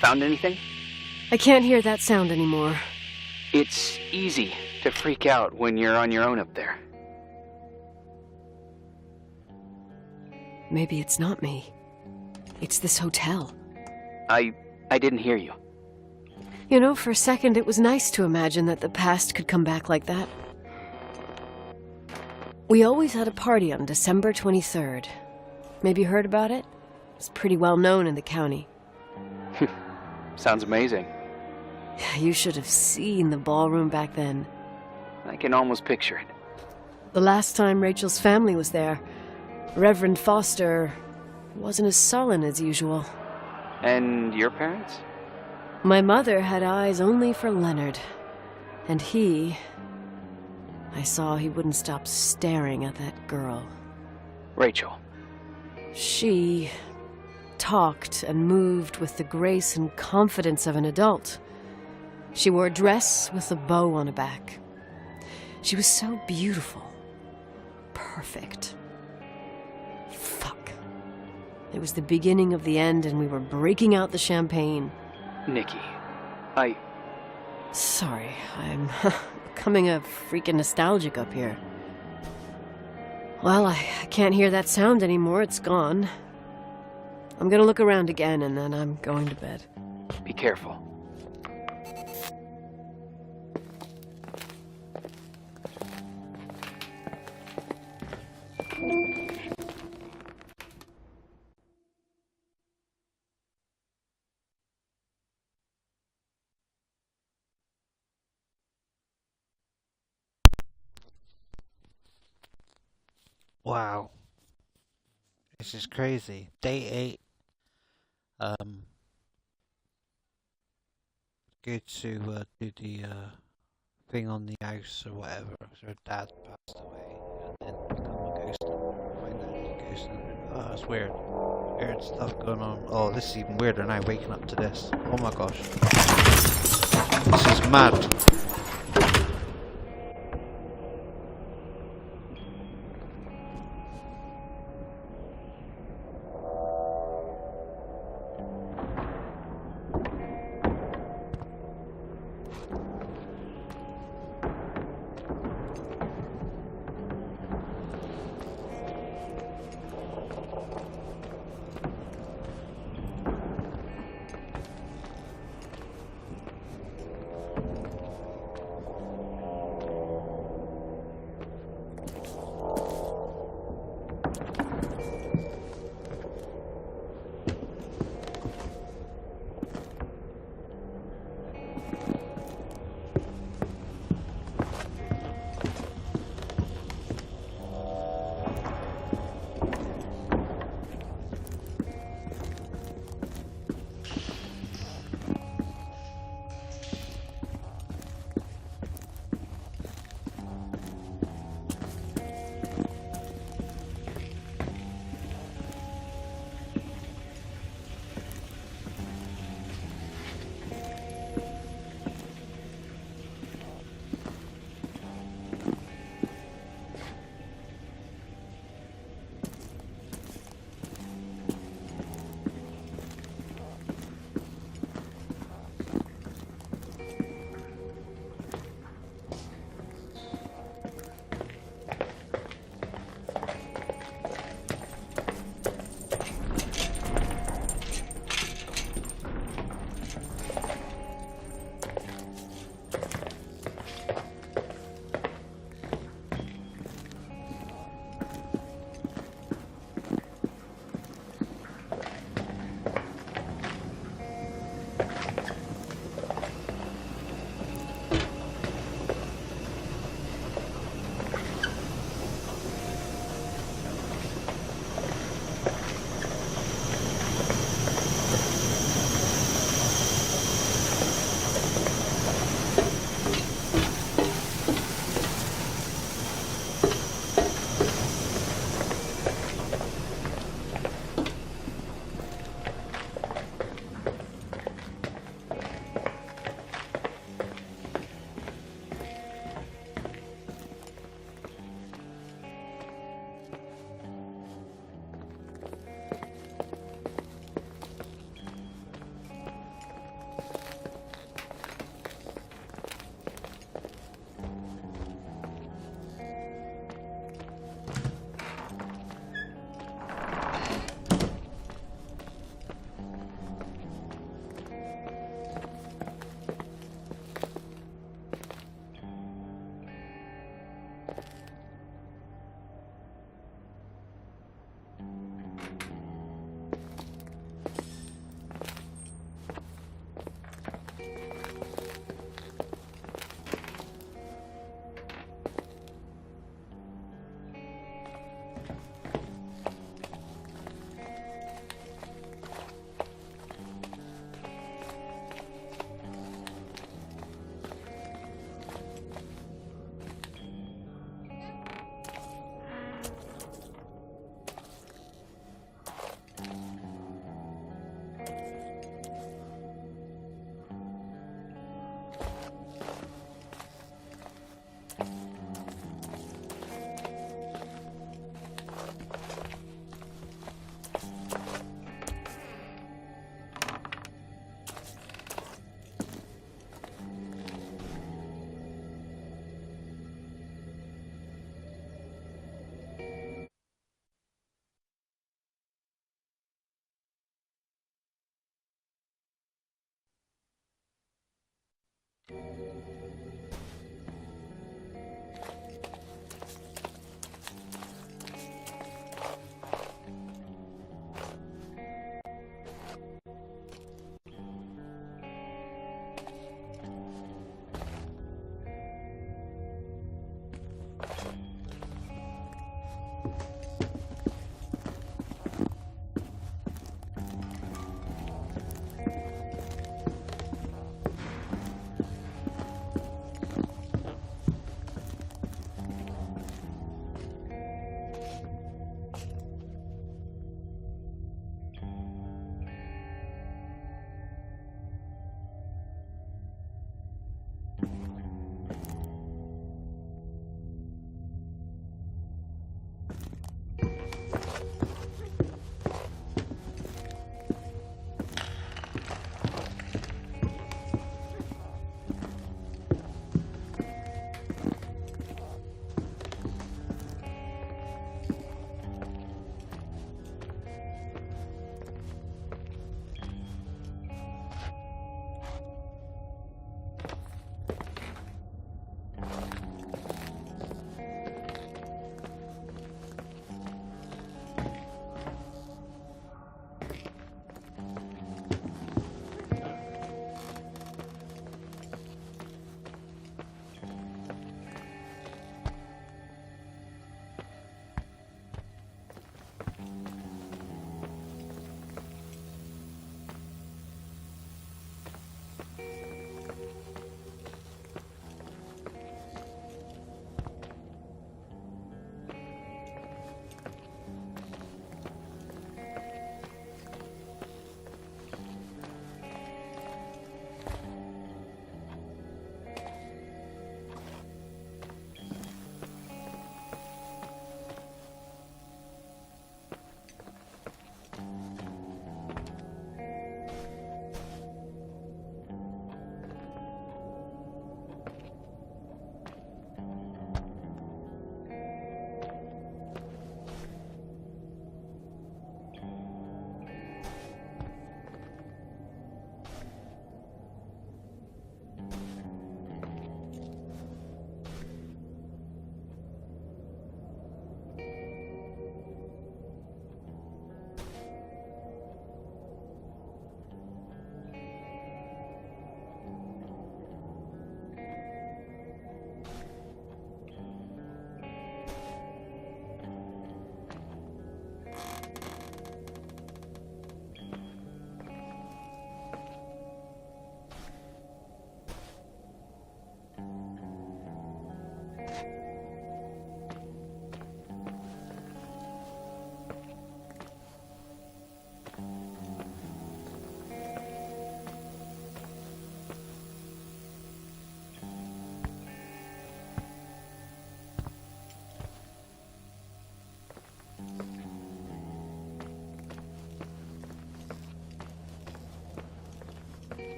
Found anything? I can't hear that sound anymore. It's easy to freak out when you're on your own up there. Maybe it's not me. It's this hotel. I didn't hear you. You know, for a second it was nice to imagine that the past could come back like that. We always had a party on December 23rd. Maybe you heard about it? It's pretty well known in the county. Sounds amazing. You should have seen the ballroom back then. I can almost picture it. The last time Rachel's family was there, Reverend Foster wasn't as sullen as usual. And your parents? My mother had eyes only for Leonard. And I saw he wouldn't stop staring at that girl. Rachel. She talked and moved with the grace and confidence of an adult. She wore a dress with a bow on her back. She was so beautiful. Perfect. Fuck. It was the beginning of the end, and we were breaking out the champagne. Nikki, Sorry, I'm becoming a freaking nostalgic up here. Well, I can't hear that sound anymore. It's gone. I'm gonna look around again, and then I'm going to bed. Be careful. Wow. This is crazy. Day 8. Go to do the thing on the house or whatever. So her dad passed away and then become a Ghostrunner. Find out he's a Ghostrunner. Oh, it's weird. Weird stuff going on. Oh, this is even weirder now, waking up to this. Oh my gosh. This is mad.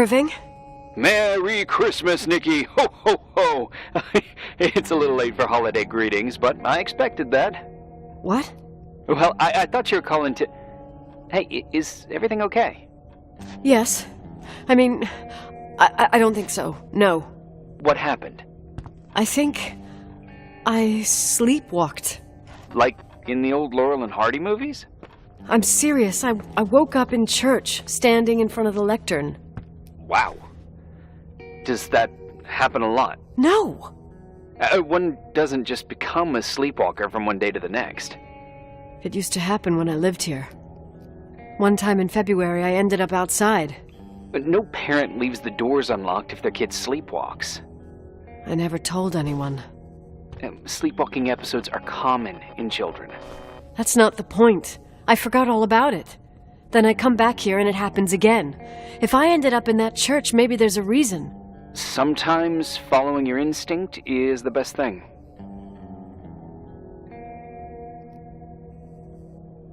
Irving? Merry Christmas, Nikki! Ho, ho, ho! It's a little late for holiday greetings, but I expected that. What? Well, I thought you were calling to... Hey, is everything okay? Yes. I mean, I don't think so. No. What happened? I think I sleepwalked. Like in the old Laurel and Hardy movies? I'm serious. I woke up in church, standing in front of the lectern. Wow. Does that happen a lot? No. One doesn't just become a sleepwalker from one day to the next. It used to happen when I lived here. One time in February, I ended up outside. But no parent leaves the doors unlocked if their kid sleepwalks. I never told anyone. Sleepwalking episodes are common in children. That's not the point. I forgot all about it. Then I come back here and it happens again. If I ended up in that church, maybe there's a reason. Sometimes following your instinct is the best thing.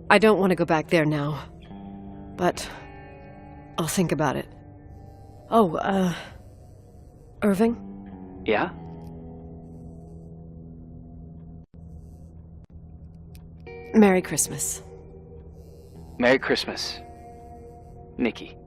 I don't want to go back there now. But I'll think about it. Oh, Irving? Yeah? Merry Christmas. Merry Christmas, Nikki.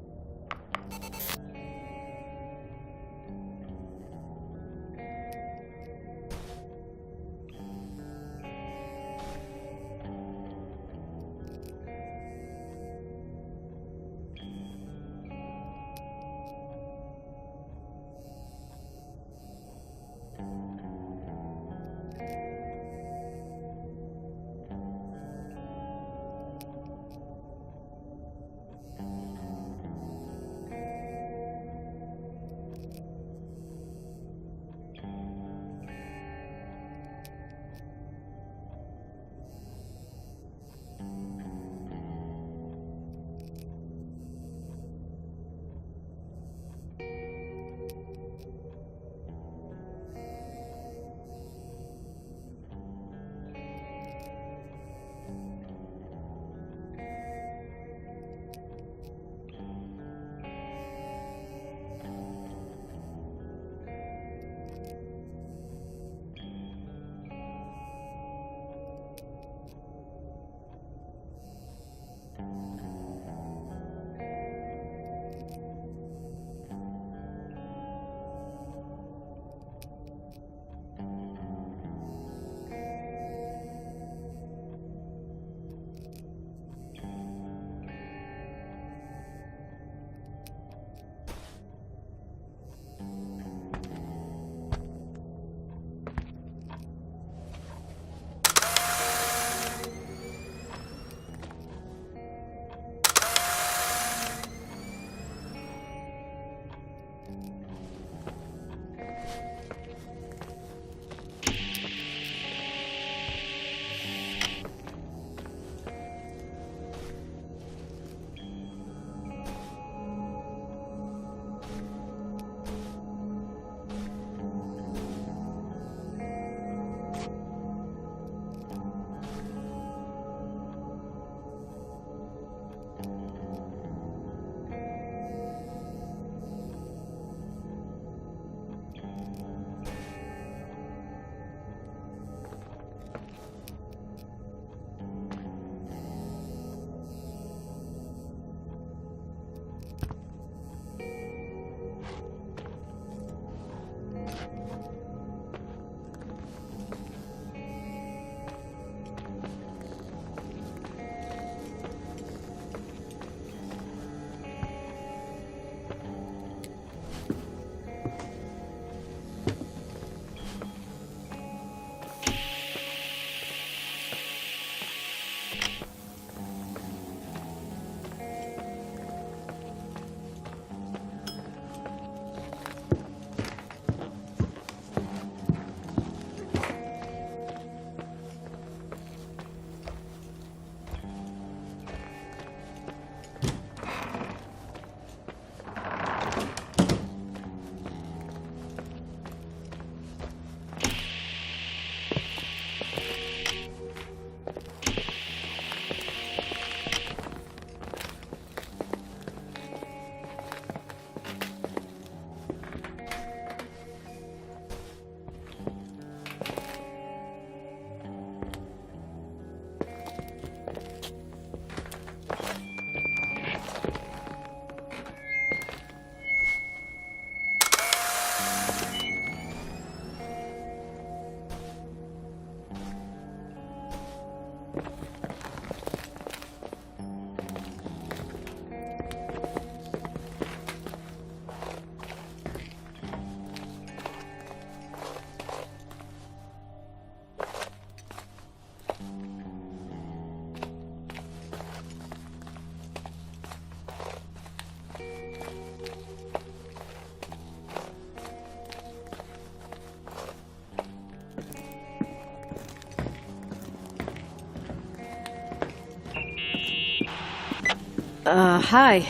Hi.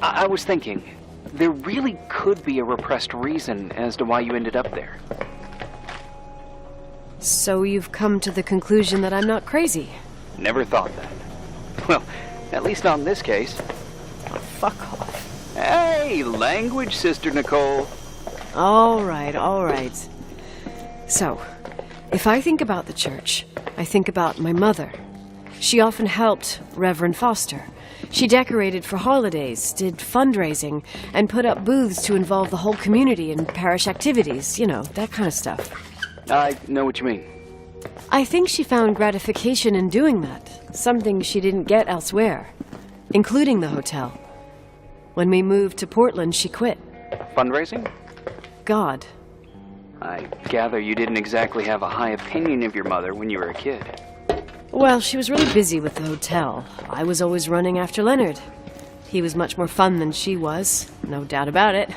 I was thinking, there really could be a repressed reason as to why you ended up there. So you've come to the conclusion that I'm not crazy? Never thought that. Well, at least on this case. Oh, fuck off. Hey, language, Sister Nicole. All right. So, if I think about the church, I think about my mother. She often helped Reverend Foster. She decorated for holidays, did fundraising, and put up booths to involve the whole community in parish activities, you know, that kind of stuff. I know what you mean. I think she found gratification in doing that, something she didn't get elsewhere, including the hotel. When we moved to Portland, she quit. Fundraising? God. I gather you didn't exactly have a high opinion of your mother when you were a kid. Well, she was really busy with the hotel. I was always running after Leonard. He was much more fun than she was, no doubt about it.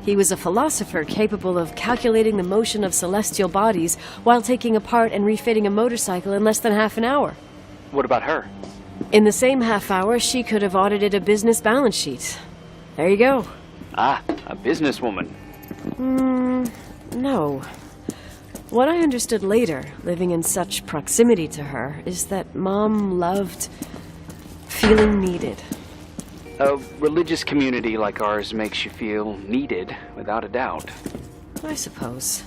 He was a philosopher capable of calculating the motion of celestial bodies while taking apart and refitting a motorcycle in less than half an hour. What about her? In the same half hour, she could have audited a business balance sheet. There you go. Ah, a businesswoman. No. What I understood later, living in such proximity to her, is that Mom loved feeling needed. A religious community like ours makes you feel needed, without a doubt. I suppose.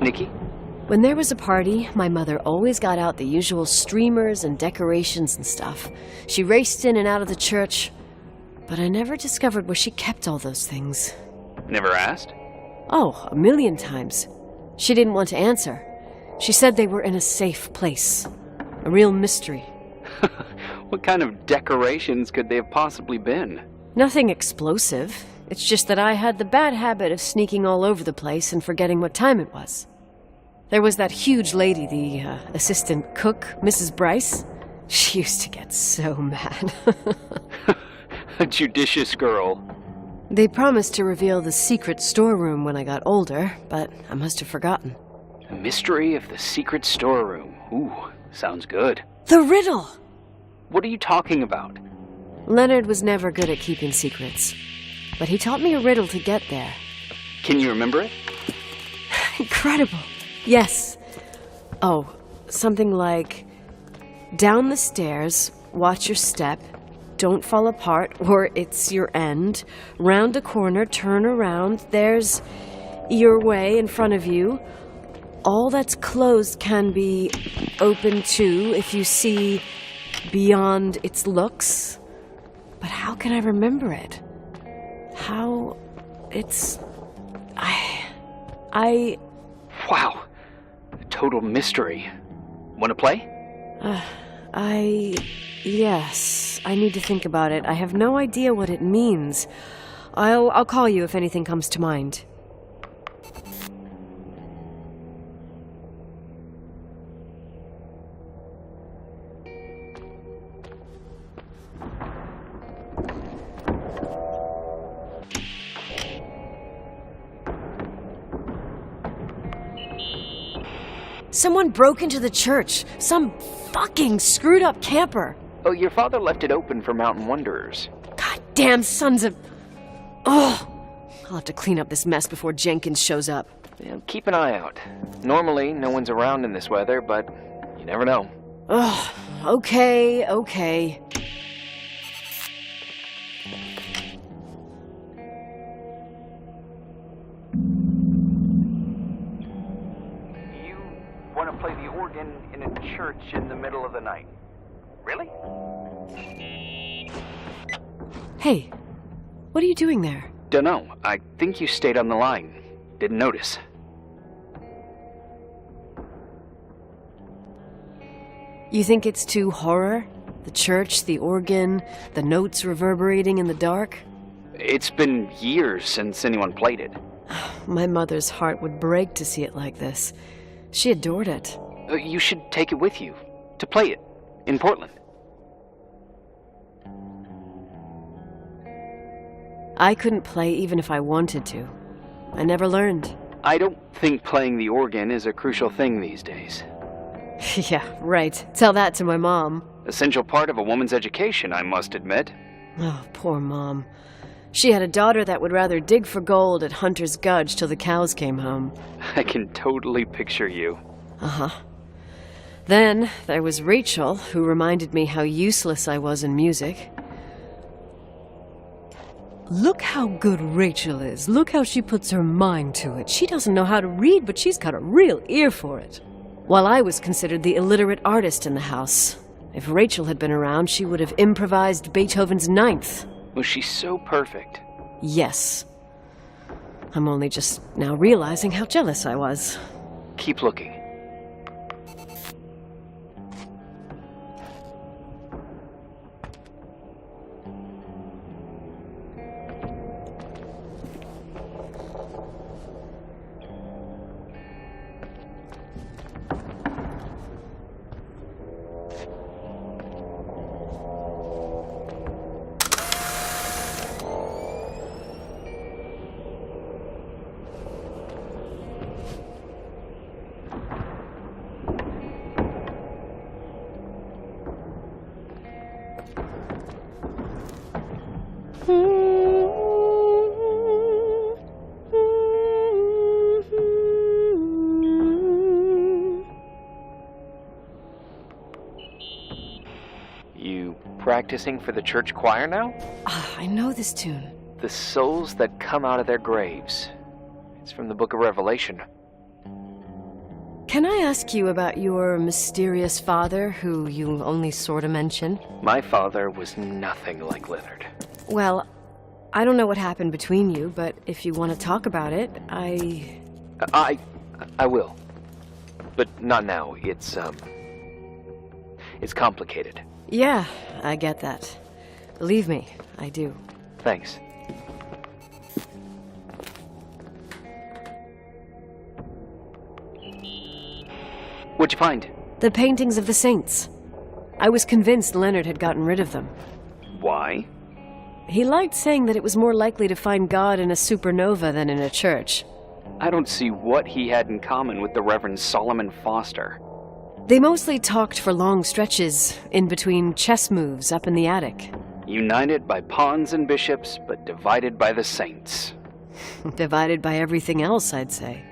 Nikki? When there was a party, my mother always got out the usual streamers and decorations and stuff. She raced in and out of the church, but I never discovered where she kept all those things. Never asked? Oh, 1,000,000 times. She didn't want to answer. She said they were in a safe place. A real mystery. What kind of decorations could they have possibly been? Nothing explosive. It's just that I had the bad habit of sneaking all over the place and forgetting what time it was. There was that huge lady, the assistant cook, Mrs. Bryce. She used to get so mad. A judicious girl. They promised to reveal the secret storeroom when I got older, but I must have forgotten. The mystery of the secret storeroom. Ooh, sounds good. The riddle! What are you talking about? Leonard was never good at keeping secrets, but he taught me a riddle to get there. Can you remember it? Incredible. Yes. Oh, something like, down the stairs, watch your step, don't fall apart, or it's your end. Round a corner, turn around, there's your way in front of you. All that's closed can be open too if you see beyond its looks. But how can I remember it? How... it's... I... Wow. A total mystery. Want to play? Yes. I need to think about it. I have no idea what it means. I'll call you if anything comes to mind. Someone broke into the church. Some fucking screwed up camper. Oh, your father left it open for mountain wanderers. Goddamn sons of... Oh! I'll have to clean up this mess before Jenkins shows up. Yeah, keep an eye out. Normally, no one's around in this weather, but you never know. Ugh, okay. You want to play the organ in a church in the middle of the night? Really? Hey, what are you doing there? Dunno. I think you stayed on the line. Didn't notice. You think it's too horror? The church, the organ, the notes reverberating in the dark? It's been years since anyone played it. My mother's heart would break to see it like this. She adored it. You should take it with you. To play it. In Portland. I couldn't play even if I wanted to. I never learned. I don't think playing the organ is a crucial thing these days. Yeah, right. Tell that to my mom. Essential part of a woman's education, I must admit. Oh, poor Mom. She had a daughter that would rather dig for gold at Hunter's Gulch till the cows came home. I can totally picture you. Uh-huh. Then there was Rachel, who reminded me how useless I was in music. Look how good Rachel is. Look how she puts her mind to it. She doesn't know how to read, but she's got a real ear for it. While I was considered the illiterate artist in the house. If Rachel had been around, she would have improvised Beethoven's Ninth. Was she so perfect? Yes. I'm only just now realizing how jealous I was. Keep looking. You practicing for the church choir now? I know this tune. The souls that come out of their graves. It's from the book of Revelation. Can I ask you about your mysterious father, who you only sort of mention? My father was nothing like Leonard. Well, I don't know what happened between you, but if you want to talk about it, I will. But not now. It's complicated. Yeah, I get that. Believe me, I do. Thanks. What'd you find? The paintings of the saints. I was convinced Leonard had gotten rid of them. Why? He liked saying that it was more likely to find God in a supernova than in a church. I don't see what he had in common with the Reverend Solomon Foster. They mostly talked for long stretches, in between chess moves up in the attic. United by pawns and bishops, but divided by the saints. Divided by everything else, I'd say.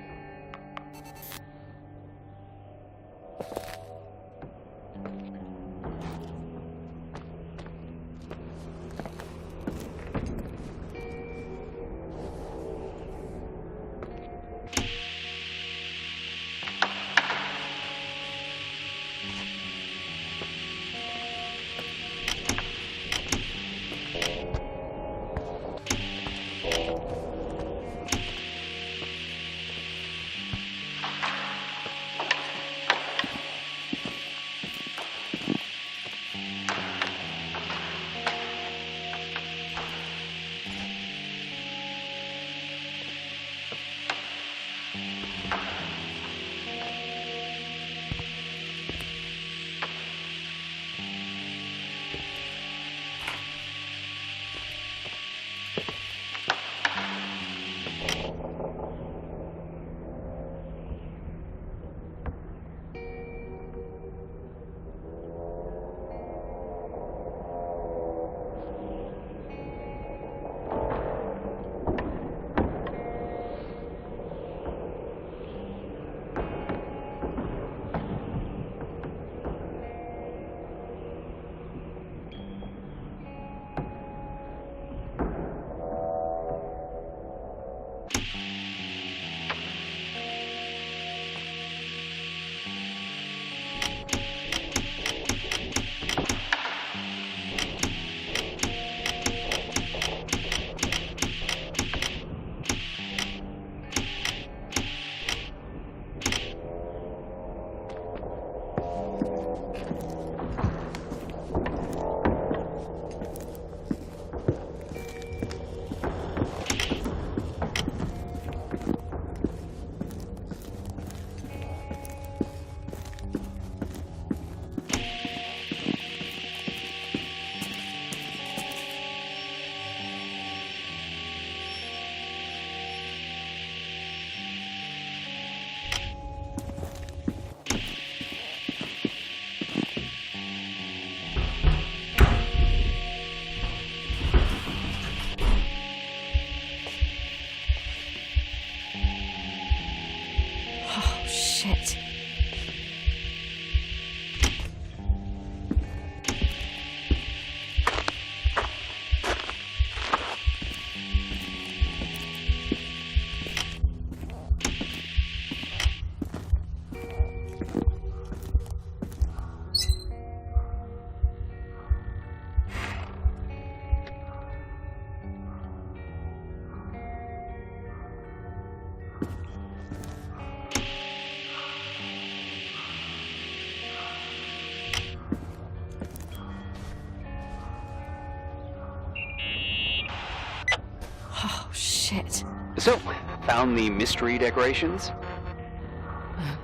Oh, shit. So, found the mystery decorations?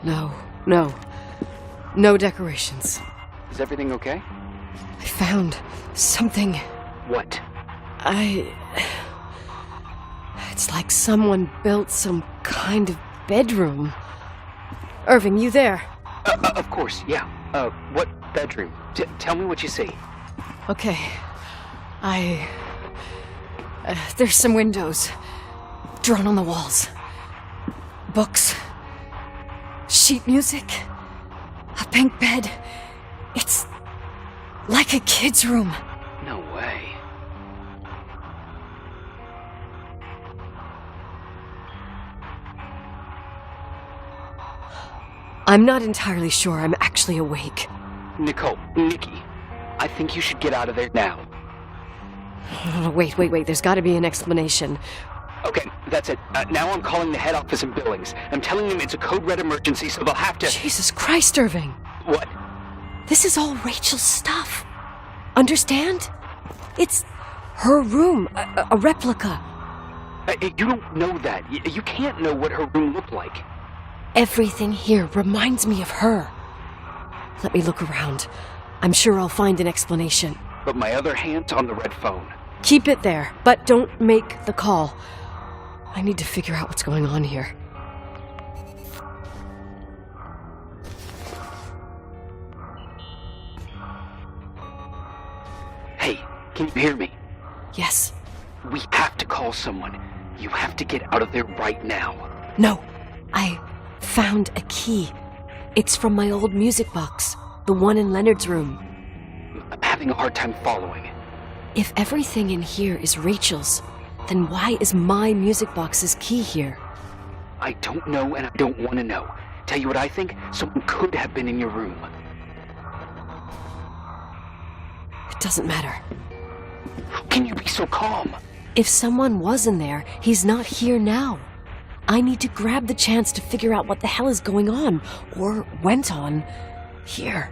No. No decorations. Is everything okay? I found something. What? It's like someone built some kind of bedroom. Irving, you there? Of course, yeah. What bedroom? Tell me what you see. Okay. There's some windows drawn on the walls. Books. Sheet music. A pink bed. It's like a kid's room. No way. I'm not entirely sure I'm actually awake. Nikki, I think you should get out of there now. Wait, there's gotta be an explanation. Okay, that's it. Now I'm calling the head office in Billings. I'm telling them it's a code red emergency, so they'll have to... Jesus Christ, Irving! What? This is all Rachel's stuff. Understand? It's her room, a replica. You don't know that. You can't know what her room looked like. Everything here reminds me of her. Let me look around. I'm sure I'll find an explanation. But my other hand's on the red phone. Keep it there, but don't make the call. I need to figure out what's going on here. Hey, can you hear me? Yes. We have to call someone. You have to get out of there right now. No, I found a key. It's from my old music box, the one in Leonard's room. I'm having a hard time following. If everything in here is Rachel's, then why is my music box's key here? I don't know and I don't want to know. Tell you what I think? Someone could have been in your room. It doesn't matter. How can you be so calm? If someone was in there, he's not here now. I need to grab the chance to figure out what the hell is going on, or went on, here.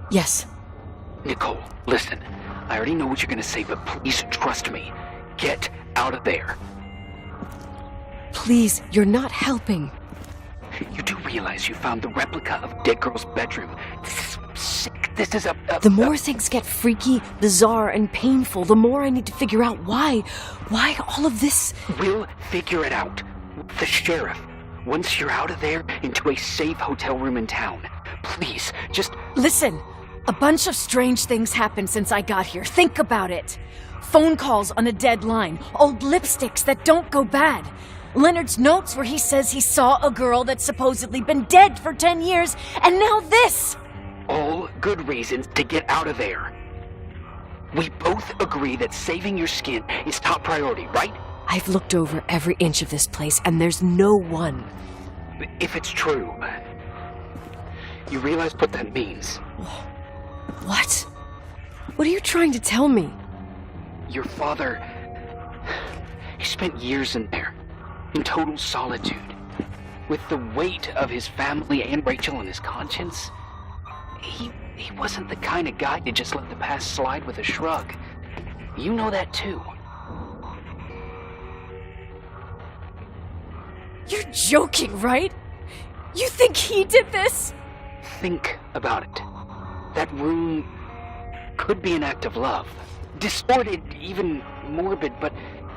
Yes. Nicole, listen. I already know what you're gonna say, but please trust me. Get out of there. Please, you're not helping. You do realize you found the replica of Dead Girl's bedroom. This is sick. This is The more things get freaky, bizarre, and painful, the more I need to figure out why all of this... We'll figure it out. The sheriff. Once you're out of there, into a safe hotel room in town. Please, just... Listen, a bunch of strange things happened since I got here. Think about it. Phone calls on a dead line, old lipsticks that don't go bad. Leonard's notes where he says he saw a girl that's supposedly been dead for 10 years, and now this! All good reasons to get out of there. We both agree that saving your skin is top priority, right? I've looked over every inch of this place, and there's no one. If it's true, you realize what that means. What? What are you trying to tell me? Your father... He spent years in there, in total solitude. With the weight of his family and Rachel on his conscience. He wasn't the kind of guy to just let the past slide with a shrug. You know that too. You're joking, right? You think he did this? Think about it. That room could be an act of love. Distorted, even morbid, but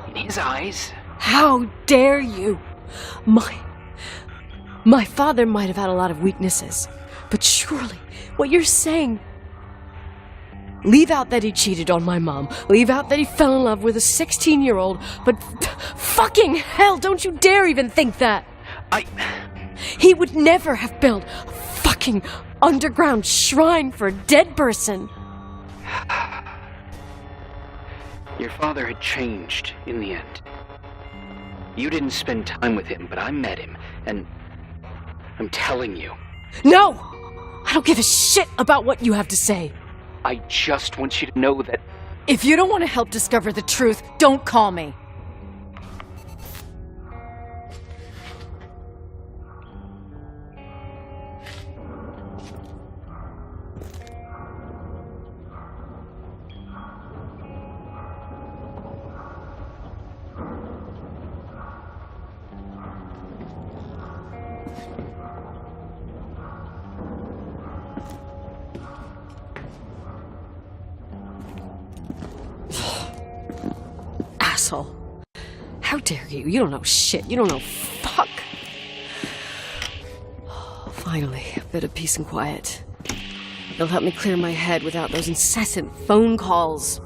in his eyes... How dare you? My father might have had a lot of weaknesses, but surely what you're saying... Leave out that he cheated on my mom. Leave out that he fell in love with a 16-year-old, but fucking hell, don't you dare even think that! He would never have built a fucking underground shrine for a dead person. Your father had changed in the end. You didn't spend time with him, but I met him, and I'm telling you. No! I don't give a shit about what you have to say. I just want you to know that... If you don't want to help discover the truth, don't call me. Asshole. How dare you? You don't know shit. You don't know fuck. Finally, a bit of peace and quiet. It'll help me clear my head without those incessant phone calls.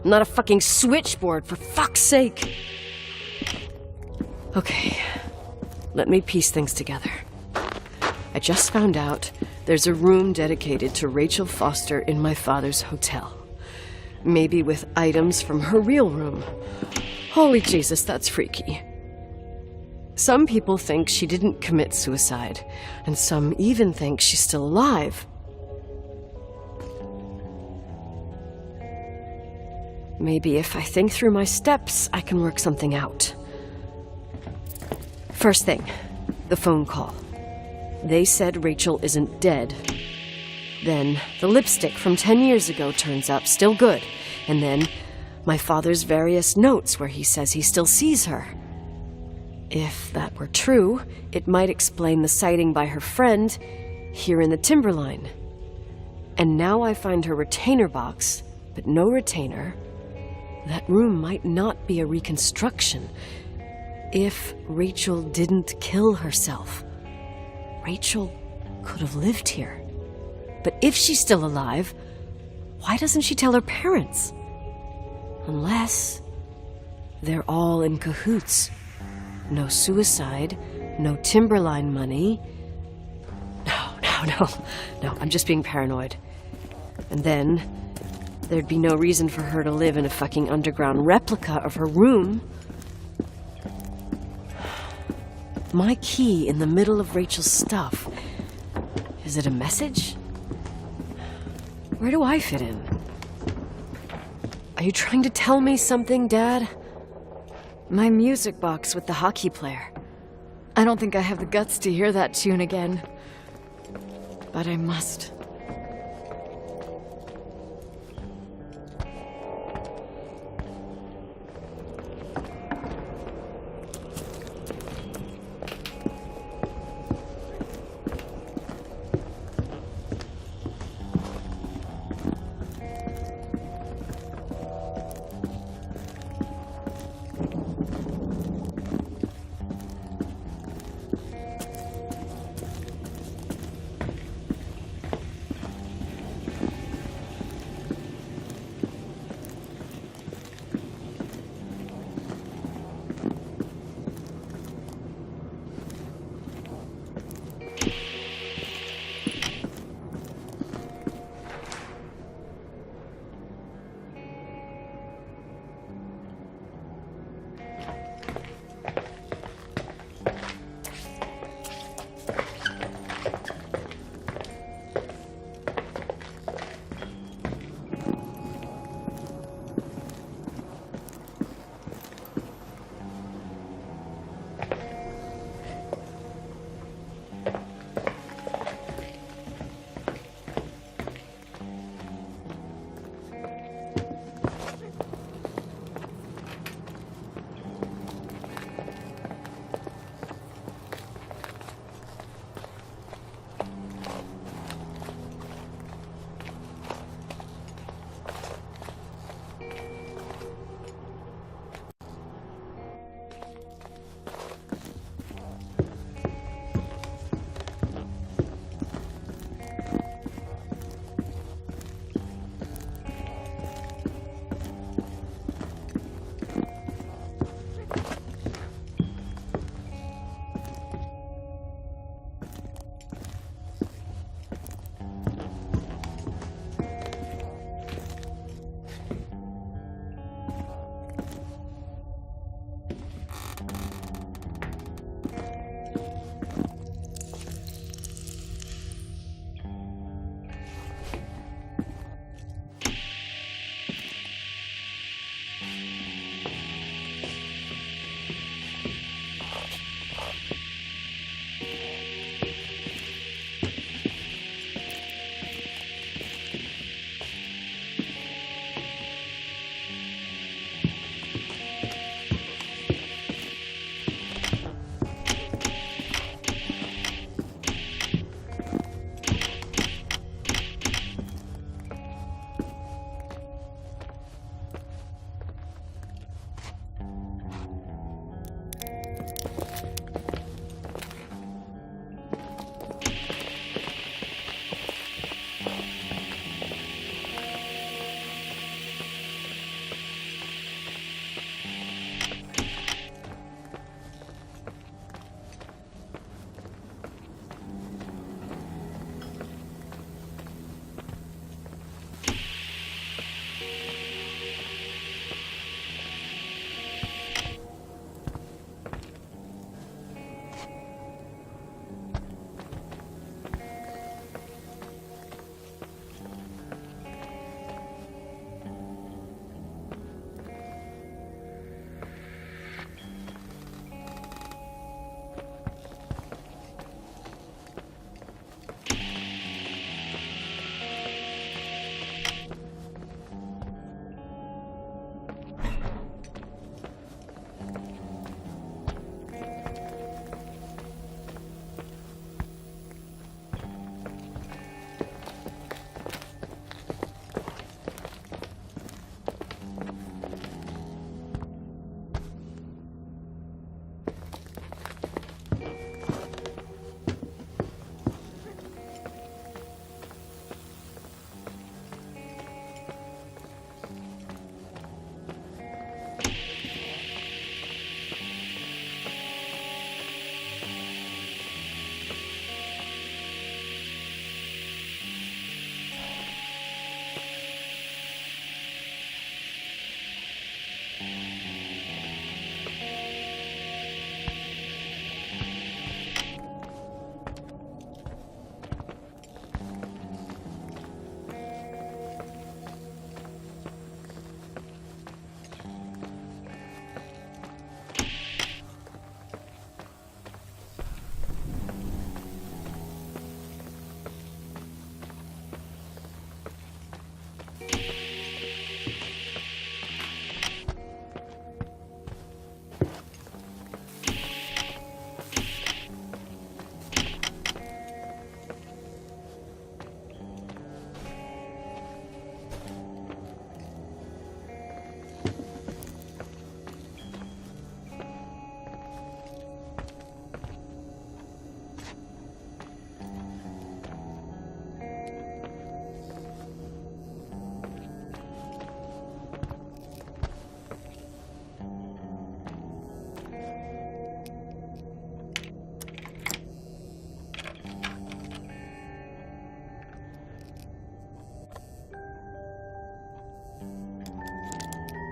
I'm not a fucking switchboard, for fuck's sake. Okay, let me piece things together. I just found out there's a room dedicated to Rachel Foster in my father's hotel. Maybe with items from her real room. Holy Jesus, that's freaky. Some people think she didn't commit suicide, and some even think she's still alive. Maybe if I think through my steps, I can work something out. First thing, the phone call. They said Rachel isn't dead. Then the lipstick from 10 years ago turns up, still good. And then my father's various notes where he says he still sees her. If that were true, it might explain the sighting by her friend here in the timberline. And now I find her retainer box, but no retainer. That room might not be a reconstruction. If Rachel didn't kill herself, Rachel could have lived here. But if she's still alive, why doesn't she tell her parents? Unless they're all in cahoots. No suicide, no timberline money. No, I'm just being paranoid. And then there'd be no reason for her to live in a fucking underground replica of her room. My key in the middle of Rachel's stuff. Is it a message? Where do I fit in? Are you trying to tell me something, Dad? My music box with the hockey player. I don't think I have the guts to hear that tune again. But I must.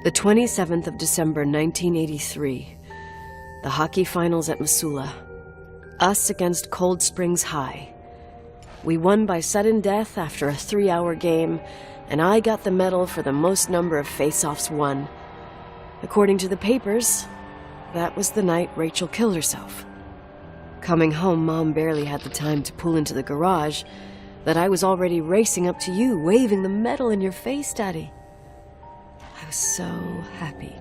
The 27th of December, 1983. The hockey finals at Missoula. Us against Cold Springs High. We won by sudden death after a 3-hour game, and I got the medal for the most number of face-offs won. According to the papers, that was the night Rachel killed herself. Coming home, Mom barely had the time to pull into the garage that I was already racing up to you, waving the medal in your face, Daddy. I was so happy.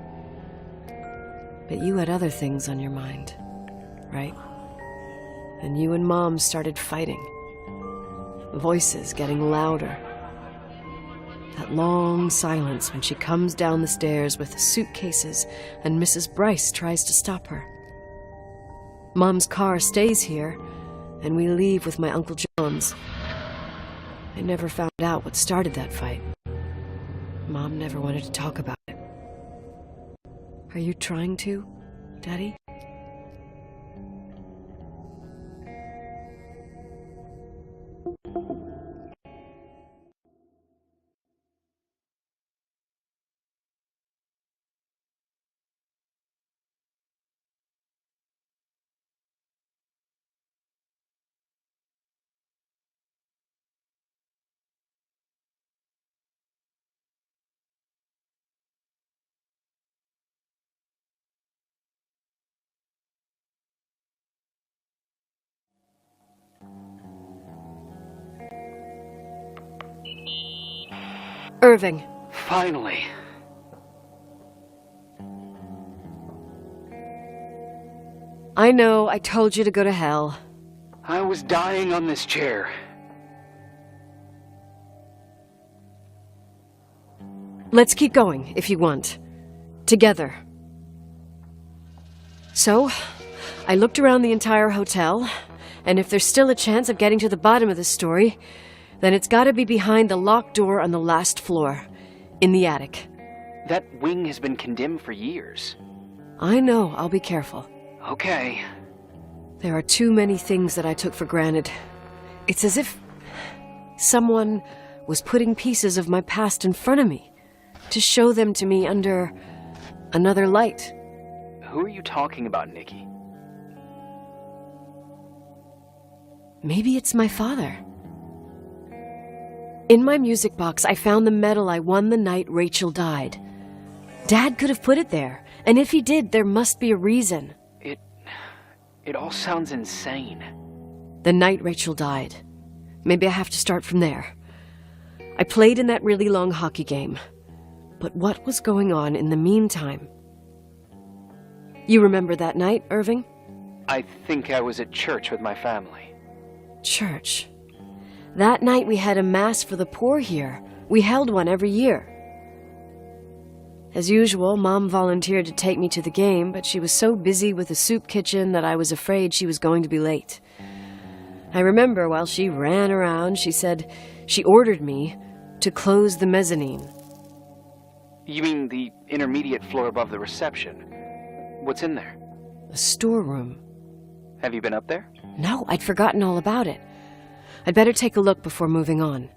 But you had other things on your mind, right? And you and Mom started fighting. Voices getting louder. That long silence when she comes down the stairs with the suitcases and Mrs. Bryce tries to stop her. Mom's car stays here, and we leave with my Uncle John's. I never found out what started that fight. Mom never wanted to talk about it. Are you trying to, Daddy? Irving. Finally. I know, I told you to go to hell. I was dying on this chair. Let's keep going, if you want. Together. So, I looked around the entire hotel, and if there's still a chance of getting to the bottom of this story, then it's gotta be behind the locked door on the last floor, in the attic. That wing has been condemned for years. I know, I'll be careful. Okay. There are too many things that I took for granted. It's as if someone was putting pieces of my past in front of me, to show them to me under another light. Who are you talking about, Nikki? Maybe it's my father. In my music box, I found the medal I won the night Rachel died. Dad could have put it there, and if he did, there must be a reason. It all sounds insane. The night Rachel died. Maybe I have to start from there. I played in that really long hockey game. But what was going on in the meantime? You remember that night, Irving? I think I was at church with my family. Church. That night we had a mass for the poor here. We held one every year. As usual, Mom volunteered to take me to the game, but she was so busy with the soup kitchen that I was afraid she was going to be late. I remember while she ran around, she said she ordered me to close the mezzanine. You mean the intermediate floor above the reception? What's in there? A storeroom. Have you been up there? No, I'd forgotten all about it. I'd better take a look before moving on.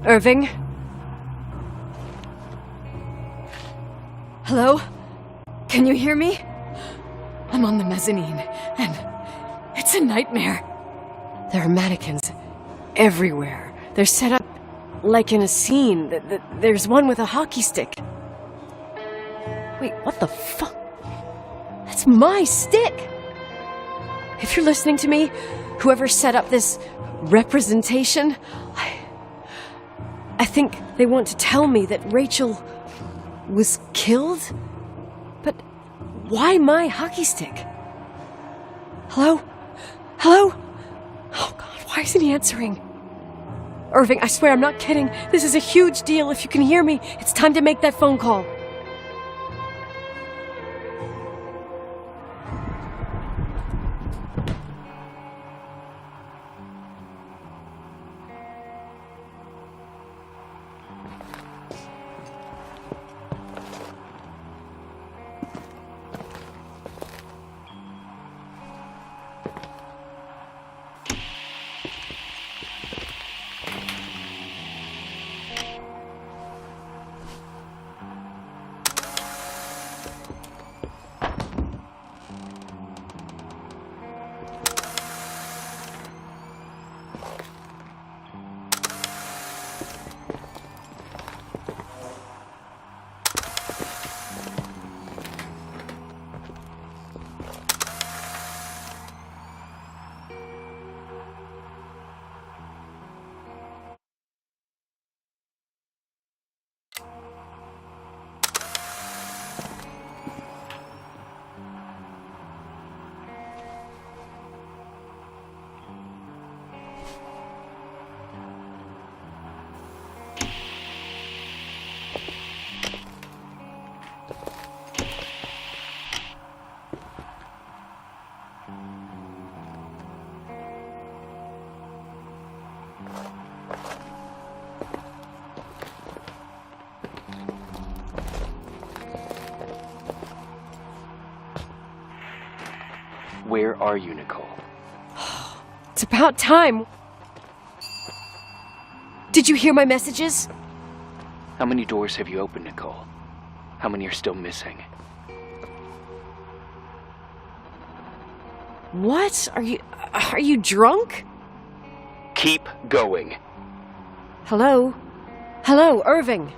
Irving? Hello? Can you hear me? I'm on the mezzanine, and it's a nightmare. There are mannequins everywhere. They're set up like in a scene. There's one with a hockey stick. Wait, what the fuck? That's my stick! If you're listening to me, whoever set up this representation, I think they want to tell me that Rachel was killed? But why my hockey stick? Hello? Hello? Oh God, why isn't he answering? Irving, I swear I'm not kidding. This is a huge deal. If you can hear me, it's time to make that phone call. Where are you, Nicole? It's about time. Did you hear my messages? How many doors have you opened, Nicole? How many are still missing? What? Are you drunk? Keep going. Hello? Hello, Irving.